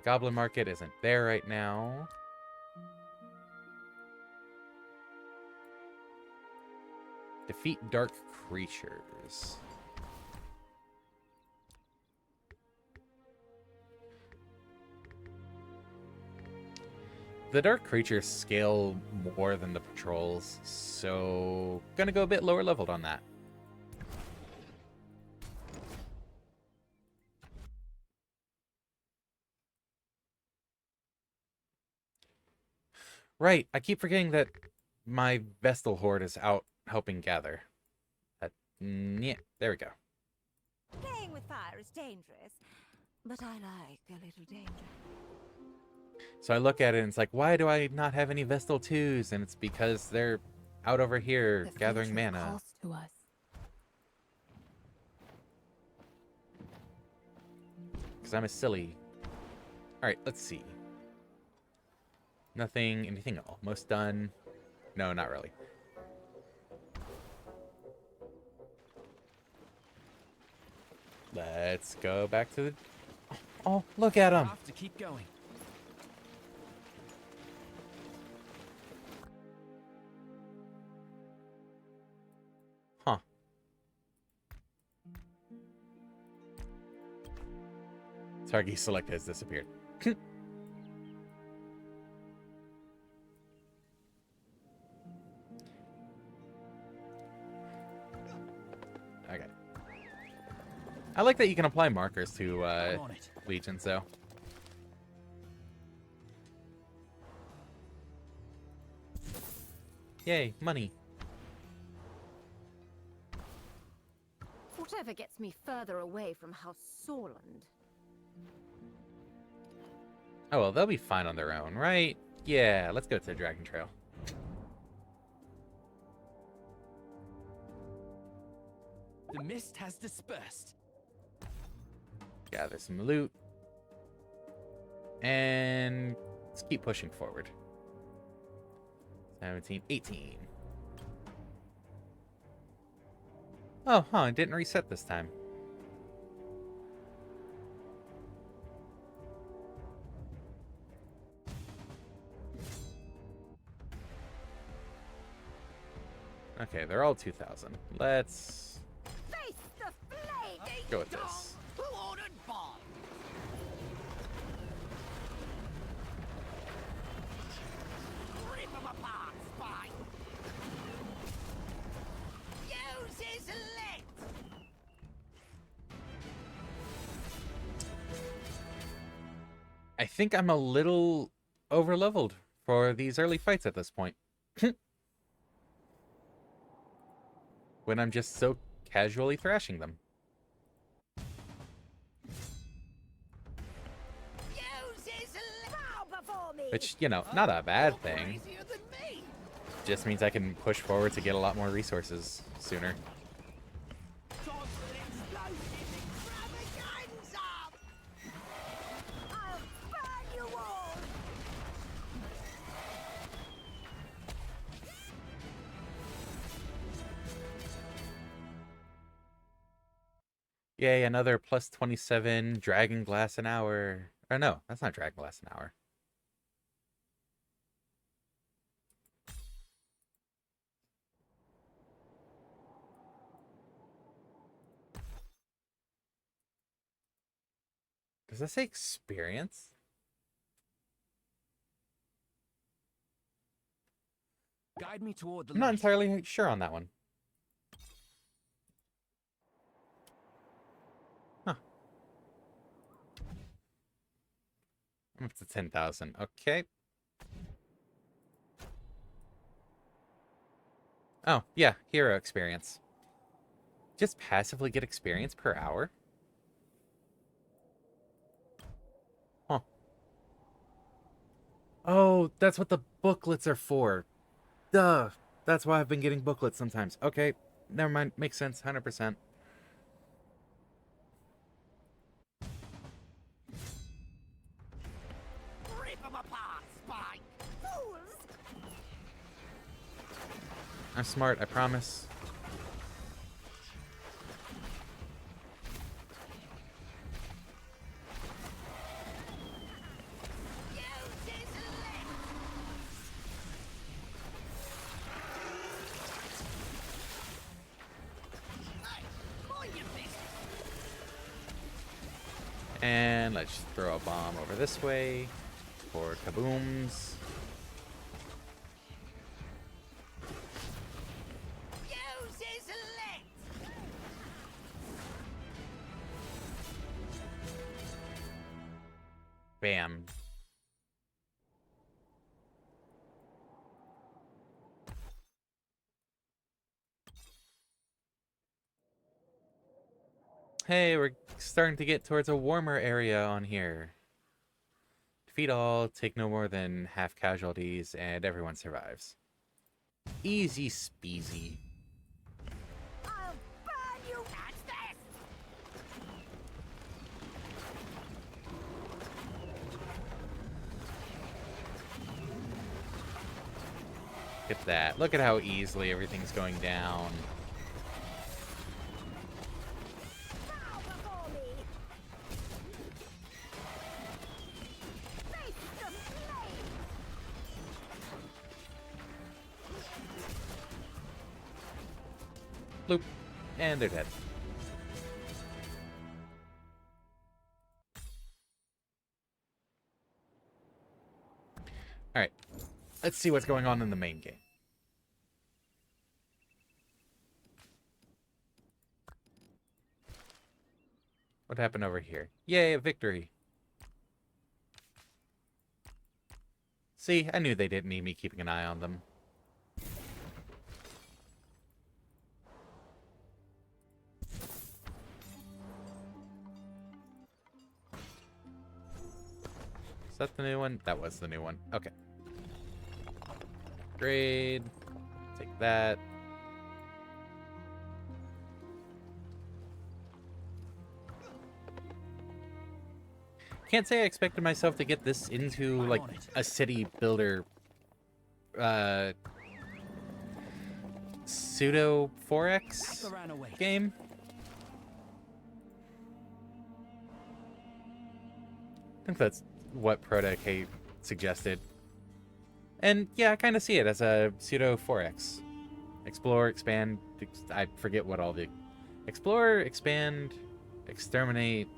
Goblin Market isn't there right now. Defeat dark creatures. The dark creatures scale more than the patrols, so gonna go a bit lower leveled on that. Right, I keep forgetting that my Vestal Horde is out helping gather. Yeah, there we go. Playing with fire is dangerous, but I like a little danger. So I look at it and it's like, why do I not have any Vestal 2s? And it's because they're out over here gathering mana. Calls to us. Because I'm a silly. Alright, let's see. Anything almost done? No, not really. Let's go back to the... Oh, look at him! Have to keep going. Huh. Target select has disappeared. Okay. I like that you can apply markers to legions, though. Yay, money. Whatever gets me further away from House Sorland. Oh, well, they'll be fine on their own, right? Yeah, let's go to the Dragon Trail. The mist has dispersed. Gather some loot. And let's keep pushing forward. 17, 18. Oh, huh, it didn't reset this time. Okay, they're all 2,000. Let's Face the flame! go with this. Who ordered bomb? Rip him apart, spy! Use his lit! I think I'm a little over-leveled for these early fights at this point. When I'm just so casually thrashing them. Which, you know, not a bad thing. Just means I can push forward to get a lot more resources sooner. Yay, another plus 27 Dragon Glass an hour. Or no, that's not Dragon Glass an hour. Does that say experience? Guide me toward the I'm not light. entirely sure on that one. Huh. I'm up to 10,000. Okay. Oh, yeah, hero experience. Just passively get experience per hour? Huh. Oh, that's what the booklets are for. Duh. That's why I've been getting booklets sometimes. Okay, never mind. Makes sense, 100%. Rip 'em apart, Spike! Fools! I'm smart, I promise. And let's just throw a bomb over this way for kabooms. Bam. Hey, we're starting to get towards a warmer area on here. Defeat all, take no more than half casualties, and everyone survives. Easy speasy. I'll burn you! That's this! Look at that. Look at how easily everything's going down. Bow before me! Face the flame! Bloop. And they're dead. Alright. Let's see what's going on in the main game. What happened over here? Yay, a victory. See, I knew they didn't need me keeping an eye on them. Is that the new one? That was the new one. Okay. Grade. Take that. Can't say I expected myself to get this into, like, a city builder, pseudo 4X game. I think that's what Proto K suggested. And yeah, I kind of see it as a pseudo 4X. Explore, expand, I forget what all the... Explore, expand, exterminate...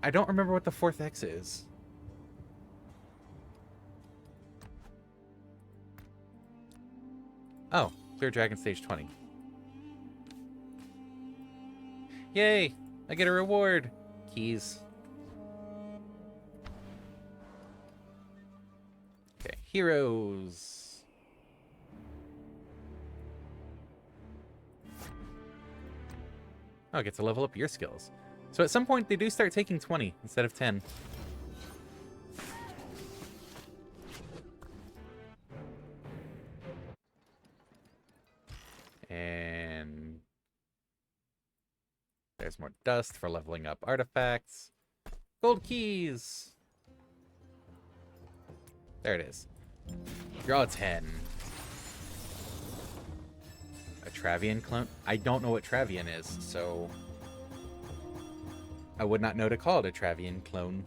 I don't remember what the 4th X is. Oh, clear Dragon Stage 20. Yay! I get a reward! Keys. Okay, heroes. Oh, I get to level up your skills. So at some point, they do start taking 20 instead of 10. And there's more dust for leveling up artifacts. Gold keys! There it is. Draw 10. A Travian clone? I don't know what Travian is, so... I would not know to call it a Travian clone.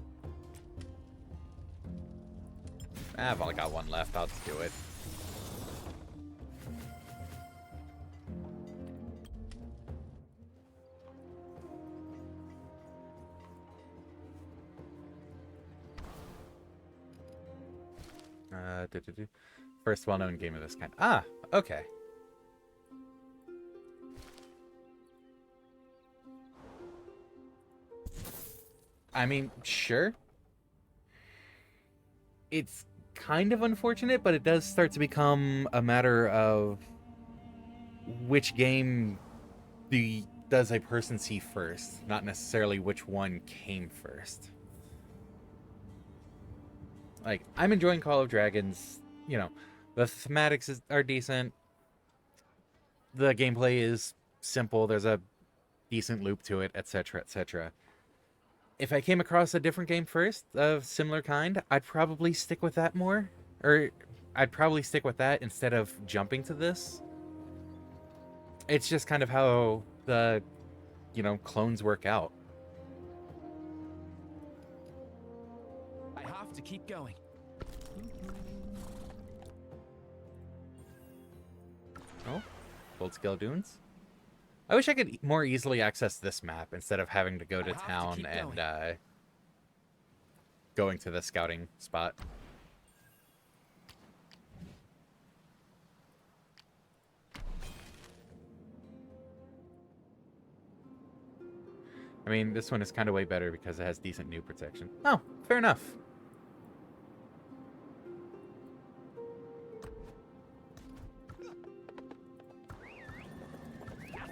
I've only got one left. I'll just do it. First well-known game of this kind. Ah, okay. I mean, sure. It's kind of unfortunate, but it does start to become a matter of which game does a person see first, not necessarily which one came first. Like, I'm enjoying Call of Dragons. You know, the thematics are decent. The gameplay is simple. There's a decent loop to it, etc., etc. If I came across a different game first of similar kind, I'd probably stick with that more. Or I'd probably stick with that instead of jumping to this. It's just kind of how the, clones work out. I have to keep going. Oh, full-scale dunes? I wish I could more easily access this map instead of having to go to town and going to the scouting spot. I mean, this one is kind of way better because it has decent new protection. Oh, fair enough.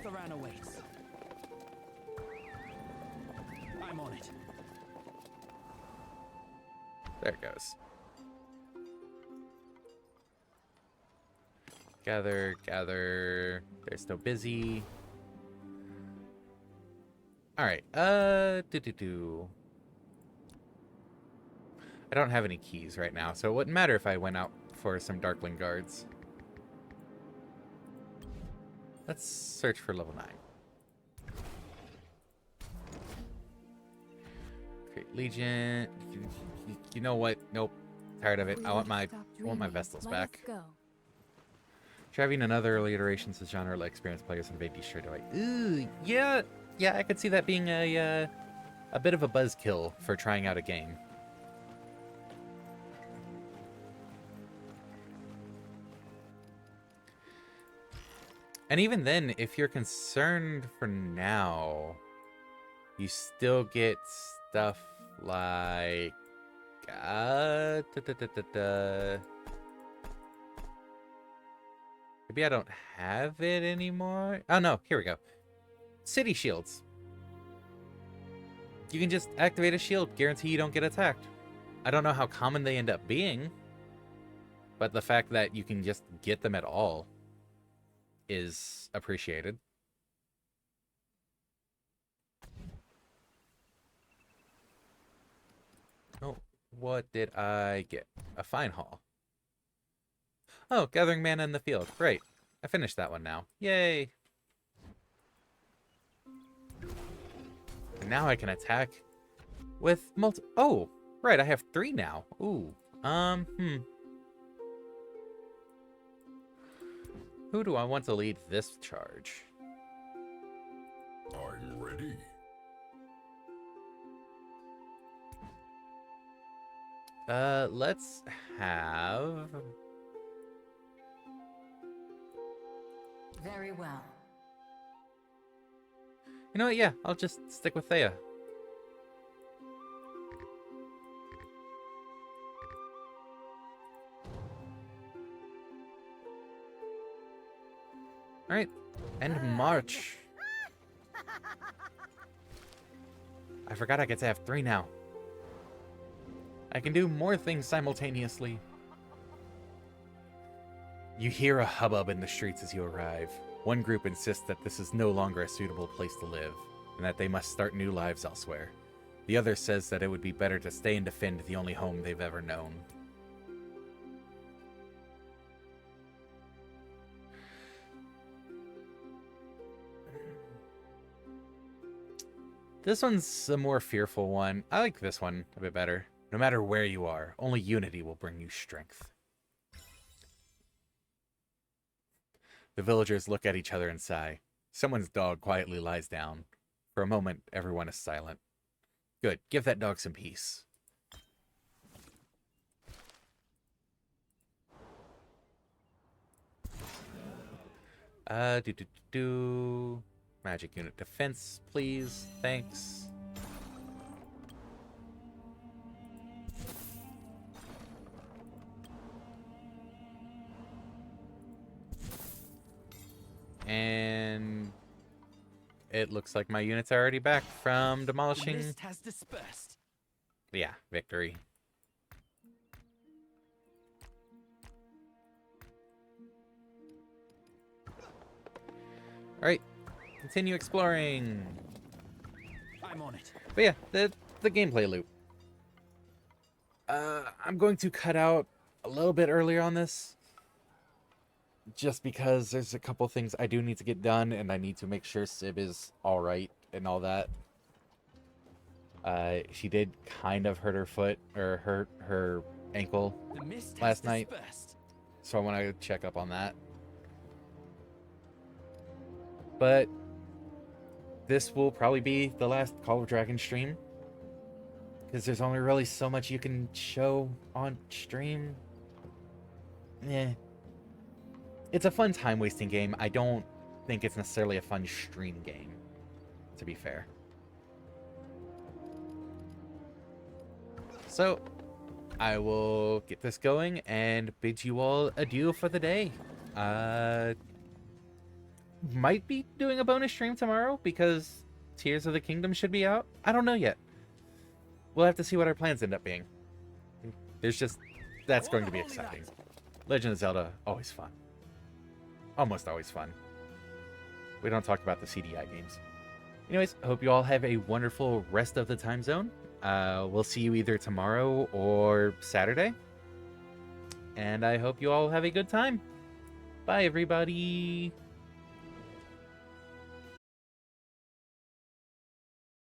The runaways. I'm on it. There it goes. Gather, gather. They're still busy. Alright, I don't have any keys right now, so it wouldn't matter if I went out for some Darkling guards. Let's search for level 9. Create Legion. You know what? Nope. Tired of it. I want my Vestals back. Driving another early iterations of genre like experienced players invade destroyed away. Ooh, yeah. Yeah, I could see that being a bit of a buzzkill for trying out a game. And even then, if you're concerned for now, you still get stuff like maybe I don't have it anymore. Oh no, here we go. City shields. You can just activate a shield, guarantee you don't get attacked. I don't know how common they end up being, but the fact that you can just get them at all is appreciated. Oh, what did I get? A fine haul. Oh, gathering mana in the field. Great. I finished that one now. Yay. And now I can attack with Oh, right, I have 3 now. Ooh. Who do I want to lead this charge? I'm ready. Let's have... Very well. You know what? Yeah, I'll just stick with Thea. Alright, and march. I forgot I get to have 3 now. I can do more things simultaneously. You hear a hubbub in the streets as you arrive. One group insists that this is no longer a suitable place to live, and that they must start new lives elsewhere. The other says that it would be better to stay and defend the only home they've ever known. This one's a more fearful one. I like this one a bit better. No matter where you are, only unity will bring you strength. The villagers look at each other and sigh. Someone's dog quietly lies down. For a moment, everyone is silent. Good. Give that dog some peace. Do. Magic unit defense, please. Thanks. And it looks like my units are already back from The demolishing. mist has dispersed. Yeah, victory. Alright, continue exploring. I'm on it. But yeah, the gameplay loop. I'm going to cut out a little bit earlier on this. Just because there's a couple things I do need to get done, and I need to make sure Sib is alright and all that. She did kind of hurt her foot, or hurt her ankle The mist has last night. dispersed. So I want to check up on that. But this will probably be the last Call of Dragon stream. Because there's only really so much you can show on stream. Yeah. It's a fun time-wasting game. I don't think it's necessarily a fun stream game, to be fair. So, I will get this going and bid you all adieu for the day. Might be doing a bonus stream tomorrow because Tears of the Kingdom should be out. I don't know yet. We'll have to see what our plans end up being. That's going to be exciting. Legend of Zelda, always fun. Almost always fun. We don't talk about the CDI games. Anyways, I hope you all have a wonderful rest of the time zone. We'll see you either tomorrow or Saturday. And I hope you all have a good time. Bye, everybody.